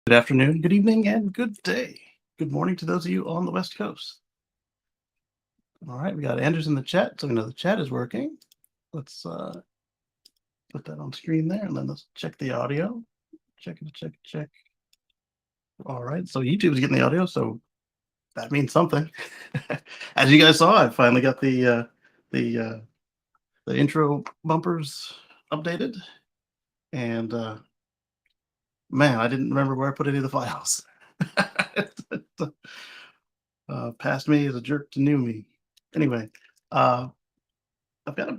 Good afternoon, good evening, and good day. Good morning to those of you on the West Coast. All right, we got Anders in the chat, so we know the chat is working. Let's put that on screen there, and then let's check the audio. Check it, check it, check. All right, so YouTube is getting the audio, so that means something. As you guys saw, I finally got the intro bumpers updated, and man, I didn't remember where I put any of the files. Past me is a jerk to new me. Anyway, I've got a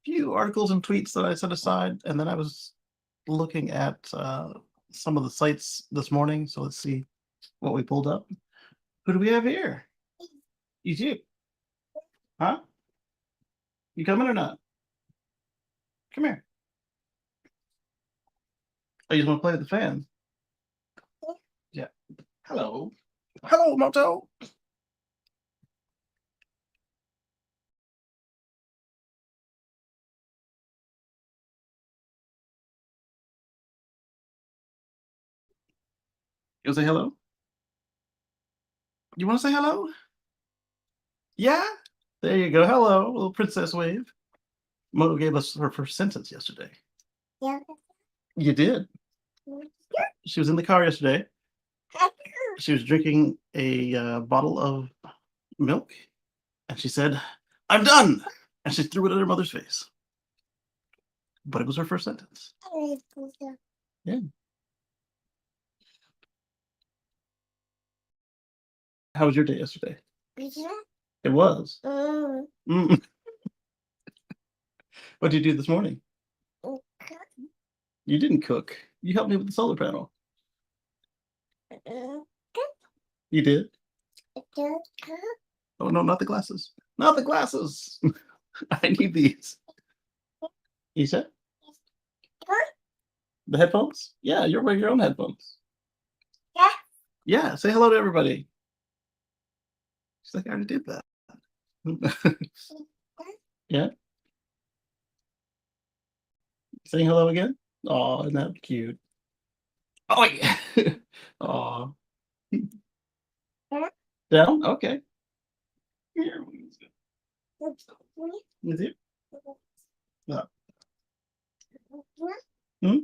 few articles and tweets that I set aside, and then I was looking at some of the sites this morning. So let's see what we pulled up. Who do we have here? You too. Huh? You coming or not? Come here. Oh, you just want to play with the fan? Yeah. Hello. Hello, Moto. You want to say hello? You want to say hello? Yeah? There you go. Hello, little princess wave. Moto gave us her first sentence yesterday. Yeah. You did. She was in the car yesterday. She was drinking a bottle of milk, and she said, "I'm done," and she threw it at her mother's face. But it was her first sentence. Yeah. How was your day yesterday? It was. Mm. What did you do this morning? You didn't cook. You helped me with the solar panel. You did? Oh, no, not the glasses. Not the glasses. I need these. You said? The headphones? Yeah, you're wearing your own headphones. Yeah. Yeah, say hello to everybody. She's like, I already did that. Yeah. Saying hello again? Oh, isn't that cute? Oh, yeah. Oh. Down? Okay. Here. With you? No. Hmm?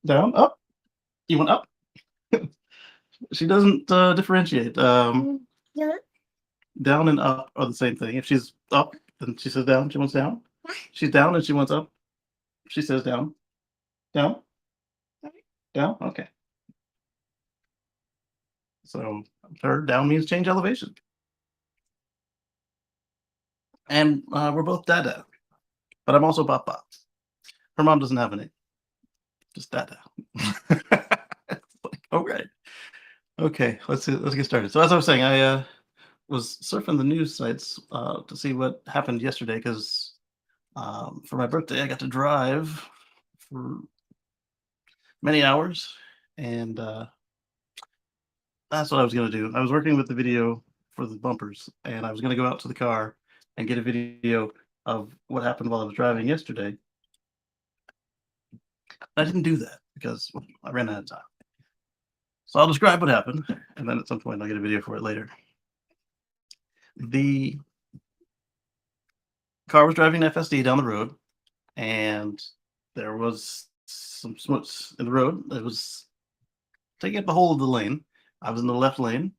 Down? Up? You want up? She doesn't differentiate. Down and up are the same thing. If she's up, then she says down. She wants down. She's down and she wants up. She says down. Down? Down? Okay. So her down means change elevation. And we're both Dada. But I'm also Papa. Her mom doesn't have a name. Just Dada. Like, all right. Okay, let's get started. So as I was saying, I was surfing the news sites to see what happened yesterday because for my birthday I got to drive for many hours, and that's what I was going to do. I was working with the video for the bumpers, and I was going to go out to the car and get a video of what happened while I was driving yesterday. I didn't do that because I ran out of time. So I'll describe what happened, and then at some point I'll get a video for it later. The car was driving FSD down the road, and there was some smuts in the road. It was taking up the whole of the lane. I was in the left lane,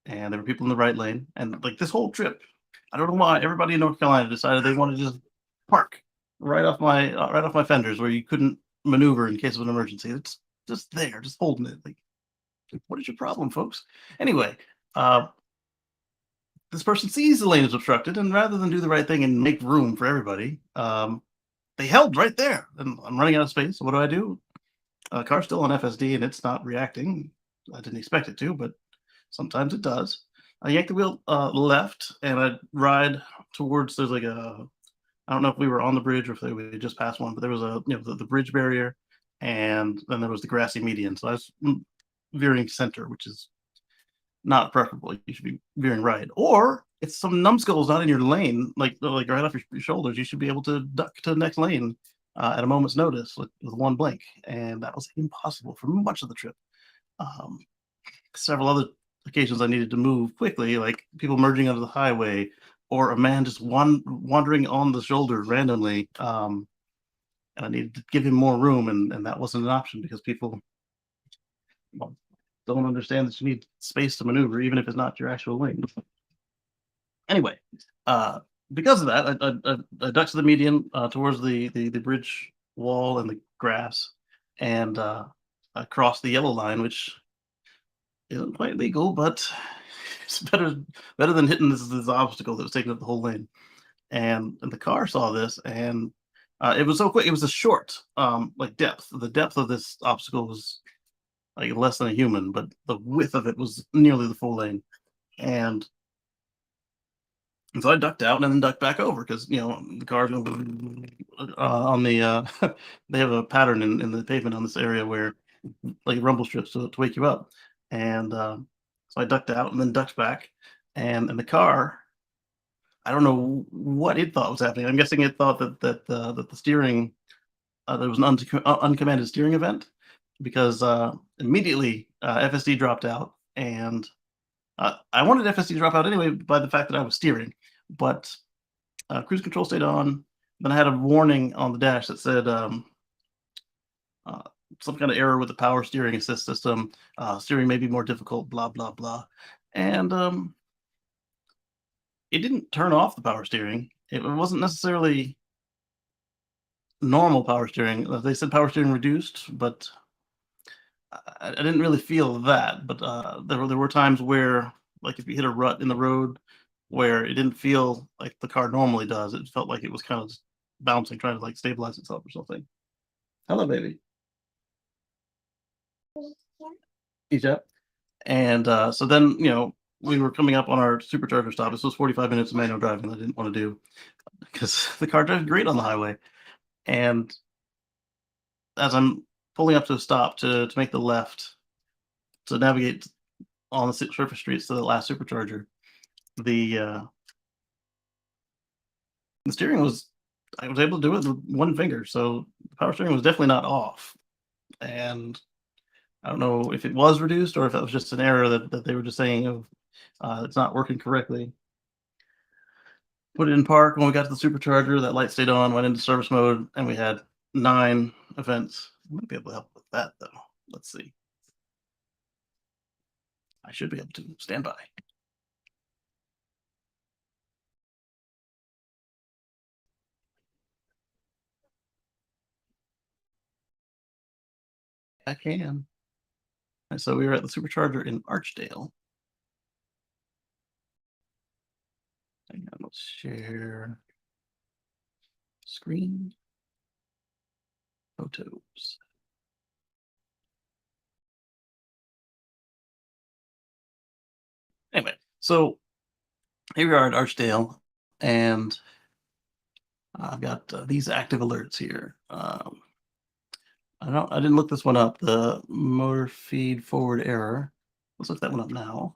and there were people in the right lane. And like this whole trip, I don't know why everybody in North Carolina decided they wanted to just park right off my fenders where you couldn't maneuver in case of an emergency. It's just there, just holding it. Like, what is your problem, folks? Anyway, this person sees the lane is obstructed, and rather than do the right thing and make room for everybody, they held right there. And I'm running out of space. So what do? Car's still on FSD, and it's not reacting. I didn't expect it to, but sometimes it does. I yank the wheel left, and I ride towards. There's like I don't know if we were on the bridge or if we just passed one, but there was the bridge barrier, and then there was the grassy median. So I was veering center, which is not preferable. You should be veering right. Or if some numbskull's not in your lane, like right off your shoulders, you should be able to duck to the next lane at a moment's notice with one blink, and that was impossible for much of the trip. Um, Several other occasions I needed to move quickly, like people merging onto the highway, or a man just wandering on the shoulder randomly, and I needed to give him more room, and that wasn't an option because people, well, don't understand that you need space to maneuver, even if it's not your actual lane. Anyway, uh, because of that, I ducked to the median towards the bridge wall and the grass, and I crossed the yellow line, which isn't quite legal, but it's better than hitting this obstacle that was taking up the whole lane. And the car saw this, and it was so quick. It was a short, like depth. The depth of this obstacle was like less than a human, but the width of it was nearly the full lane. And so I ducked out and then ducked back over because the cars on the they have a pattern in the pavement on this area where like rumble strips to wake you up, and so I ducked out and then ducked back, and the car, I don't know what it thought was happening. I'm guessing it thought that the steering, there was an uncommanded steering event because immediately FSD dropped out, and I wanted FSD to drop out anyway by the fact that I was steering, but cruise control stayed on. Then I had a warning on the dash that said uh, some kind of error with the power steering assist system. Steering may be more difficult, blah, blah, blah. And it didn't turn off the power steering. It wasn't necessarily normal power steering. They said power steering reduced, but I didn't really feel that. But there were times where, like, if you hit a rut in the road, where it didn't feel like the car normally does. It felt like it was kind of just bouncing, trying to like stabilize itself or something. Hello, baby. Egypt. And so then, we were coming up on our supercharger stop. This was 45 minutes of manual driving that I didn't want to do because the car drives great on the highway. And as I'm pulling up to a stop to make the left to navigate on the surface streets to the last supercharger, the uh, the steering was I was able to do it with one finger, so the power steering was definitely not off. And I don't know if it was reduced or if that was just an error that they were just saying of it's not working correctly. Put it in park. When we got to the supercharger, that light stayed on, went into service mode, and we had 9 events. I might be able to help with that, though. Let's see. I should be able to. Stand by. I can. And so we were at the supercharger in Archdale. Hang on, let's share screen photos. Anyway, so here we are at Archdale, and I've got these active alerts here. I didn't look this one up. The motor feed forward error. Let's look that one up now.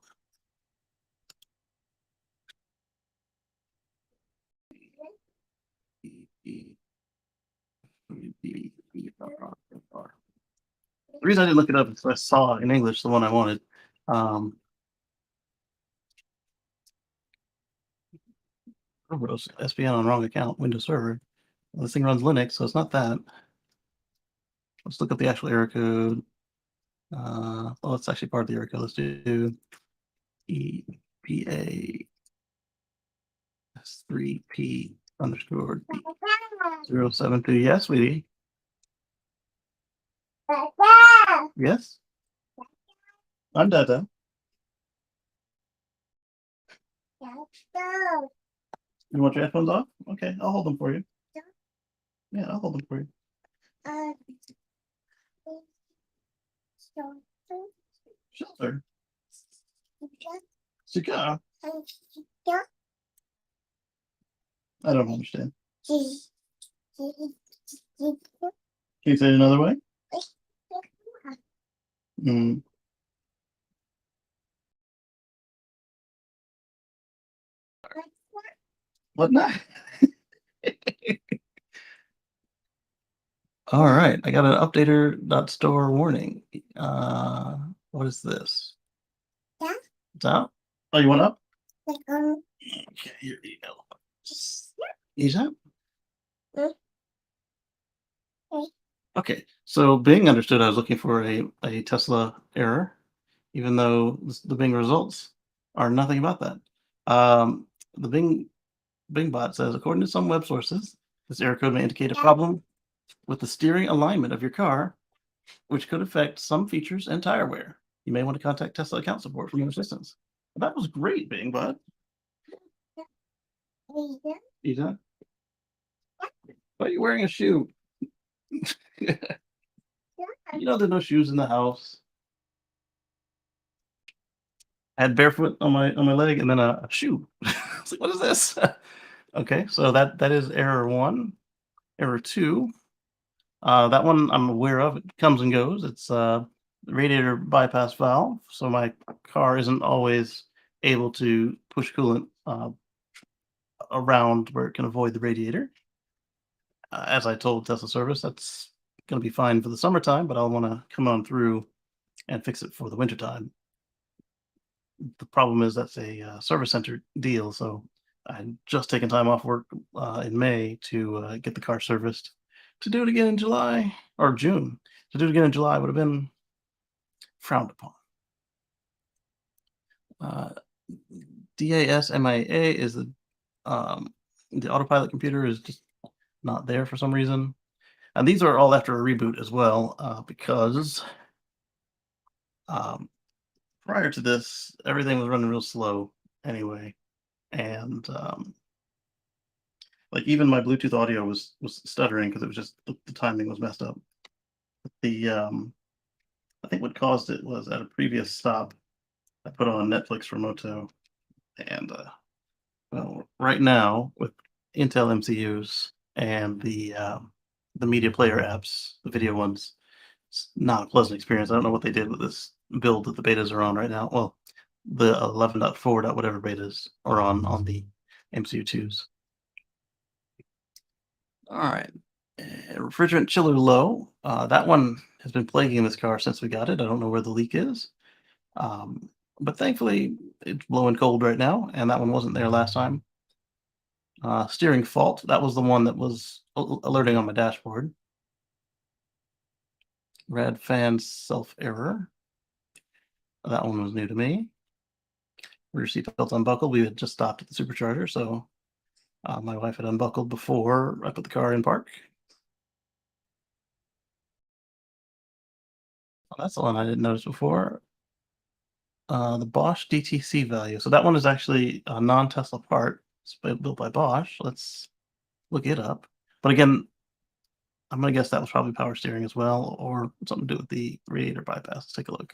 The reason I didn't look it up is I saw in English the one I wanted. Kerberos, SPN on wrong account, Windows Server. Well, this thing runs Linux, so it's not that. Let's look up the actual error code. Well, it's actually part of the error code. Let's do EPA S3P underscore 072. Yes, sweetie. Yes, I'm Dada. You want your headphones off? Okay, I'll hold them for you. Yeah, I'll hold them for you. Shelter. Cigar. I don't understand. Can you say it another way? Mm. What not? All right, I got an updater.store warning. What is this? Yeah. It's out? Oh, you want up? Like, Okay, here you go. Is that? okay. Okay, so Bing understood I was looking for a Tesla error, even though the Bing results are nothing about that. The Bing bot says, according to some web sources, this error code may indicate a Yeah. problem with the steering alignment of your car, which could affect some features and tire wear. You may want to contact Tesla account support for more assistance. Well, that was great, Bing bot. Yeah. You done? Why are you wearing a shoe? You know there's no shoes in the house. I had barefoot on my leg and then a shoe. I was like, what is this? Okay, so that is error one. Error two. That one I'm aware of. It comes and goes. It's radiator bypass valve. So my car isn't always able to push coolant around where it can avoid the radiator. As I told Tesla service, that's going to be fine for the summertime, but I'll want to come on through and fix it for the wintertime. The problem is that's a service center deal, so I'd just taken time off work in May to get the car serviced. To do it again in July or June, to do it again in July would have been frowned upon. Uh, DASMIA is the autopilot computer is just not there for some reason. And these are all after a reboot as well, because prior to this, everything was running real slow anyway. And like even my Bluetooth audio was stuttering because it was just the timing was messed up. The I think what caused it was at a previous stop, I put on Netflix for Moto, and well, right now with Intel MCUs and the media player apps, the video ones, it's not a pleasant experience. I don't know what they did with this build that the betas are on right now. Well, the 11.4. Whatever betas are on the MCU2s. All right. Refrigerant chiller low. That one has been plaguing this car since we got it. I don't know where the leak is. But thankfully, it's blowing cold right now, and that one wasn't there last time. Steering fault. That was the one that was alerting on my dashboard. Red fan self error. That one was new to me. Rear seatbelt unbuckled. We had just stopped at the supercharger, so my wife had unbuckled before I put the car in park. Well, that's the one I didn't notice before. The Bosch DTC value. So that one is actually a non-Tesla part. It's built by Bosch. Let's look it up. But again, I'm gonna guess that was probably power steering as well, or something to do with the radiator bypass. Let's take a look.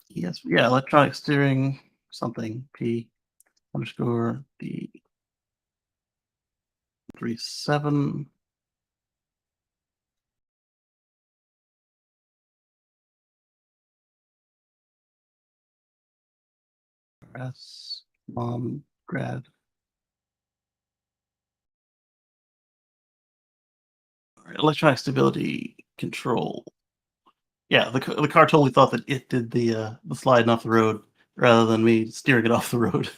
Yes, yeah, electronic steering something P underscore D 37. S mom grad. All right, electronic stability control. Yeah, the car totally thought that it did the sliding off the road rather than me steering it off the road.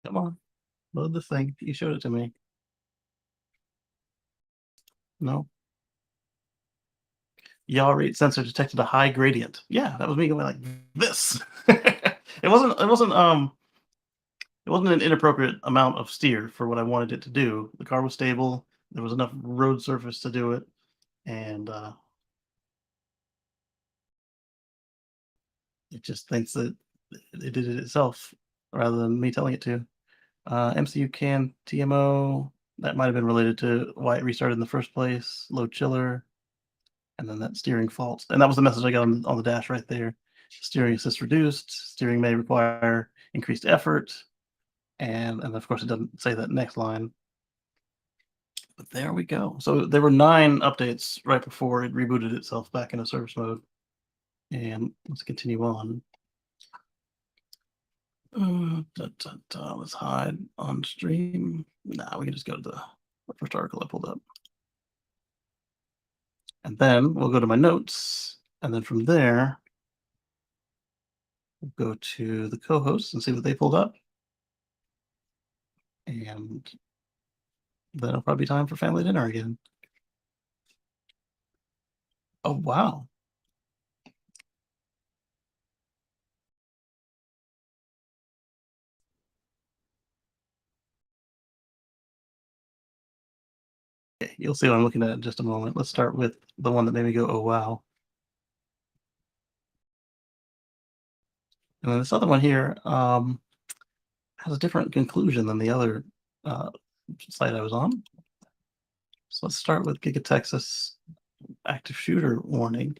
Come on, load this thing. You showed it to me. No. Yaw rate sensor detected a high gradient. Yeah, that was me going like this. It wasn't an inappropriate amount of steer for what I wanted it to do. The car was stable. There was enough road surface to do it, and it just thinks that it did it itself rather than me telling it to. MCU can TMO. That might have been related to why it restarted in the first place. Low chiller, and then that steering fault. And that was the message I got on the dash right there. Steering assist reduced. Steering may require increased effort. And of course, it doesn't say that next line. But there we go. So there were 9 updates right before it rebooted itself back into service mode. And let's continue on. Let's hide on stream. Nah, we can just go to the first article I pulled up. And then we'll go to my notes. And then from there, we'll go to the co-hosts and see what they pulled up. And then it'll probably be time for family dinner again. Oh, wow. Okay, you'll see what I'm looking at in just a moment. Let's start with the one that made me go, oh, wow. And then this other one here has a different conclusion than the other uh, site I was on. So let's start with Giga Texas active shooter warning.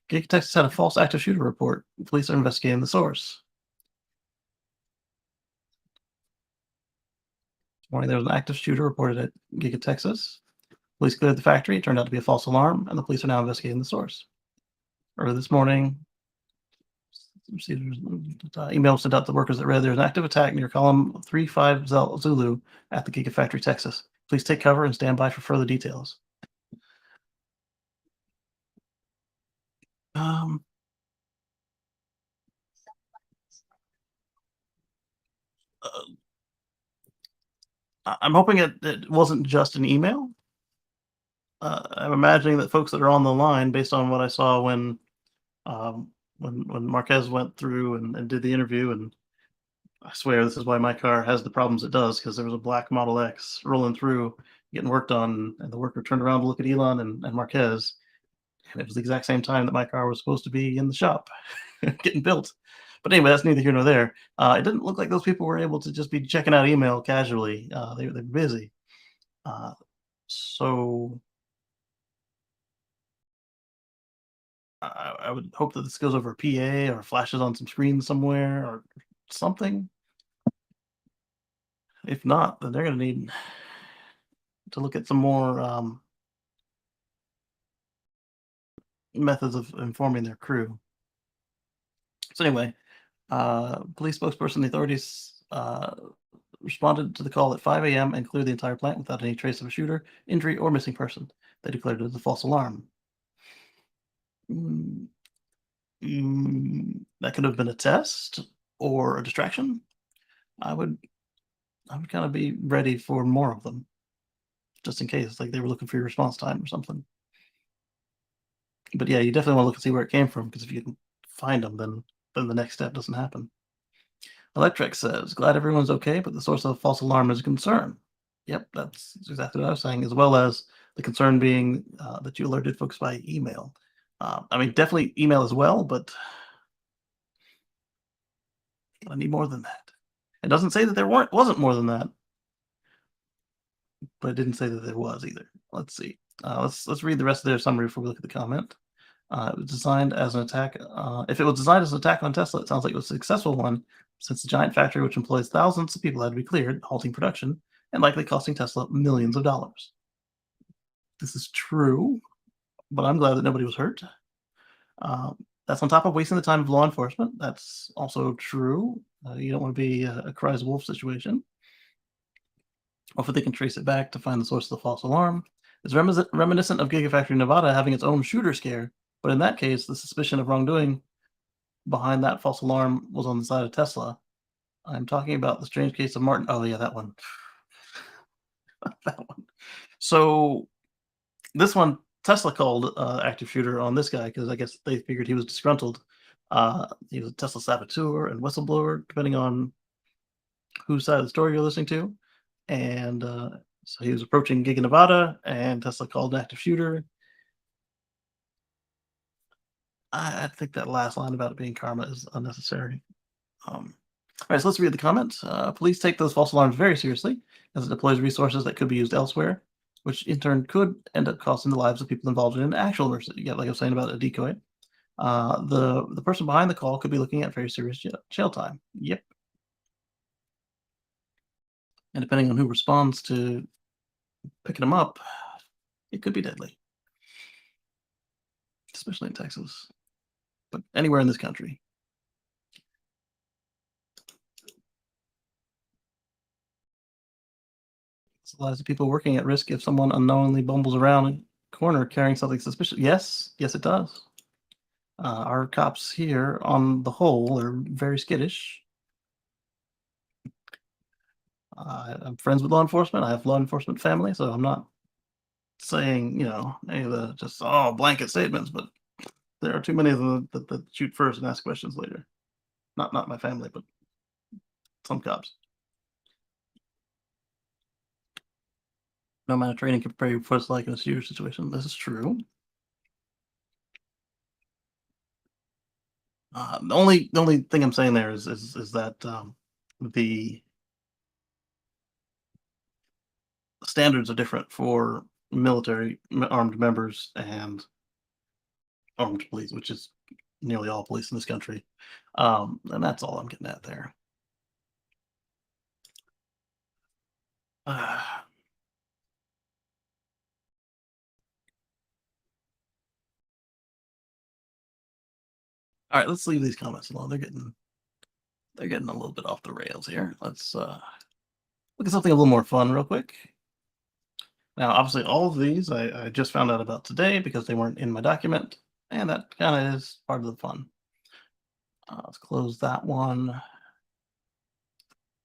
Giga Texas had a false active shooter report. Police are investigating the source. Morning, there was an active shooter reported at Giga Texas. Police cleared the factory. It turned out to be a false alarm, and the police are now investigating the source. Early this morning, email sent out to workers that read there's an active attack near column 35 Zulu at the Giga Factory, Texas. Please take cover and stand by for further details. Um, I'm hoping it wasn't just an email. I'm imagining that folks that are on the line, based on what I saw when Marquez went through and did the interview, and I swear this is why my car has the problems it does, because there was a black Model X rolling through, getting worked on, and the worker turned around to look at Elon and Marquez, and it was the exact same time that my car was supposed to be in the shop getting built. But anyway, that's neither here nor there. It didn't look like those people were able to just be checking out email casually. They're busy. Uh, so I would hope that this goes over a PA or flashes on some screen somewhere or something. If not, then they're going to need to look at some more methods of informing their crew. So anyway, police spokesperson, the authorities responded to the call at 5 a.m. and cleared the entire plant without any trace of a shooter, injury, or missing person. They declared it as a false alarm. That could have been a test or a distraction. I would kind of be ready for more of them, just in case, like they were looking for your response time or something. But yeah, you definitely want to look and see where it came from, because if you can find them, then the next step doesn't happen. Electric says, glad everyone's okay, but the source of the false alarm is a concern. Yep, that's exactly what I was saying, as well as the concern being that you alerted folks by email. I mean, definitely email as well, but I need more than that. It doesn't say that there wasn't more than that, but it didn't say that there was either. Let's see. Let's read the rest of their summary before we look at the comment. It was designed as an attack. If it was designed as an attack on Tesla, it sounds like it was a successful one, since the giant factory, which employs thousands of people, had to be cleared, halting production and likely costing Tesla millions of dollars. This is true, but I'm glad that nobody was hurt. That's on top of wasting the time of law enforcement. That's also true. You don't want to be a cries wolf situation. Hopefully, they can trace it back to find the source of the false alarm. It's reminiscent of Gigafactory Nevada having its own shooter scare, but in that case, the suspicion of wrongdoing behind that false alarm was on the side of Tesla. I'm talking about the strange case of Martin. Oh, yeah, that one. That one. So this one, Tesla called active shooter on this guy because I guess they figured he was disgruntled. He was a Tesla saboteur and whistleblower, depending on whose side of the story you're listening to. And so he was approaching Giga Nevada, and Tesla called an active shooter. I think that last line about it being karma is unnecessary. All right, so let's read the comments. Police take those false alarms very seriously, as it deploys resources that could be used elsewhere, which in turn could end up costing the lives of people involved in an actual emergency. Yeah, like I was saying about a decoy. The person behind the call could be looking at very serious jail time. Yep. And depending on who responds to picking them up, it could be deadly, especially in Texas, but anywhere in this country. lives of people working at risk if someone unknowingly bumbles around a corner carrying something suspicious. Yes, yes, it does. Our cops here, on the whole, are very skittish. I'm friends with law enforcement. I have law enforcement family, so I'm not saying, any of the just blanket statements, but there are too many of them that shoot first and ask questions later. Not my family, but some cops. No amount of training can prepare you for what's like in a serious situation. This is true. The only thing I'm saying there is that the standards are different for armed members and armed police, which is nearly all police in this country, and that's all I'm getting at there. Uh, all right, let's leave these comments alone. They're getting a little bit off the rails here. Let's look at something a little more fun real quick. Now, obviously, all of these I just found out about today because they weren't in my document, and that kind of is part of the fun. Let's close that one,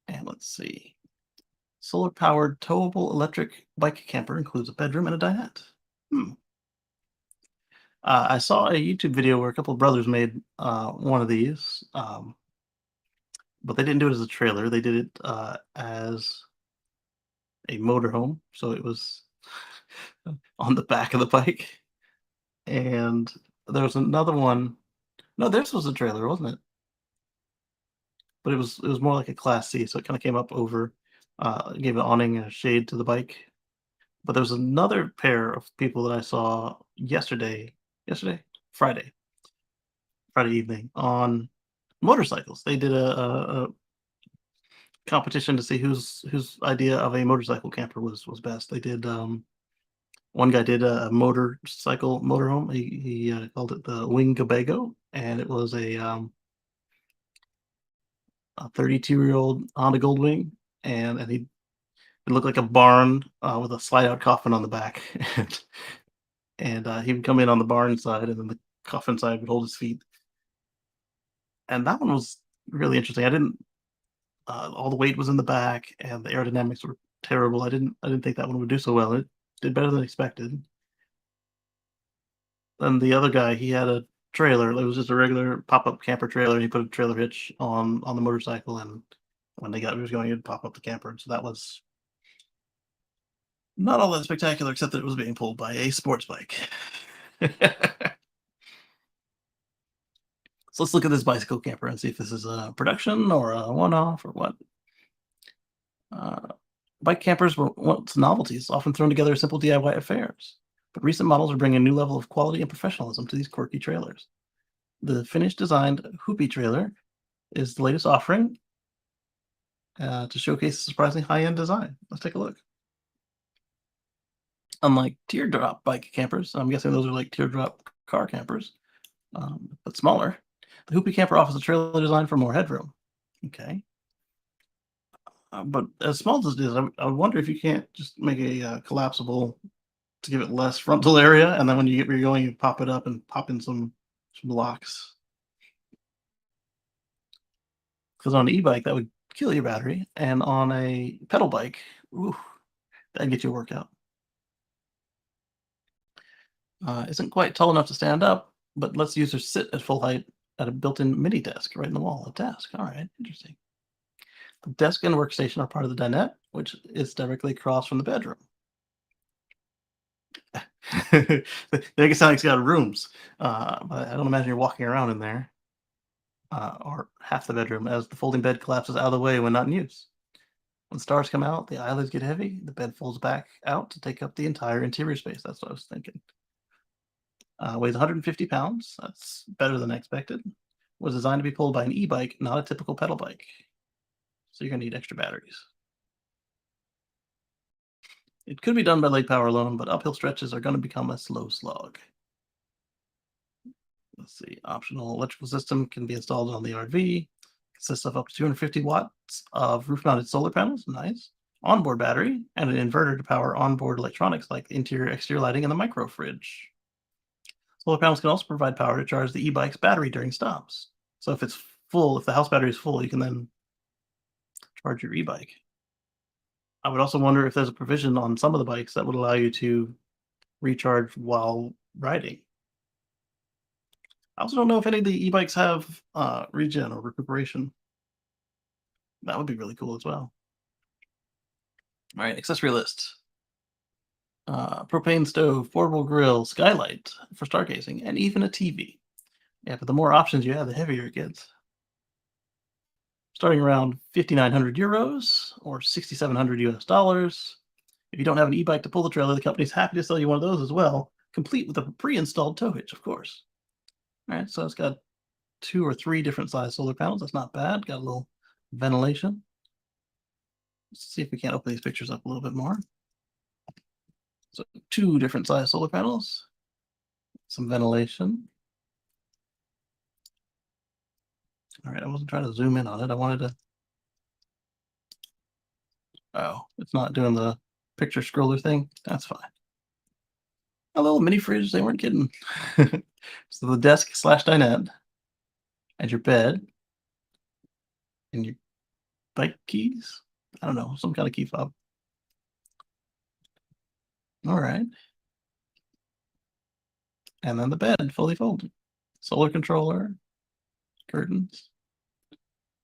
and let's see. Solar-powered towable electric bike camper includes a bedroom and a dinette. I saw a YouTube video where a couple of brothers made one of these, but they didn't do it as a trailer. They did it as a motorhome, so it was on the back of the bike. And there was another one. No, this was a trailer, wasn't it? But it was more like a Class C, so it kind of came up over, gave an awning and a shade to the bike. But there was another pair of people that I saw Friday evening on motorcycles. They did a competition to see whose idea of a motorcycle camper was best. They did one guy did a motorcycle motorhome. He called it the Winnebago, and it was a 32-year-old Honda Goldwing, and it looked like a barn with a slide-out coffin on the back, and he would come in on the barn side, and then the coffin side would hold his feet. And that one was really interesting. I didn't. All the weight was in the back, and the aerodynamics were terrible. I didn't think that one would do so well. It did better than expected. Then the other guy, he had a trailer. It was just a regular pop-up camper trailer. He put a trailer hitch on the motorcycle, and when they got where he was going, he'd pop up the camper. And so that was not all that spectacular, except that it was being pulled by a sports bike. So let's look at this bicycle camper and see if this is a production or a one-off or what. Bike campers were once novelties, often thrown together as simple DIY affairs. But recent models are bringing a new level of quality and professionalism to these quirky trailers. The Finnish-designed Hoopy trailer is the latest offering to showcase a surprisingly high-end design. Let's take a look. Unlike teardrop bike campers, I'm guessing those are like teardrop car campers, but smaller, the Hoopy camper offers a trailer design for more headroom. Okay. But as small as it is, I would wonder if you can't just make a collapsible to give it less frontal area, and then when you get where you're going, you pop it up and pop in some blocks. Because on an e-bike, that would kill your battery, and on a pedal bike, ooh, that'd get you a workout. Isn't quite tall enough to stand up, but lets users sit at full height at a built-in mini desk right in the wall. A desk. All right, interesting. The desk and workstation are part of the dinette, which is directly across from the bedroom. They make it sound like it's got rooms, but I don't imagine you're walking around in there, or half the bedroom, as the folding bed collapses out of the way when not in use. When stars come out, the eyelids get heavy. The bed folds back out to take up the entire interior space. That's what I was thinking. Weighs 150 pounds. That's better than expected. Was designed to be pulled by an e-bike, not a typical pedal bike. So you're going to need extra batteries. It could be done by leg power alone, but uphill stretches are going to become a slow slog. Let's see. Optional electrical system can be installed on the RV. Consists of up to 250 watts of roof-mounted solar panels. Nice. onboard battery, and an inverter to power onboard electronics like interior, exterior lighting, and the micro fridge. Solar panels can also provide power to charge the e-bike's battery during stops. So if it's full, if the house battery is full, you can then charge your e-bike. I would also wonder if there's a provision on some of the bikes that would allow you to recharge while riding. I also don't know if any of the e-bikes have regen or recuperation. That would be really cool as well. All right, accessory list. Propane stove, portable grill, skylight for stargazing, and even a TV. Yeah, but the more options you have, the heavier it gets. Starting around 5,900 euros or 6,700 US dollars. If you don't have an e-bike to pull the trailer, the company's happy to sell you one of those as well, complete with a pre-installed tow hitch, of course. All right, so it's got 2 or 3 different size solar panels. That's not bad. Got a little ventilation. Let's see if we can't open these pictures up a little bit more. So 2 different size solar panels, some ventilation. All right, I wasn't trying to zoom in on it. I wanted to. Oh, it's not doing the picture scroller thing. That's fine. A little mini fridge. They weren't kidding. So the desk slash dinette, and your bed, and your bike keys. I don't know, some kind of key fob. All right. And then the bed, fully folded. Solar controller, curtains.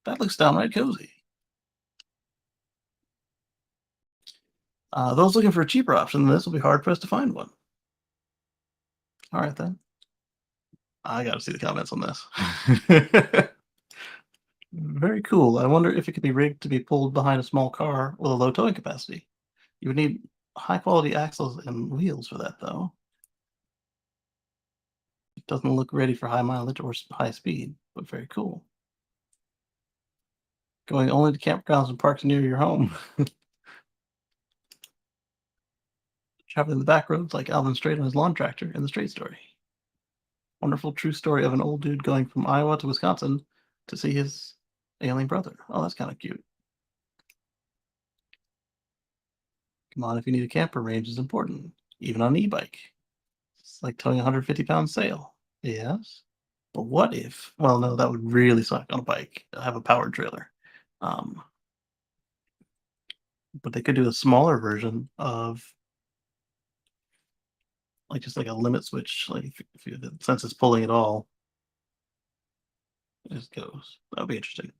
That looks downright cozy. Those looking for a cheaper option than this will be hard pressed to find one. All right, then. I got to see the comments on this. Very cool. I wonder if it could be rigged to be pulled behind a small car with a low towing capacity. You would need high quality axles and wheels for that, though. It doesn't look ready for high mileage or high speed, but very cool. Going only to campgrounds and parks near your home. Traveling the back roads like Alvin Strait on his lawn tractor in the Strait story. Wonderful true story of an old dude going from Iowa to Wisconsin to see his ailing brother. Oh, that's kind of cute. Come on, if you need a camper, range is important, even on an e-bike. It's like towing a 150-pound sail. Yes. But what if, well, no, that would really suck on a bike. I have a powered trailer. But they could do a smaller version of like just like a limit switch, like if you, since it's pulling it all, it just goes. That would be interesting.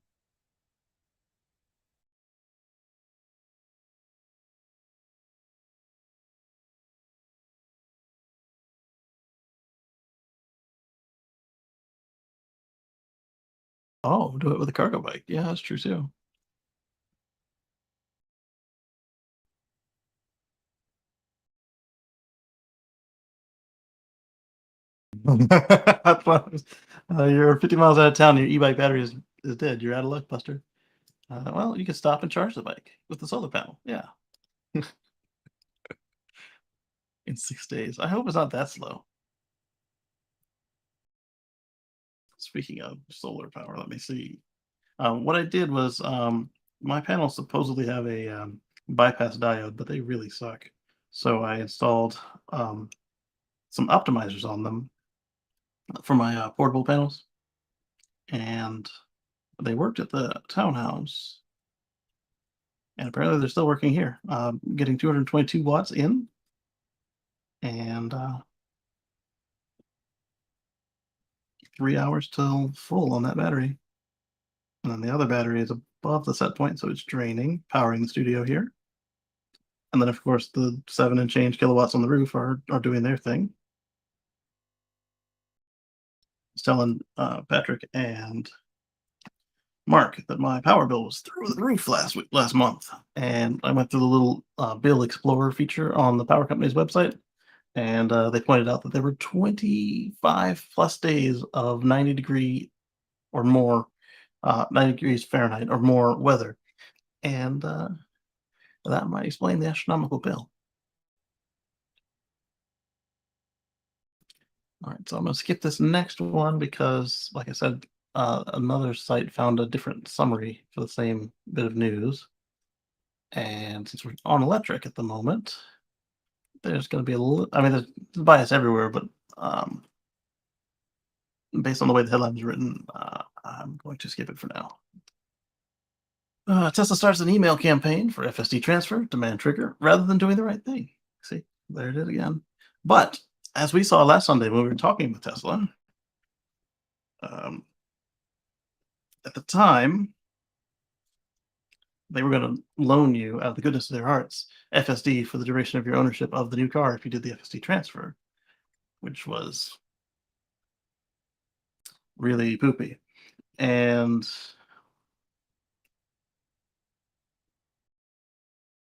Oh, do it with a cargo bike. Yeah, that's true too. That's fun. You're 50 miles out of town. And your e-bike battery is dead. You're out of luck, Buster. Well, you can stop and charge the bike with the solar panel. Yeah, in 6 days. I hope it's not that slow. Speaking of solar power, let me see. What I did was my panels supposedly have a bypass diode, but they really suck. So I installed some optimizers on them for my portable panels, and they worked at the townhouse. And apparently they're still working here. Getting 222 watts in, and 3 hours till full on that battery. And then the other battery is above the set point, so it's draining, powering the studio here. And then, of course, the 7 and change kilowatts on the roof are doing their thing. I was telling Patrick and Mark that my power bill was through the roof last month, and I went through the little bill explorer feature on the power company's website, and they pointed out that there were 25 plus days of 90-degree or more, 90 degrees Fahrenheit or more weather, and that might explain the astronomical bill. All right, so I'm going to skip this next one because, like I said, another site found a different summary for the same bit of news. And since we're on electric at the moment, there's going to be a little, I mean, there's bias everywhere, but based on the way the headline is written, I'm going to skip it for now. Tesla starts an email campaign for FSD transfer, demand trigger, rather than doing the right thing. See, there it is again. But as we saw last Sunday when we were talking with Tesla, at the time, they were going to loan you, out of the goodness of their hearts, FSD for the duration of your ownership of the new car if you did the FSD transfer, which was really poopy. And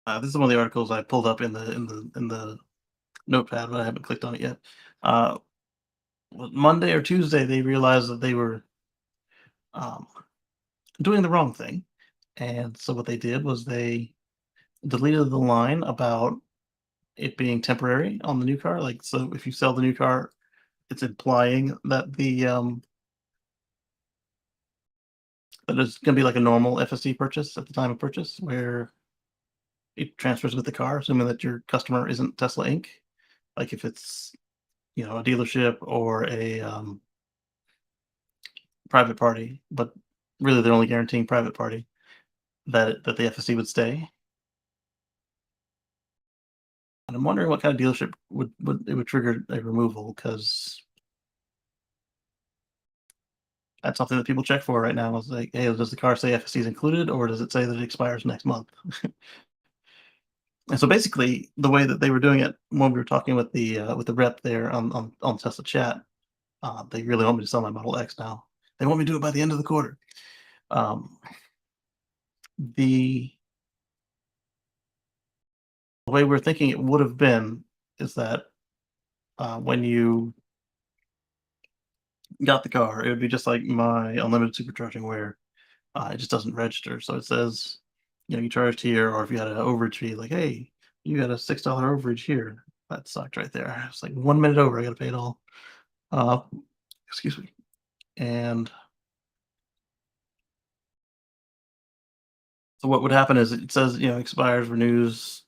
this is one of the articles I pulled up in the notepad, but I haven't clicked on it yet. Monday or Tuesday, they realized that they were um, doing the wrong thing, and so what they did was they deleted the line about it being temporary on the new car. Like, so if you sell the new car, it's implying that that it's going to be like a normal FSD purchase at the time of purchase, where it transfers with the car, assuming that your customer isn't Tesla Inc. Like if it's a dealership or a private party, but really they're only guaranteeing private party that the FSD would stay. And I'm wondering what kind of dealership would trigger a removal, because that's something that people check for right now. Is like, hey, does the car say FSD is included, or does it say that it expires next month? And so basically, the way that they were doing it when we were talking with the rep there on Tesla Chat, they really want me to sell my Model X now. They want me to do it by the end of the quarter. Um, the way we're thinking it would have been is that when you got the car, it would be just like my unlimited supercharging, where it just doesn't register. So it says, you charged here, or if you had an overage fee, like, hey, you got a $6 overage here. That sucked right there. It's like 1 minute over, I got to pay it all. Uh, excuse me. And so what would happen is it says, expires, renews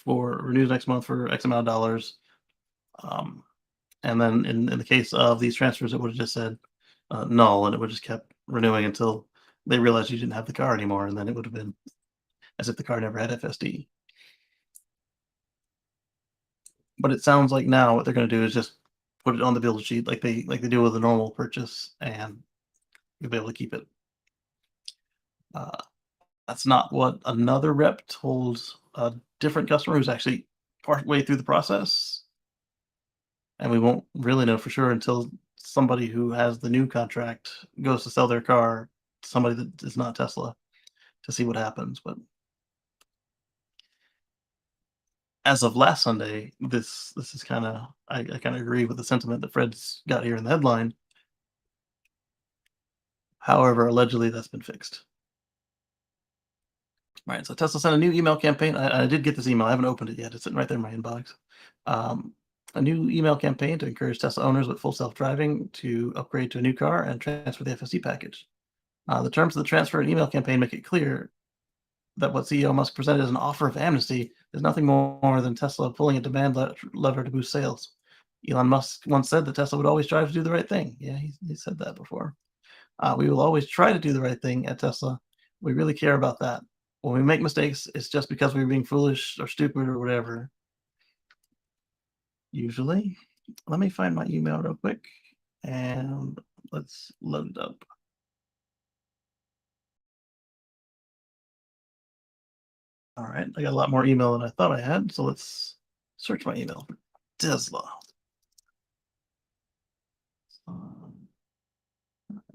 next month for X amount of dollars. And then in the case of these transfers, it would have just said null, and it would just kept renewing until they realized you didn't have the car anymore, and then it would have been as if the car never had FSD. But it sounds like now what they're going to do is just put it on the build sheet like they do with a normal purchase, and you'll be able to keep it. That's not what another rep told a different customer who's actually partway through the process, and we won't really know for sure until somebody who has the new contract goes to sell their car to somebody that is not Tesla, to see what happens. But as of last Sunday, this is kind of, I kind of agree with the sentiment that Fred's got here in the headline. However, allegedly that's been fixed. All right, so Tesla sent a new email campaign. I did get this email. I haven't opened it yet. It's sitting right there in my inbox. A new email campaign to encourage Tesla owners with full self-driving to upgrade to a new car and transfer the FSD package. The terms of the transfer and email campaign make it clear that what CEO Musk presented as an offer of amnesty is nothing more than Tesla pulling a demand lever to boost sales. Elon Musk once said that Tesla would always strive to do the right thing. Yeah, he said that before. We will always try to do the right thing at Tesla. We really care about that. When we make mistakes, it's just because we're being foolish or stupid or whatever. Usually. Let me find my email real quick, and let's load it up. All right, I got a lot more email than I thought I had, so let's search my email for Tesla. I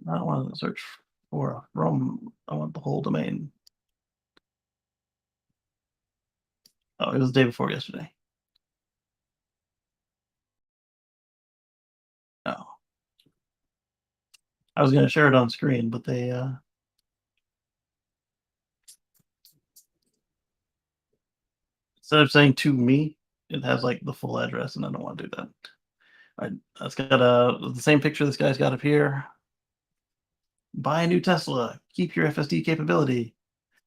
don't want to search for from, I want the whole domain. Oh, it was the day before yesterday. Oh. I was going to share it on screen, but they instead of saying to me, it has like the full address, and I don't want to do that. All right, it's got the same picture this guy's got up here. Buy a new Tesla, keep your FSD capability.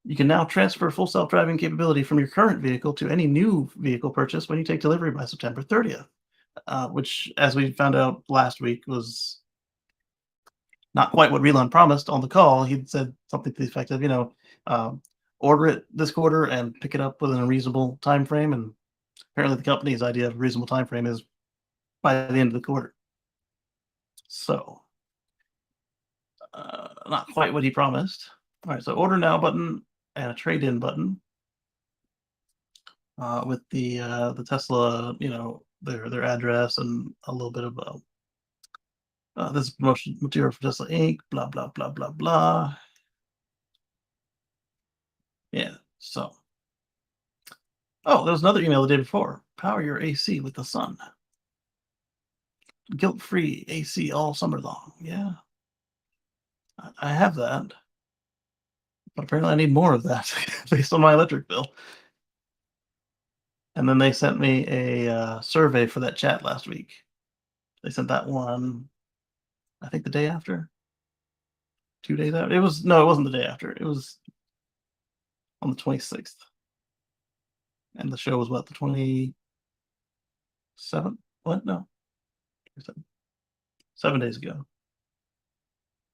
You can now transfer full self-driving capability from your current vehicle to any new vehicle purchase when you take delivery by September 30th, which, as we found out last week, was not quite what Elon promised on the call. He said something to the effect of, um, order it this quarter and pick it up within a reasonable time frame. And apparently, the company's idea of a reasonable time frame is by the end of the quarter. So, not quite what he promised. All right, so order now button and a trade in button with the Tesla, their address and a little bit of this is promotion material for Tesla Inc. Blah blah blah blah blah. Yeah. So, oh, there was another email the day before. Power your AC with the sun. Guilt-free AC all summer long. Yeah, I have that, but apparently I need more of that based on my electric bill. And then they sent me a survey for that chat last week. They sent that one, I think, the day after, 2 days after. It was no, it wasn't the day after. It was on the 26th, and the show was what, the 27th? What? No, 7 days ago.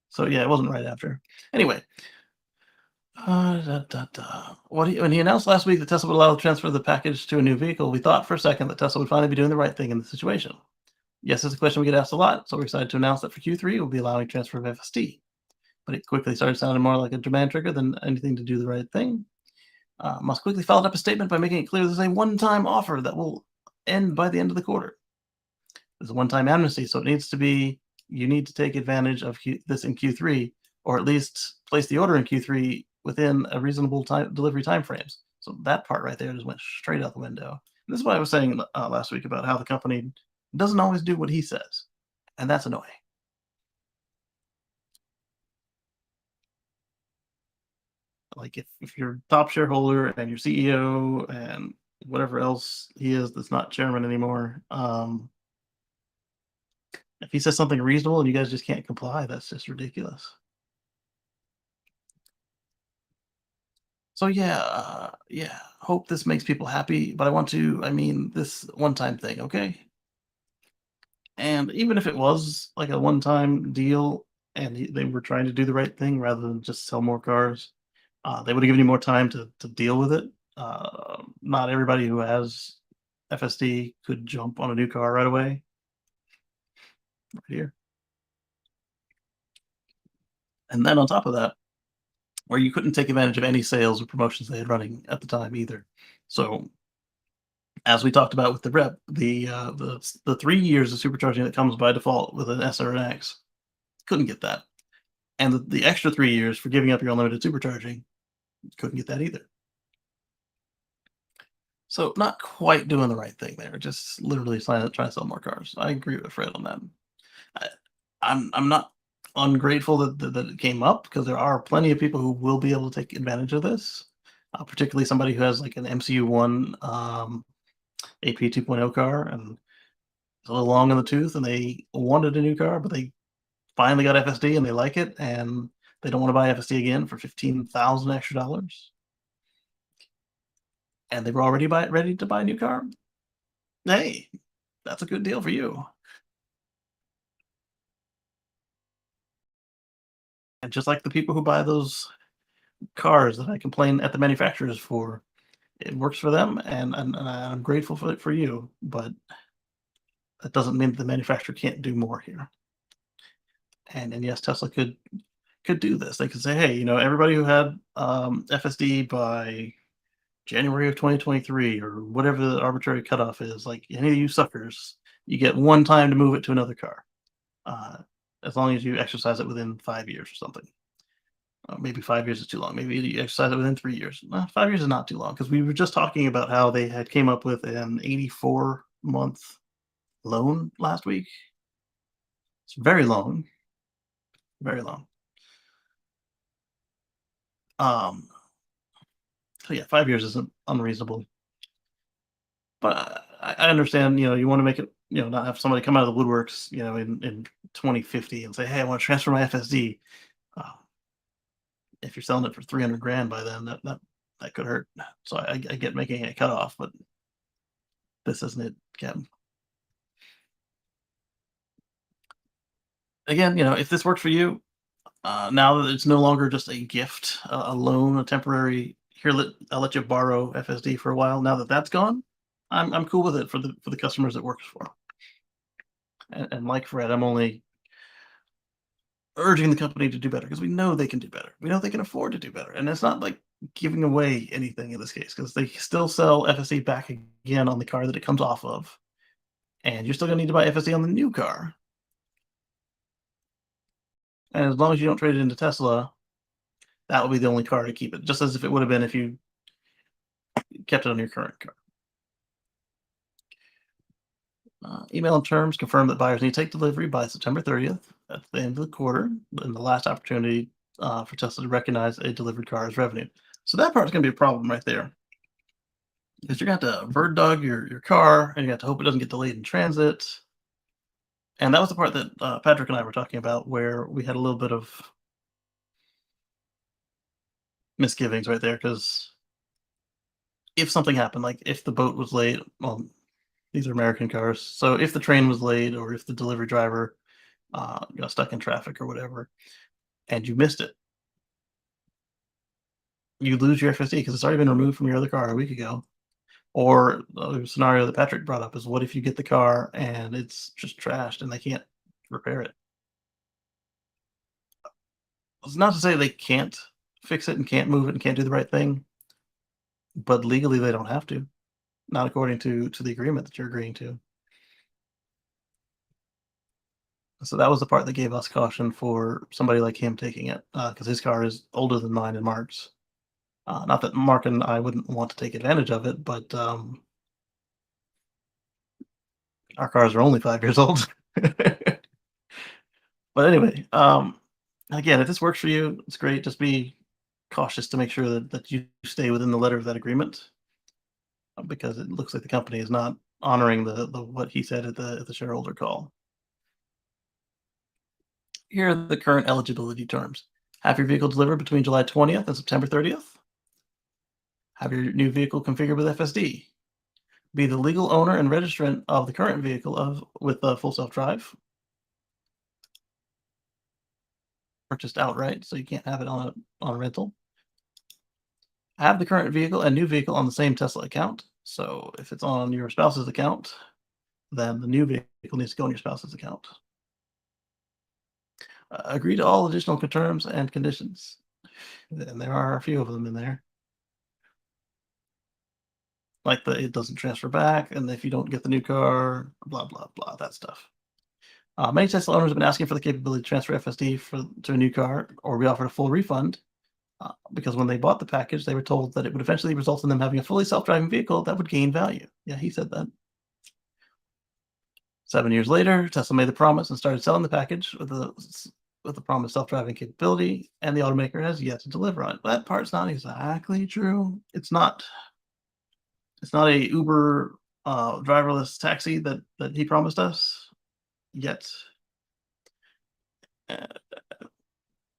So yeah, it wasn't right after. Anyway, when he announced last week that Tesla would allow the transfer of the package to a new vehicle, we thought for a second that Tesla would finally be doing the right thing in the situation. Yes, it's a question we get asked a lot, so we're excited to announce that for Q3, we'll be allowing transfer of FSD. But it quickly started sounding more like a demand trigger than anything to do the right thing. Musk quickly followed up a statement by making it clear this is a one-time offer that will end by the end of the quarter. It's a one-time amnesty, so you need to take advantage of this in Q3, or at least place the order in Q3 within a reasonable delivery timeframes. So that part right there just went straight out the window. This is what I was saying last week about how the company doesn't always do what he says, and that's annoying. Like if you're top shareholder and your CEO and whatever else he is that's not chairman anymore, if he says something reasonable and you guys just can't comply, that's just ridiculous. So yeah, hope this makes people happy, but I mean, this one-time thing, okay? And even if it was like a one-time deal and they were trying to do the right thing rather than just sell more cars, they would have given you more time to deal with it. Not everybody who has FSD could jump on a new car right away. Right here. And then on top of that, where you couldn't take advantage of any sales or promotions they had running at the time either. So as we talked about with the rep, the 3 years of supercharging that comes by default with an S or an X, couldn't get that. And the extra 3 years for giving up your unlimited supercharging, couldn't get that either. So not quite doing the right thing there. Just literally trying to sell more cars. I agree with Fred on that. I, I'm not ungrateful that it came up because there are plenty of people who will be able to take advantage of this. Particularly somebody who has like an MCU1 AP 2.0 car and it's a little long in the tooth, and they wanted a new car, but they finally got FSD and they like it, and they don't want to buy FSD again for $15,000 extra dollars. And they were already ready to buy a new car. Hey, that's a good deal for you. And just like the people who buy those cars that I complain at the manufacturers for, it works for them, and I'm grateful for you, but that doesn't mean the manufacturer can't do more here. And yes, Tesla could do this. They could say, hey, everybody who had FSD by January of 2023 or whatever the arbitrary cutoff is, like any of you suckers, you get one time to move it to another car, as long as you exercise it within 5 years or something. Maybe 5 years is too long. Maybe you exercise it within 3 years. 5 years is not too long because we were just talking about how they had came up with an 84-month loan last week. It's very long, very long. So yeah, 5 years isn't unreasonable. But I understand, you want to make it, not have somebody come out of the woodworks, in 2050 and say, hey, I want to transfer my FSD. if you're selling it for 300 grand by then, that could hurt. So I get making a cutoff, but this isn't it, Captain. Again, if this works for you, now that it's no longer just a gift, a loan, a temporary here, I'll let you borrow FSD for a while. Now that that's gone, I'm cool with it for the customers it works for. And like Fred, I'm only urging the company to do better because we know they can do better. We know they can afford to do better, and it's not like giving away anything in this case because they still sell FSD back again on the car that it comes off of, and you're still gonna need to buy FSD on the new car. And as long as you don't trade it into Tesla, that will be the only car to keep it, just as if it would have been if you kept it on your current car. Email and terms confirm that buyers need to take delivery by September 30th at the end of the quarter, and the last opportunity for Tesla to recognize a delivered car as revenue. So that part's going to be a problem right there. Because you're going to have to bird dog your car, and you have to hope it doesn't get delayed in transit. And that was the part that Patrick and I were talking about, where we had a little bit of misgivings right there. Because if something happened, like if the boat was late, well, these are American cars. So if the train was late, or if the delivery driver got stuck in traffic or whatever, and you missed it, you lose your FSD because it's already been removed from your other car a week ago. Or the scenario that Patrick brought up is, what if you get the car and it's just trashed and they can't repair it? It's not to say they can't fix it and can't move it and can't do the right thing, but legally they don't have to. Not according to the agreement that you're agreeing to. So that was the part that gave us caution for somebody like him taking it, because his car is older than mine and Mark's. Not that Mark and I wouldn't want to take advantage of it, but our cars are only 5 years old. But anyway, again, if this works for you, it's great. Just be cautious to make sure that you stay within the letter of that agreement, because it looks like the company is not honoring the what he said at the shareholder call. Here are the current eligibility terms. Have your vehicle delivered between July 20th and September 30th. Have your new vehicle configured with FSD. Be the legal owner and registrant of the current vehicle with full self-drive. Purchased outright, so you can't have it on rental. Have the current vehicle and new vehicle on the same Tesla account. So if it's on your spouse's account, then the new vehicle needs to go on your spouse's account. Agree to all additional terms and conditions. And there are a few of them in there. Like it doesn't transfer back, and if you don't get the new car, blah, blah, blah, that stuff. Many Tesla owners have been asking for the capability to transfer FSD to a new car, or be offered a full refund, because when they bought the package, they were told that it would eventually result in them having a fully self-driving vehicle that would gain value. Yeah, he said that. 7 years later, Tesla made the promise and started selling the package with the promised self-driving capability, and the automaker has yet to deliver on it. That part's not exactly true. It's not a Uber driverless taxi that he promised us yet.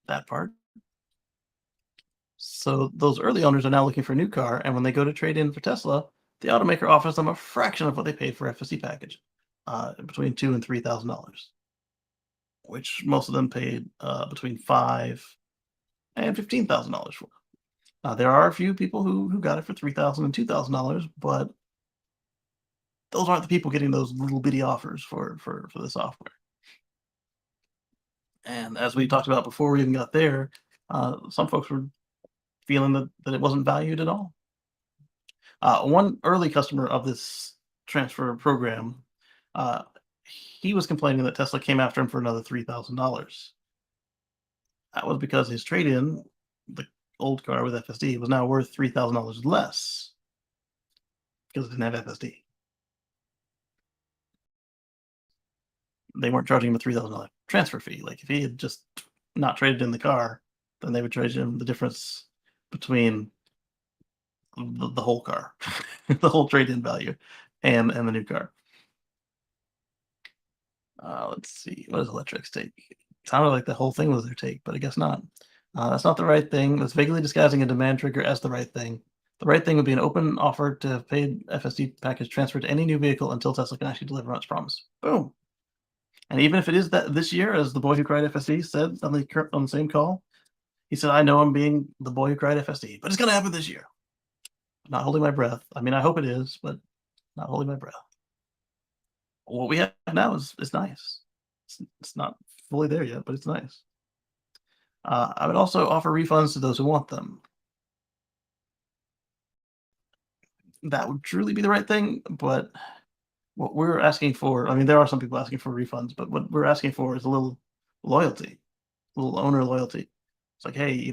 That part. So those early owners are now looking for a new car, and when they go to trade in for Tesla, the automaker offers them a fraction of what they paid for FSD package, between $2,000 and $3,000, which most of them paid between $5,000 and $15,000 for. There are a few people who got it for $3,000 and $2,000, but those aren't the people getting those little bitty offers for the software. And as we talked about before we even got there, some folks were feeling that it wasn't valued at all. One early customer of this transfer program, he was complaining that Tesla came after him for another $3,000. That was because his trade-in, the old car with FSD, was now worth $3,000 less because it didn't have FSD. They weren't charging him a $3,000 transfer fee. Like if he had just not traded in the car, then they would charge him the difference between the whole car, the whole trade-in value, and the new car. Let's see, what does Electrix take? Sounded like the whole thing was their take, but I guess not. That's not the right thing. That's vaguely disguising a demand trigger as the right thing. The right thing would be an open offer to have paid FSD package transferred to any new vehicle until Tesla can actually deliver on its promise. Boom. And even if it is that this year, as the boy who cried FSD said on the same call, he said, "I know I'm being the boy who cried FSD, but it's going to happen this year." I'm not holding my breath. I mean, I hope it is, but not holding my breath. What we have now is nice. It's not fully there yet, but it's nice. I would also offer refunds to those who want them. That would truly be the right thing, but what we're asking for, I mean, there are some people asking for refunds, but what we're asking for is a little loyalty, a little owner loyalty. It's like, hey,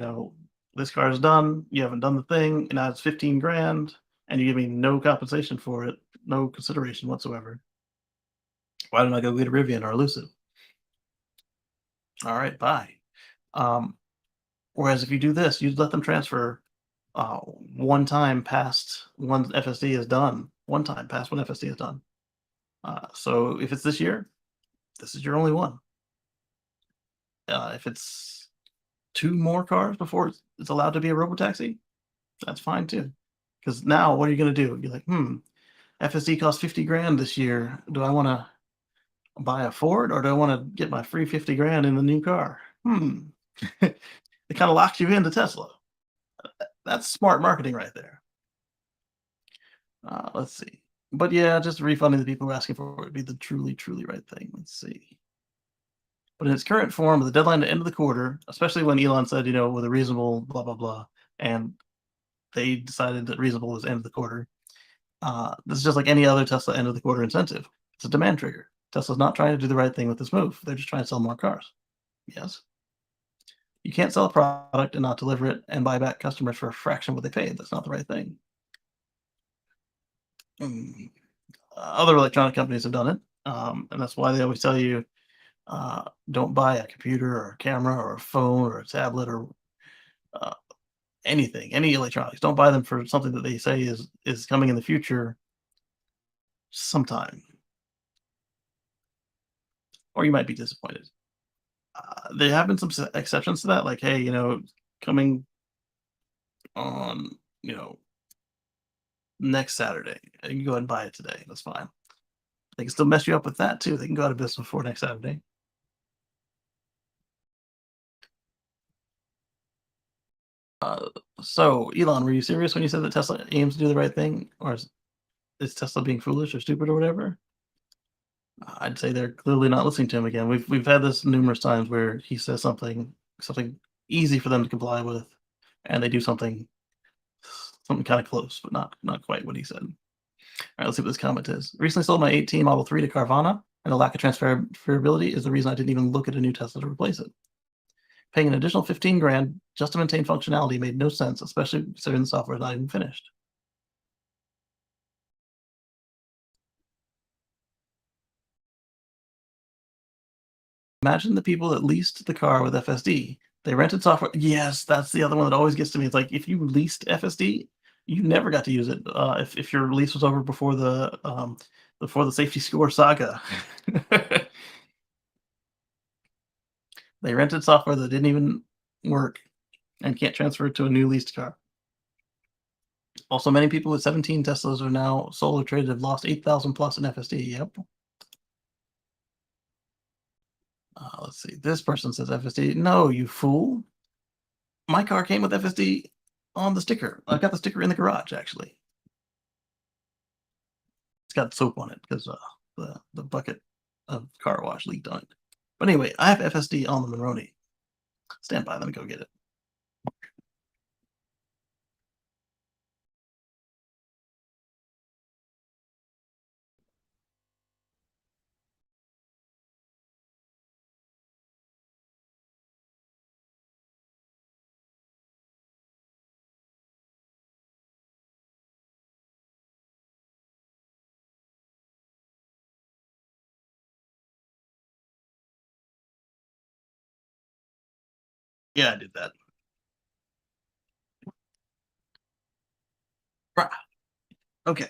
this car is done. You haven't done the thing, and now it's 15 grand, and you give me no compensation for it, no consideration whatsoever. Why don't I go get a Rivian or a Lucid? All right, bye. Um, Whereas if you do this, you let them transfer one time past when FSD is done. One time past when FSD is done. So if it's this year, this is your only one. If it's two more cars before it's allowed to be a robotaxi, that's fine too. Because now, what are you going to do? You're like, FSD costs 50 grand this year. Do I want to buy a Ford or do I want to get my free 50 grand in the new car? It kind of locks you into Tesla. That's smart marketing right there. Let's see. But yeah, just refunding the people who are asking for it would be the truly, truly right thing. Let's see. But in its current form, with the deadline to end of the quarter, especially when Elon said, with a reasonable blah, blah, blah, and they decided that reasonable was end of the quarter, this is just like any other Tesla end of the quarter incentive. It's a demand trigger. Tesla's not trying to do the right thing with this move. They're just trying to sell more cars. Yes. You can't sell a product and not deliver it and buy back customers for a fraction of what they paid. That's not the right thing. Other electronic companies have done it, and that's why they always tell you don't buy a computer or a camera or a phone or a tablet or uh, anything, any electronics. Don't buy them for something that they say is coming in the future sometime, or you might be disappointed. There have been some exceptions to that, like hey, coming on, you know, next Saturday, and you can go ahead and buy it today. That's fine. They can still mess you up with that too. They can go out of business before next Saturday. So, Elon, were you serious when you said that Tesla aims to do the right thing, or is Tesla being foolish or stupid or whatever? I'd say they're clearly not listening to him again. We've had this numerous times where he says something easy for them to comply with, and they do something kind of close, but not quite what he said. All right, let's see what this comment is. Recently sold my 18 Model 3 to Carvana, and the lack of transferability is the reason I didn't even look at a new Tesla to replace it. Paying an additional 15 grand just to maintain functionality made no sense, especially considering the software is not even finished. Imagine the people that leased the car with FSD. They rented software. Yes, that's the other one that always gets to me. It's like if you leased FSD, you never got to use it. If your lease was over before the safety score saga, they rented software that didn't even work and can't transfer it to a new leased car. Also, many people with 17 Teslas are now sold or traded have lost 8,000 plus in FSD. Yep. Let's see. This person says FSD. No, you fool. My car came with FSD on the sticker. I got the sticker in the garage, actually. It's got soap on it because the bucket of car wash leaked on it. But anyway, I have FSD on the Monroney. Stand by. Let me go get it. Yeah, I did that. Right. Okay.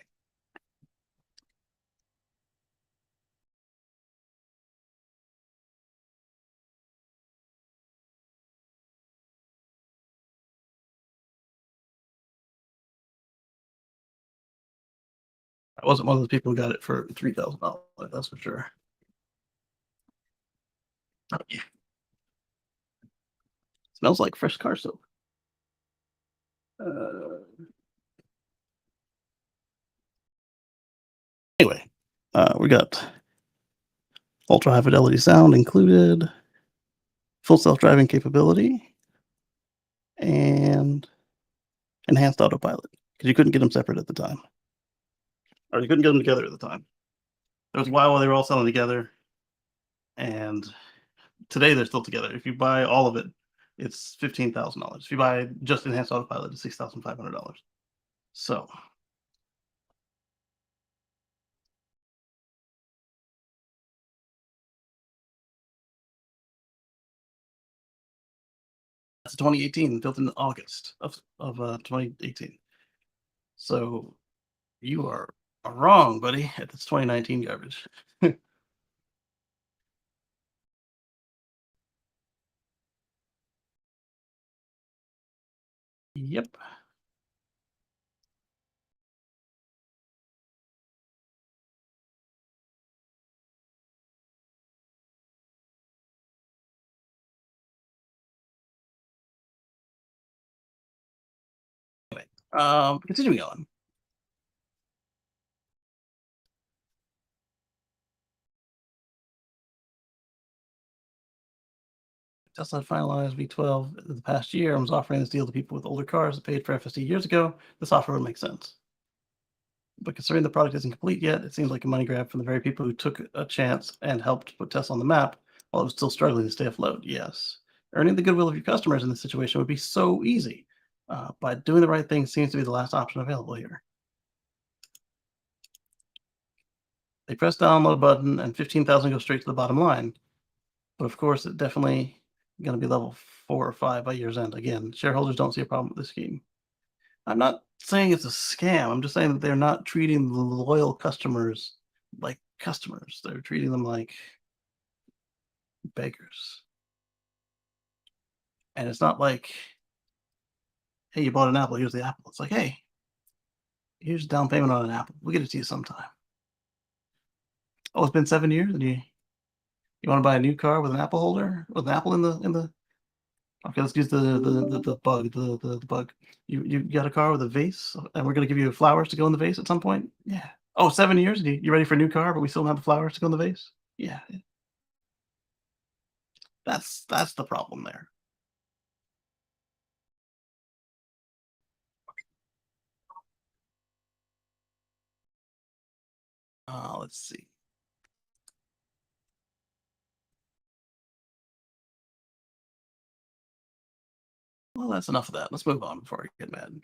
I wasn't one of those people who got it for $3,000. That's for sure. Oh, yeah. Smells like fresh car soap. Anyway, we got ultra high fidelity sound included, full self-driving capability, and enhanced autopilot, because you couldn't get them separate at the time. Or you couldn't get them together at the time. There was a while they were all selling together, and today they're still together. If you buy all of it, it's $15,000. If you buy just enhanced autopilot, it's $6,500. So that's 2018, built in August of 2018. So you are wrong, buddy. It's 2019 garbage. Yep. Anyway, continuing on. Tesla finalized V12 the past year and was offering this deal to people with older cars that paid for FSD years ago. This offer would make sense. But considering the product isn't complete yet, it seems like a money grab from the very people who took a chance and helped put Tesla on the map while it was still struggling to stay afloat. Yes. Earning the goodwill of your customers in this situation would be so easy. But doing the right thing seems to be the last option available here. They press the download button and 15,000 goes straight to the bottom line. But of course, it's definitely going to be level 4 or 5 by year's end. Again, shareholders don't see a problem with this scheme. I'm not saying it's a scam. I'm just saying that they're not treating the loyal customers like customers. They're treating them like beggars. And it's not like, hey, you bought an apple, here's the apple. It's like, hey, here's a down payment on an apple. We'll get it to you sometime. Oh, it's been 7 years and you want to buy a new car with an apple holder? With an apple in the okay, let's use the bug, the bug. You got a car with a vase, and we're gonna give you flowers to go in the vase at some point? Yeah. Oh, 7 years? And you ready for a new car, but we still don't have the flowers to go in the vase? Yeah. That's the problem there. Let's see. Well, that's enough of that. Let's move on before I get mad.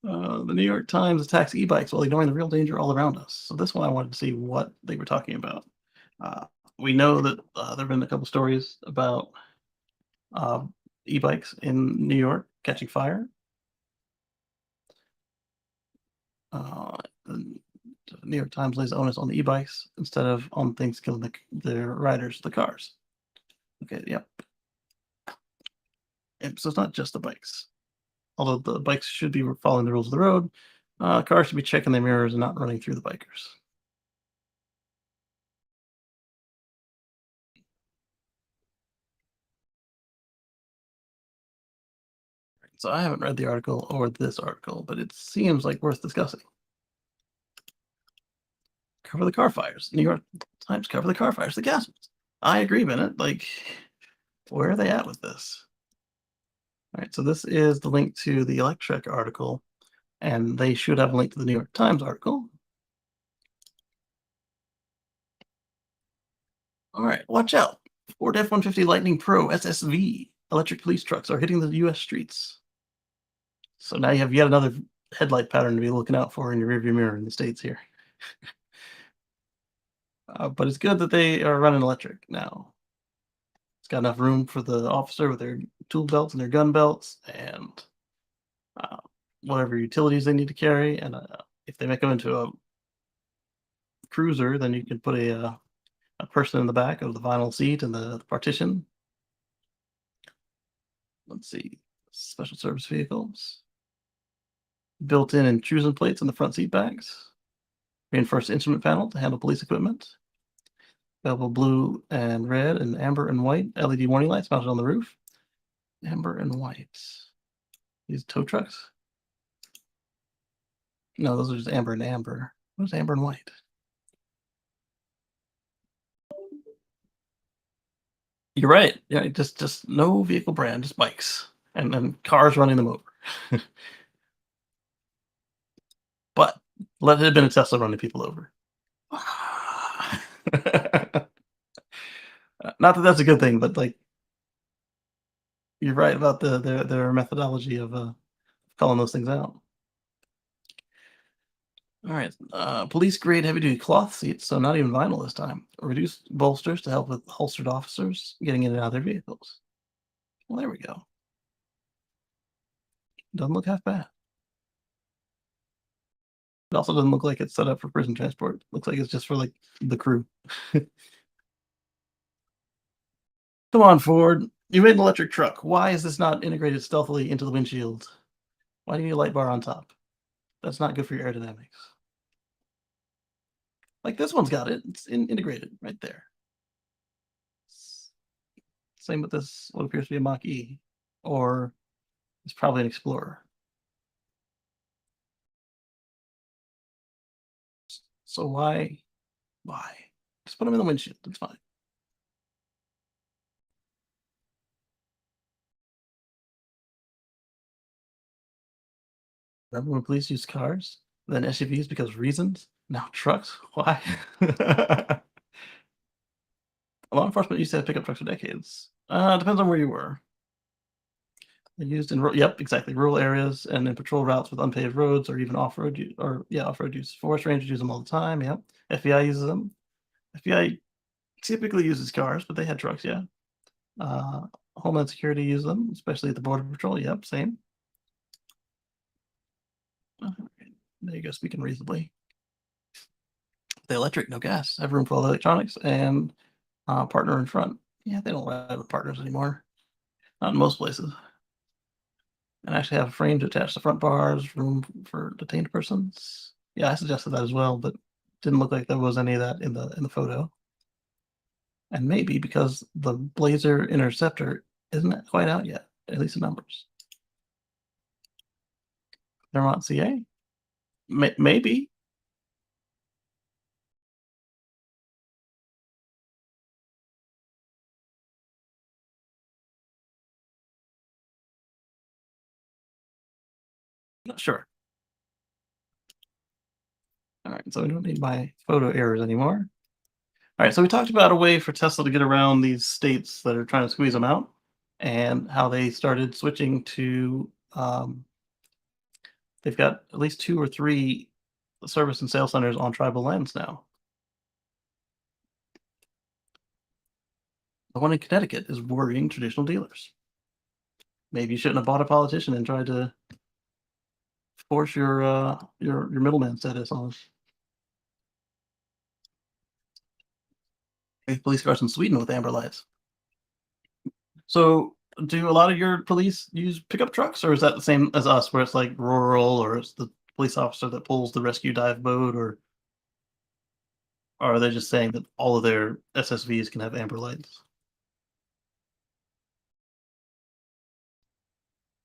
The New York Times attacks e-bikes while ignoring the real danger all around us. So this one I wanted to see what they were talking about. Uh, we know that there have been a couple stories about uh, e-bikes in New York catching fire. The New York Times lays the onus on the e-bikes instead of on things killing their riders, the cars. Okay, yep. And so it's not just the bikes. Although the bikes should be following the rules of the road, cars should be checking their mirrors and not running through the bikers. So I haven't read the article or this article, but it seems like worth discussing. Cover the car fires. New York Times cover the car fires. The gas ones. I agree, Bennett. Like, where are they at with this? All right, so this is the link to the Electrek article, and they should have a link to the New York Times article. All right, watch out. Ford F-150 Lightning Pro SSV electric police trucks are hitting the U.S. streets. So now you have yet another headlight pattern to be looking out for in your rearview mirror in the States here. But it's good that they are running electric now. It's got enough room for the officer with their tool belts and their gun belts and uh, whatever utilities they need to carry. And if they make them into a cruiser, then you can put a person in the back of the vinyl seat and the partition. Let's see, special service vehicles. built-in intrusion plates in the front seat bags, reinforced instrument panel to handle police equipment, available blue and red and amber and white LED warning lights mounted on the roof. Amber and white. These tow trucks? No, those are just amber and amber. What's amber and white? You're right. Yeah, just no vehicle brand, just bikes and cars running them over. But let it have been a Tesla running people over. Not that that's a good thing, but like you're right about their methodology of calling those things out. All right, police grade heavy duty cloth seats, so not even vinyl this time. Reduced bolsters to help with holstered officers getting in and out of their vehicles. Well, there we go. Doesn't look half bad. It also doesn't look like it's set up for prison transport. Looks like it's just for like the crew. Come on, Ford. You made an electric truck. Why is this not integrated stealthily into the windshield? Why do you need a light bar on top? That's not good for your aerodynamics. Like this one's got it. It's integrated right there. Same with this, what appears to be a Mach-E. Or it's probably an Explorer. So why? Just put them in the windshield. It's fine. Remember when police used cars, then SUVs because of reasons? Now trucks? Why? Law enforcement used to have pickup trucks for decades. Depends on where you were. They're used in yep, exactly, rural areas and in patrol routes with unpaved roads or even off-road off-road use. Forest rangers use them all the time. Yep. FBI uses them. FBI typically uses cars, but they had trucks. Yeah. Homeland Security uses them, especially at the Border Patrol. Yep, same. There you go. Speaking reasonably. The electric, no gas. Have room for all the electronics and partner in front. Yeah, they don't ride with partners anymore. Not in most places. And actually have a frame to attach the front bars, room for detained persons. Yeah, I suggested that as well, but didn't look like there was any of that in the photo. And maybe because the Blazer Interceptor isn't quite out yet, at least in numbers. Vermont, CA? Maybe. Not sure. All right, so we don't need my photo errors anymore. All right, so we talked about a way for Tesla to get around these states that are trying to squeeze them out and how they started switching to, they've got at least 2 or 3 service and sales centers on tribal lands now. The one in Connecticut is worrying traditional dealers. Maybe you shouldn't have bought a politician and tried to force your middleman status on us. Police cars in Sweden with amber lights. So, do a lot of your police use pickup trucks, or is that the same as us, where it's like rural, or it's the police officer that pulls the rescue dive boat, or are they just saying that all of their SSVs can have amber lights?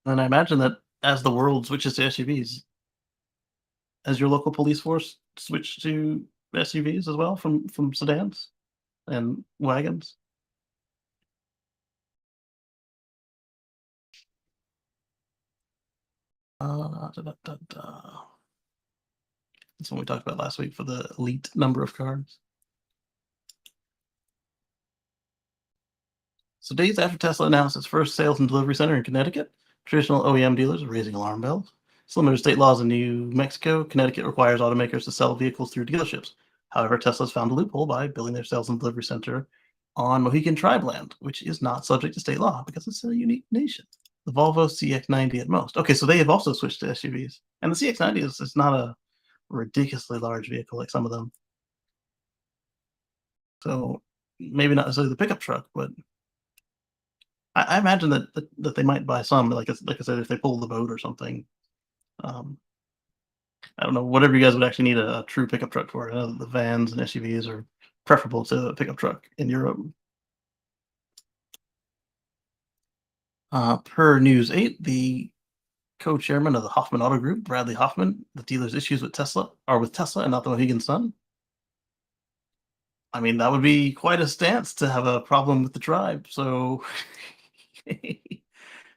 And I imagine that as the world switches to SUVs, has your local police force switched to SUVs as well from sedans and wagons? That's what we talked about last week for the elite number of cars. So days after Tesla announced its first sales and delivery center in Connecticut, traditional OEM dealers are raising alarm bells. Similar to state laws in New Mexico, Connecticut requires automakers to sell vehicles through dealerships. However, Tesla's found a loophole by building their sales and delivery center on Mohican tribe land, which is not subject to state law because it's a unique nation. The Volvo CX-90 at most. Okay, so they have also switched to SUVs. And the CX-90 is not a ridiculously large vehicle like some of them. So maybe not necessarily the pickup truck, but I imagine that they might buy some, like I said, if they pull the boat or something. I don't know, whatever you guys would actually need a true pickup truck for. The vans and SUVs are preferable to a pickup truck in Europe. Per News 8, the co-chairman of the Hoffman Auto Group, Bradley Hoffman, the dealer's issues with Tesla are with Tesla and not the Mohegan Sun. I mean, that would be quite a stance to have a problem with the tribe. So,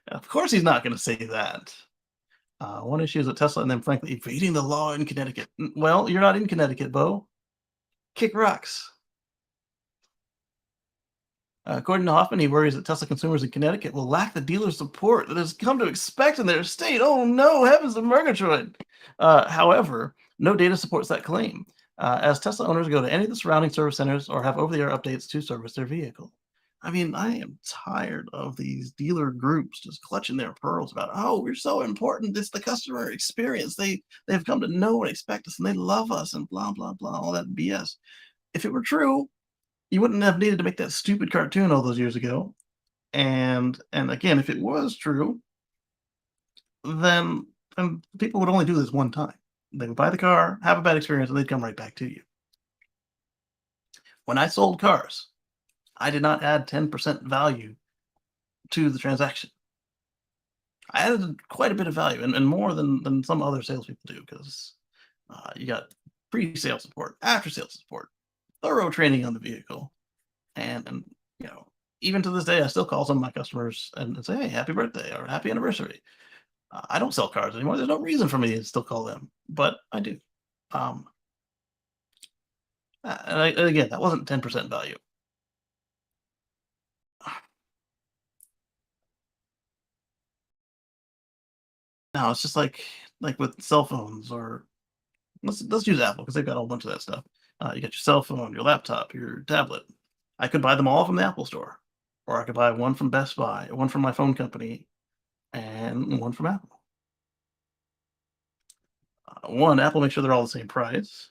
of course, he's not going to say that. One issue is with Tesla, and then frankly, evading the law in Connecticut. Well, you're not in Connecticut, Bo. Kick rocks. According to Hoffman, he worries that Tesla consumers in Connecticut will lack the dealer support that has come to expect in their state. Oh no, heavens of Murgatroyd! However, no data supports that claim, as Tesla owners go to any of the surrounding service centers or have over-the-air updates to service their vehicle. I mean, I am tired of these dealer groups just clutching their pearls about, oh, we're so important. It's the customer experience. They've come to know and expect us, and they love us, and blah blah blah, all that BS. If it were true, you wouldn't have needed to make that stupid cartoon all those years ago. And again, if it was true, then people would only do this one time. They would buy the car, have a bad experience, and they'd come right back to you. When I sold cars, I did not add 10% value to the transaction. I added quite a bit of value and more than some other salespeople do because you got pre-sale support, after-sale support, thorough training on the vehicle, and you know, even to this day, I still call some of my customers and say, "Hey, happy birthday or happy anniversary." I don't sell cars anymore. There's no reason for me to still call them, but I do. Um, and again, that wasn't 10% value. No, it's just like with cell phones or let's use Apple because they've got a whole bunch of that stuff. You got your cell phone, your laptop, your tablet. I could buy them all from the Apple store, or I could buy one from Best Buy, one from my phone company, and one from Apple. One, Apple makes sure they're all the same price.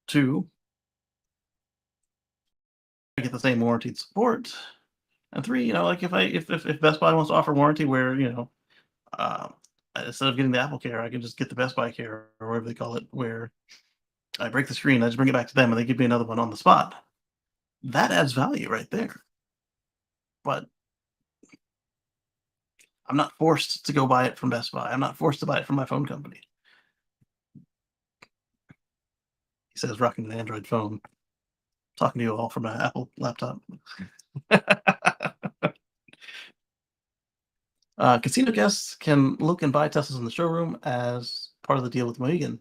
Two, I get the same warranty and support. And three, like if Best Buy wants to offer warranty where uh, instead of getting the Apple Care, I can just get the Best Buy Care or whatever they call it, where I break the screen, I just bring it back to them, and they give me another one on the spot. That adds value right there. But I'm not forced to go buy it from Best Buy. I'm not forced to buy it from my phone company. He says, rocking an Android phone, talking to you all from an Apple laptop. Casino guests can look and buy Teslas in the showroom as part of the deal with Mohegan.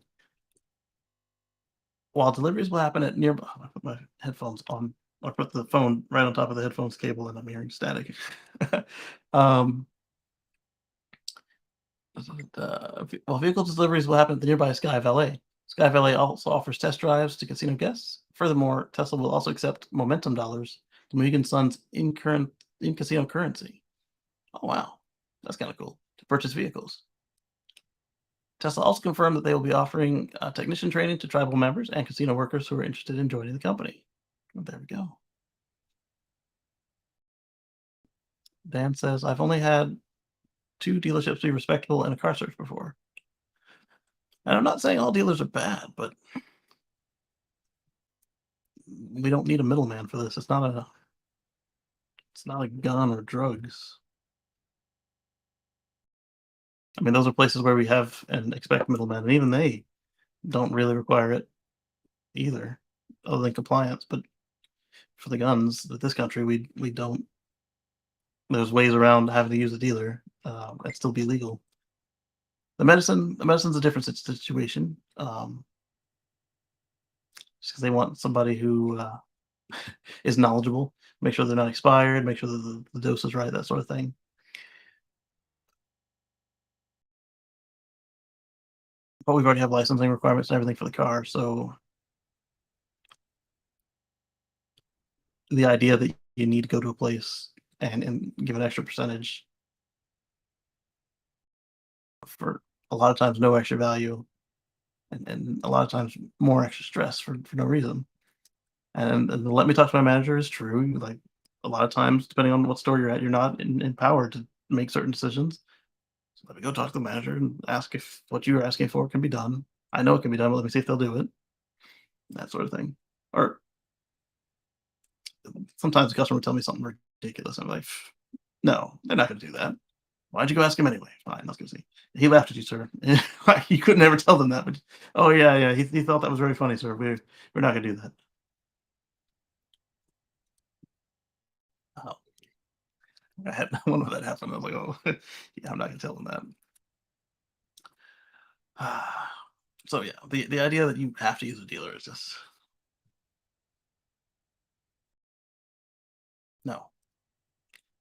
While deliveries will happen at nearby, I put my headphones on. I put the phone right on top of the headphones cable, and I'm hearing static. um, while vehicle deliveries will happen at the nearby Sky Valet. Sky Valet also offers test drives to casino guests. Furthermore, Tesla will also accept momentum dollars, the Mohegan Sun's in-casino currency. Oh wow, that's kind of cool to purchase vehicles. Tesla also confirmed that they will be offering technician training to tribal members and casino workers who are interested in joining the company. Well, there we go. Dan says, I've only had 2 dealerships be respectable in a car search before. And I'm not saying all dealers are bad, but we don't need a middleman for this. It's not a gun or drugs. I mean, those are places where we have and expect middlemen, and even they don't really require it either, other than compliance. But for the guns, with this country, we don't. There's ways around having to use a dealer and still be legal. The medicine's a different situation. Just because they want somebody who is knowledgeable, make sure they're not expired, make sure that the dose is right, that sort of thing. But we've already have licensing requirements and everything for the car, so the idea that you need to go to a place and give an extra percentage for a lot of times no extra value and a lot of times more extra stress for no reason. And let me talk to my manager is true. Like a lot of times, depending on what store you're at, you're not empowered to make certain decisions. let me go talk to the manager and ask if what you're asking for can be done. I know it can be done, but let me see if they'll do it. That sort of thing. Or sometimes the customer will tell me something ridiculous. I'm like, no, they're not going to do that. Why'd you go ask him anyway? Fine, let's go see. He laughed at you, sir. You couldn't ever tell them that. But, oh yeah, yeah. He thought that was very funny, sir. We're not going to do that. Oh, I had one of that happen. I was like, oh, yeah, I'm not going to tell them that. So yeah, the idea that you have to use a dealer is just no.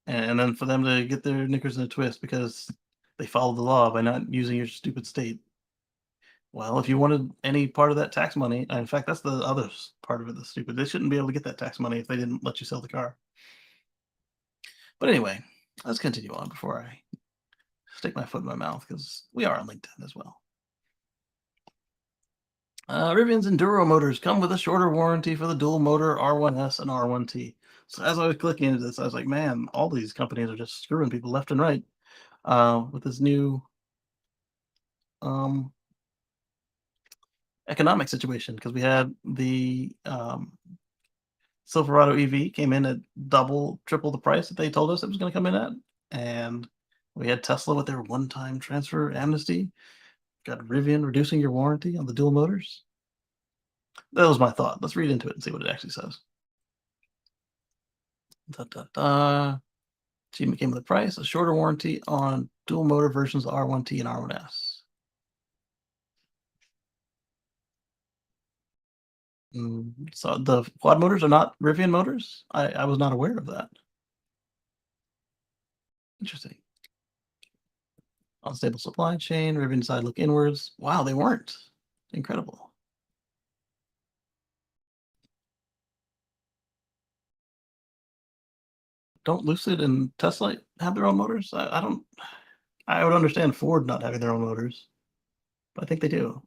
And then for them to get their knickers in a twist because they followed the law by not using your stupid state. Well, if you wanted any part of that tax money, in fact, that's the other part of it that's stupid. They shouldn't be able to get that tax money if they didn't let you sell the car. But anyway, let's continue on before I stick my foot in my mouth because we are on LinkedIn as well. Rivian's Enduro motors come with a shorter warranty for the dual motor R1S and R1T. So as I was clicking into this, I was like, man, all these companies are just screwing people left and right with this new um, economic situation because we had the Silverado EV came in at double, triple the price that they told us it was going to come in at, and we had Tesla with their one-time transfer amnesty. Got Rivian reducing your warranty on the dual motors. That was my thought. Let's read into it and see what it actually says. Da, da, da. Achievement came with a price, a shorter warranty on dual motor versions of R1T and R1S. So the quad motors are not Rivian motors? I was not aware of that. Interesting. Unstable supply chain, Rivian side look inwards. Wow, they weren't. Incredible. Don't Lucid and Tesla have their own motors? I don't. I would understand Ford not having their own motors, but I think they do.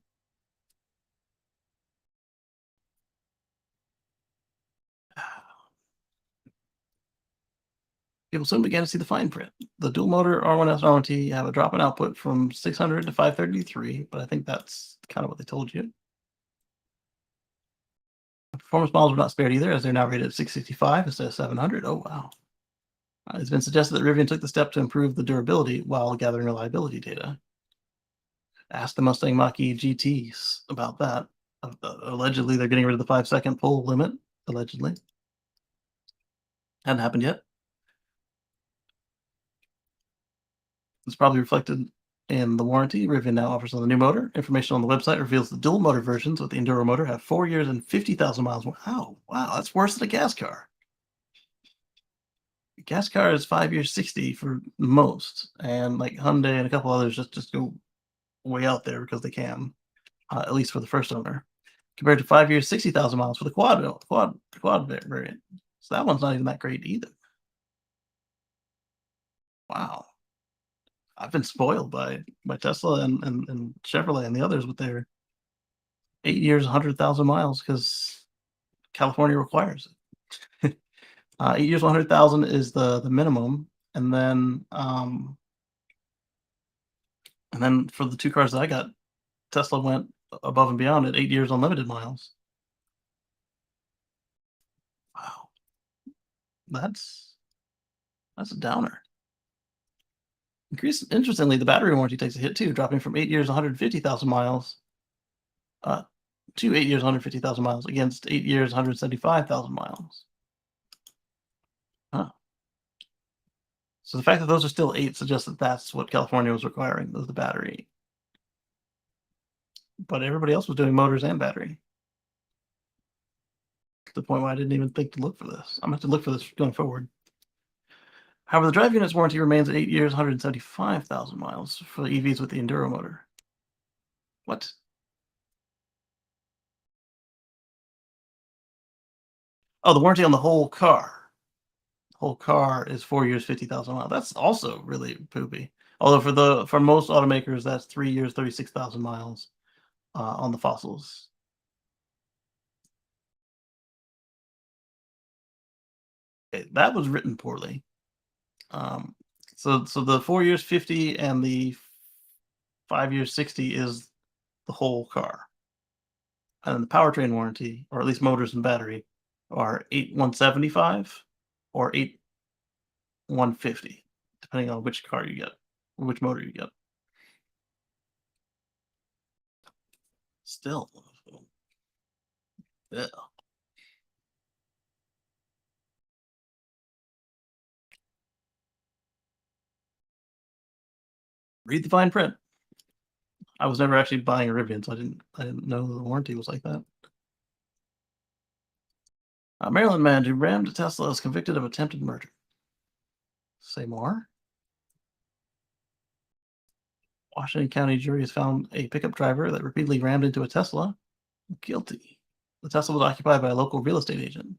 People soon began to see the fine print. The dual motor R1S and R1T have a drop in output from 600 to 533, but I think that's kind of what they told you. Performance models were not spared either, as they're now rated at 665 instead of 700. Oh, wow. It's been suggested that Rivian took the step to improve the durability while gathering reliability data. Ask the Mustang Mach-E GTs about that. Allegedly, they're getting rid of the 5-second pull limit. Allegedly. Hadn't happened yet. It's probably reflected in the warranty. Rivian now offers on the new motor. Information on the website reveals the dual motor versions with the Enduro motor have 4 years and 50,000 miles. Wow, wow, that's worse than a gas car. A gas car is 5 years, 60 for most, and like Hyundai and a couple others just go way out there because they can, at least for the first owner. Compared to 5 years, 60,000 miles for the quad variant. So that one's not even that great either. Wow. I've been spoiled by Tesla and Chevrolet and the others with their 8 years, 100,000 miles because California requires it. 8 years, 100,000 is the minimum, and then for the 2 cars that I got, Tesla went above and beyond at 8 years, unlimited miles. Wow, that's a downer. Interestingly, the battery warranty takes a hit too, dropping from 8 years, 150,000 miles to 8 years, 150,000 miles against 8 years, 175,000 miles. Huh. So the fact that those are still 8 suggests that that's what California was requiring, was the battery. But everybody else was doing motors and battery. To the point where I didn't even think to look for this. I'm going to have to look for this going forward. However, the drive unit's warranty remains at 8 years, 175,000 miles for the EVs with the Enduro motor. What? Oh, the warranty on the whole car. The whole car is 4 years, 50,000 miles. That's also really poopy. Although for most automakers, that's 3 years, 36,000 miles on the fossils. Okay, that was written poorly. So the 4 years, 50, and the 5 years, 60 is the whole car. And then the powertrain warranty, or at least motors and battery, are 175 or 150, depending on which car you get, or which motor you get. Still, yeah. Read the fine print. I was never actually buying a Rivian, so I didn't know the warranty was like that. A Maryland man who rammed a Tesla is convicted of attempted murder. Say more. Washington County jury has found a pickup driver that repeatedly rammed into a Tesla guilty. The Tesla was occupied by a local real estate agent.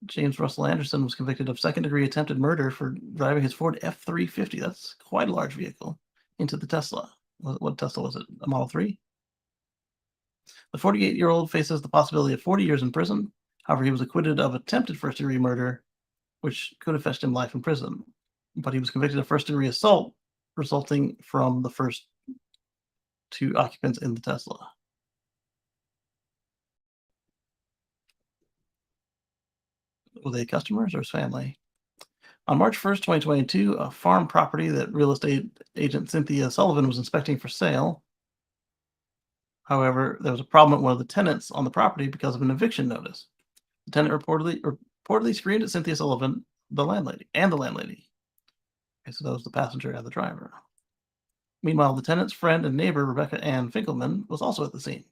James Russell Anderson was convicted of second-degree attempted murder for driving his Ford F-350. That's quite a large vehicle into the Tesla. What Tesla was it? A Model 3? The 48-year-old faces the possibility of 40 years in prison. However, he was acquitted of attempted first-degree murder, which could have fetched him life in prison. But he was convicted of first-degree assault, resulting from the first two occupants in the Tesla. Were they customers or his family? On March 1st, 2022, a farm property that real estate agent Cynthia Sullivan was inspecting for sale. However, there was a problem with one of the tenants on the property because of an eviction notice. The tenant reportedly screamed at Cynthia Sullivan, the landlady. Okay, so that was the passenger and the driver. Meanwhile, the tenant's friend and neighbor, Rebecca Ann Finkelman, was also at the scene.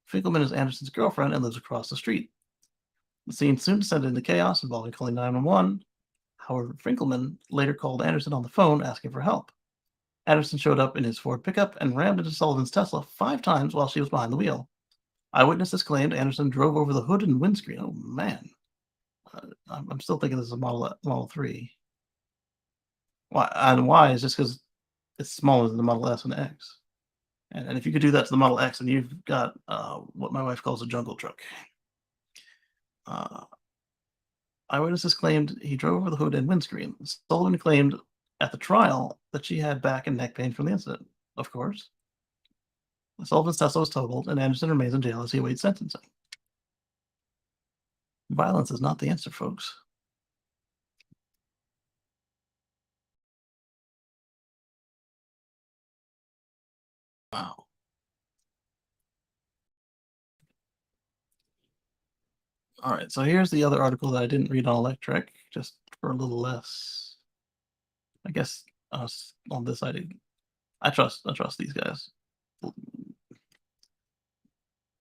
Finkelman is Anderson's girlfriend and lives across the street. The scene soon descended into chaos, involving calling 911. However, Finkelman later called Anderson on the phone asking for help. Anderson showed up in his Ford pickup and rammed into Sullivan's Tesla 5 times while she was behind the wheel. Eyewitnesses claimed Anderson drove over the hood and windscreen. Oh, man. I'm still thinking this is a Model 3. Why is just because it's smaller than the Model S and X. And if you could do that to the Model X, then you've got what my wife calls a jungle truck. Eyewitnesses claimed he drove over the hood and windscreen. Sullivan claimed at the trial that she had back and neck pain from the incident. Of course. Sullivan's Tesla was totaled, and Anderson remains in jail as he awaits sentencing. Violence is not the answer, folks. Wow. All right, so here's the other article that I didn't read on electric, just for a little less. I guess on this I trust these guys.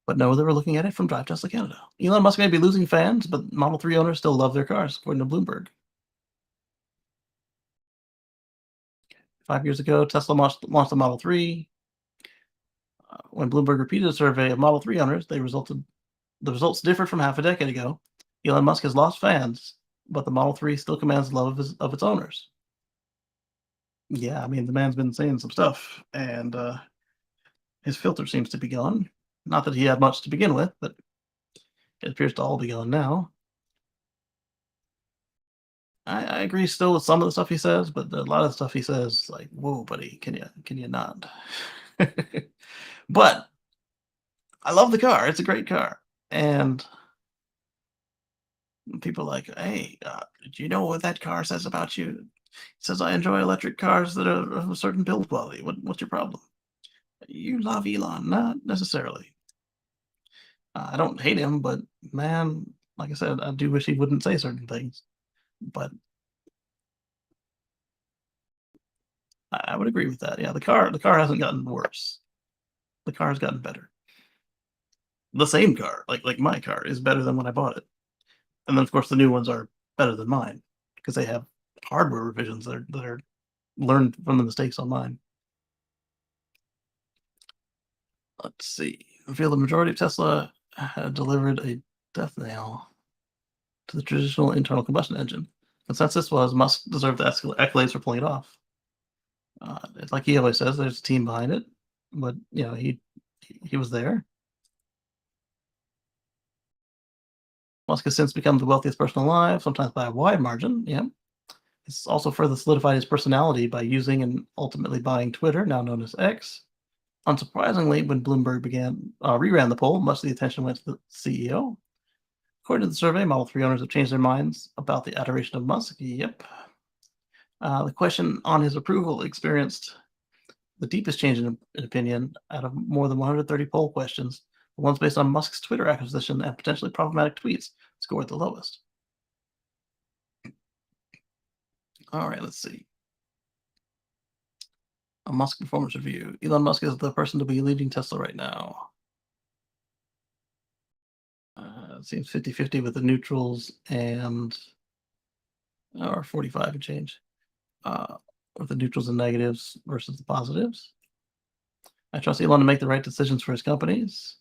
But no, they were looking at it from Drive Tesla Canada. Elon Musk may be losing fans, but Model 3 owners still love their cars, according to Bloomberg. 5 years ago, Tesla launched the Model 3. When Bloomberg repeated a survey of Model 3 owners, the results differed from half a decade ago. Elon Musk has lost fans, but the Model 3 still commands the love of its owners. Yeah, I mean, the man's been saying some stuff, and his filter seems to be gone. Not that he had much to begin with, but it appears to all be gone now. I agree still with some of the stuff he says, but a lot of the stuff he says, like, whoa, buddy, can you not? But I love the car. It's a great car. And people are like, hey, do you know what that car says about you? It says I enjoy electric cars that are of a certain build quality. What's your problem? You love Elon, not necessarily. I don't hate him, but man, like I said, I do wish he wouldn't say certain things. But I would agree with that. Yeah, the car hasn't gotten worse. The car has gotten better. The same car, like my car, is better than when I bought it. And then of course the new ones are better than mine because they have hardware revisions that are learned from the mistakes on mine. Let's see. Reveal the majority of Tesla had delivered a death nail to the traditional internal combustion engine. Consensus was Musk deserved the accolades for pulling it off. It's like he always says, there's a team behind it, but he was there. Musk has since become the wealthiest person alive, sometimes by a wide margin. Yeah. This also further solidified his personality by using and ultimately buying Twitter, now known as X. Unsurprisingly, when Bloomberg reran the poll, much of the attention went to the CEO. According to the survey, Model 3 owners have changed their minds about the adoration of Musk. Yep. The question on his approval experienced the deepest change in opinion out of more than 130 poll questions. The ones based on Musk's Twitter acquisition and potentially problematic tweets scored the lowest. All right, let's see. A Musk performance review. Elon Musk is the person to be leading Tesla right now. It seems 50-50 with the neutrals and or 45 and change. With the neutrals and negatives versus the positives. I trust Elon to make the right decisions for his companies.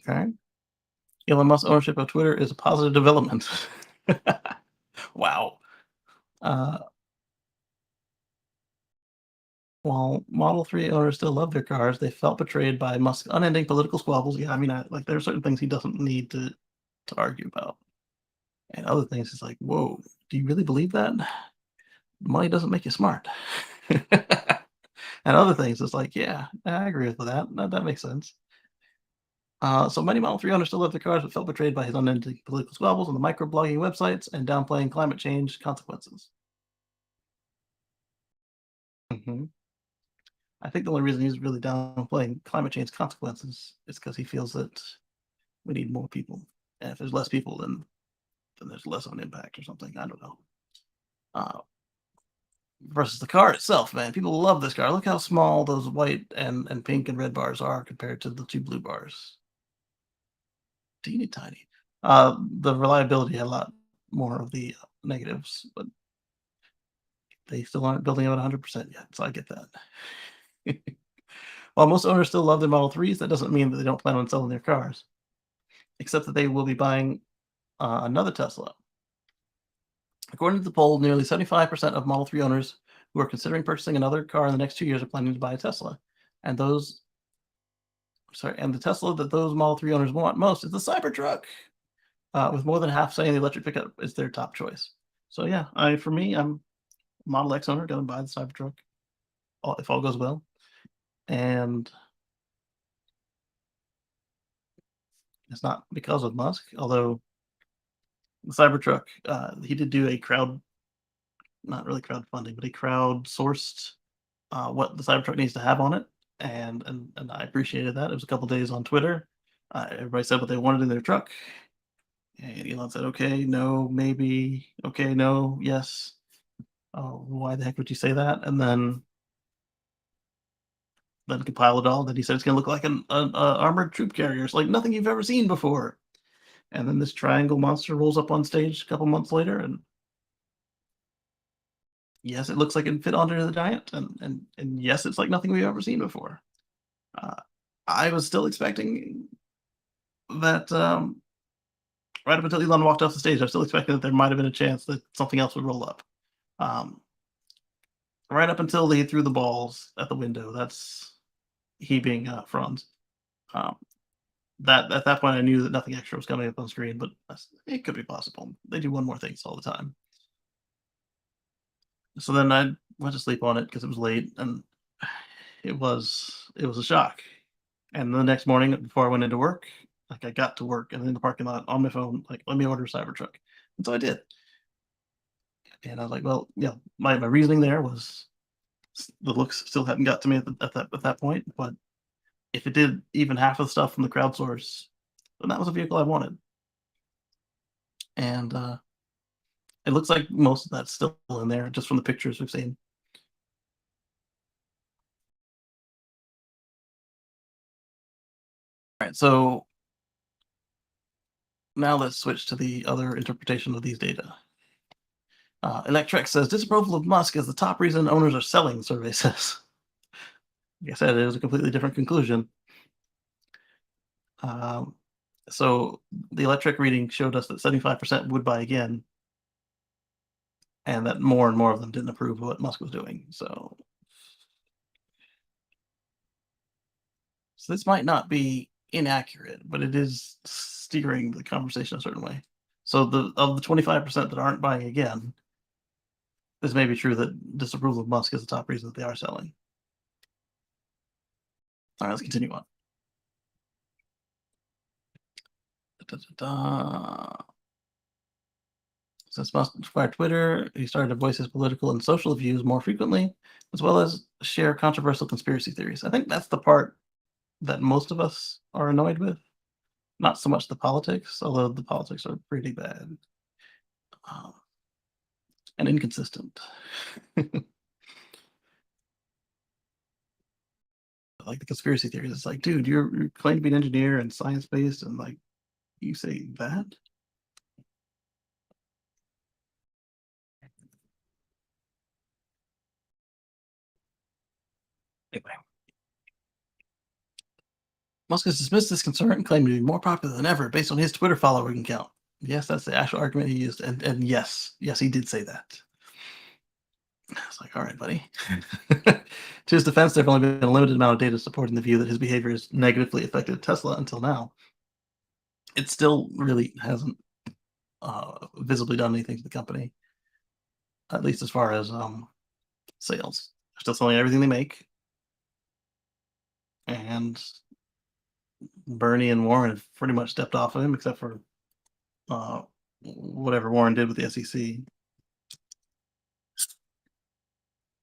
Okay. Elon Musk's ownership of Twitter is a positive development. Wow. While Model 3 owners still love their cars, they felt betrayed by Musk's unending political squabbles. Yeah, I mean, like there are certain things he doesn't need to argue about, and other things it's like, whoa, do you really believe that? Money doesn't make you smart. And other things, it's like, yeah, I agree with that. That makes sense. So many Model 3 owners still love their cars, but felt betrayed by his unending political squabbles on the microblogging websites and downplaying climate change consequences. Mhm. I think the only reason he's really downplaying climate change consequences is because he feels that we need more people, and if there's less people, then there's less of an impact or something. I don't know. Uh, versus the car itself, man, people love this car. Look how small those white and pink and red bars are compared to the two blue bars. Teeny tiny. The reliability had a lot more of the negatives, but they still aren't building out 100% yet, so I get that. While most owners still love their Model 3s, that doesn't mean that they don't plan on selling their cars, except that they will be buying another Tesla. According to the poll, nearly 75% of Model 3 owners who are considering purchasing another car in the next 2 years are planning to buy a Tesla. And the Tesla that those Model 3 owners want most is the Cybertruck, with more than half saying the electric pickup is their top choice. So yeah, for me, I'm a Model X owner, going to buy the Cybertruck if all goes well. And it's not because of Musk, although the Cybertruck, he did do a not really crowdfunding, but he crowdsourced what the Cybertruck needs to have on it, and I appreciated that. It was a couple days on Twitter. Everybody said what they wanted in their truck, and Elon said, "Okay, no, maybe. Okay, no, yes. Oh, why the heck would you say that?" And then compiled it all. Then he said it's going to look like an armored troop carrier. It's like nothing you've ever seen before. And then this triangle monster rolls up on stage a couple months later, and yes, it looks like it fit Andre the Giant, and yes, it's like nothing we've ever seen before. Uh, I was still expecting that right up until Elon walked off the stage. I was still expecting that there might have been a chance that something else would roll up. Um, right up until he threw the balls at the window. That's he being Franz. Um, that at that point, I knew that nothing extra was coming up on screen, but it could be possible. They do one more things all the time. So then I went to sleep on it because it was late, and it was a shock. And the next morning, before I went into work, like I got to work and in the parking lot on my phone, like, let me order a Cybertruck. And so I did. And I was like, well, yeah, my reasoning there was the looks still hadn't got to me at that point. But if it did even half of the stuff from the crowdsource, then that was a vehicle I wanted. And it looks like most of that's still in there just from the pictures we've seen. All right, so now let's switch to the other interpretation of these data. Electrek says disapproval of Musk is the top reason owners are selling, survey says. Like I said, it was a completely different conclusion. Um, so the Electrek reading showed us that 75% would buy again, and that more and more of them didn't approve of what Musk was doing. So this might not be inaccurate, but it is steering the conversation a certain way. So of the 25% that aren't buying again, this may be true that disapproval of Musk is the top reason that they are selling. All right, let's continue on. Da-da-da-da. Since Musk acquired Twitter, he started to voice his political and social views more frequently, as well as share controversial conspiracy theories. I think that's the part that most of us are annoyed with. Not so much the politics, although the politics are pretty bad um, and inconsistent. Like the conspiracy theories, it's like, dude, you claim to be an engineer and science based, and like you say that. Anyway, Musk has dismissed this concern and claimed to be more popular than ever based on his Twitter following count. Yes, that's the actual argument he used, and yes, he did say that. It's like, all right, buddy. To his defense, there have only been a limited amount of data supporting the view that his behavior has negatively affected Tesla until now. It still really hasn't visibly done anything to the company, at least as far as sales. They're still selling everything they make, and Bernie and Warren have pretty much stepped off of him, except for whatever Warren did with the SEC,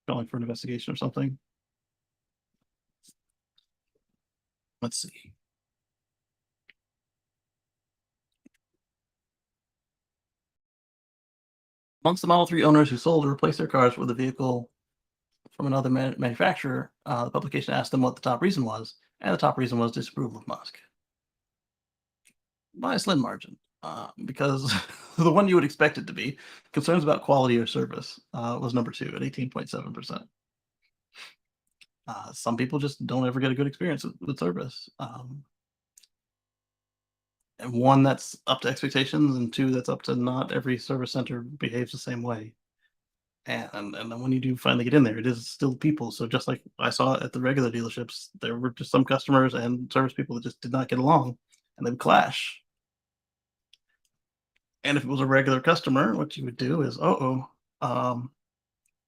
calling for an investigation or something. Let's see. Amongst the Model 3 owners who sold or replaced their cars with a vehicle from another manufacturer, the publication asked them what the top reason was, and the top reason was disapproval of Musk by a slim margin. Because the one you would expect it to be, concerns about quality or service, was number 2 at 18.7%. Some people just don't ever get a good experience with service. And one, that's up to expectations, and two, that's up to not every service center behaves the same way. And then when you do finally get in there, it is still people. So just like I saw at the regular dealerships, there were just some customers and service people that just did not get along, and they would clash. And if it was a regular customer, what you would do is,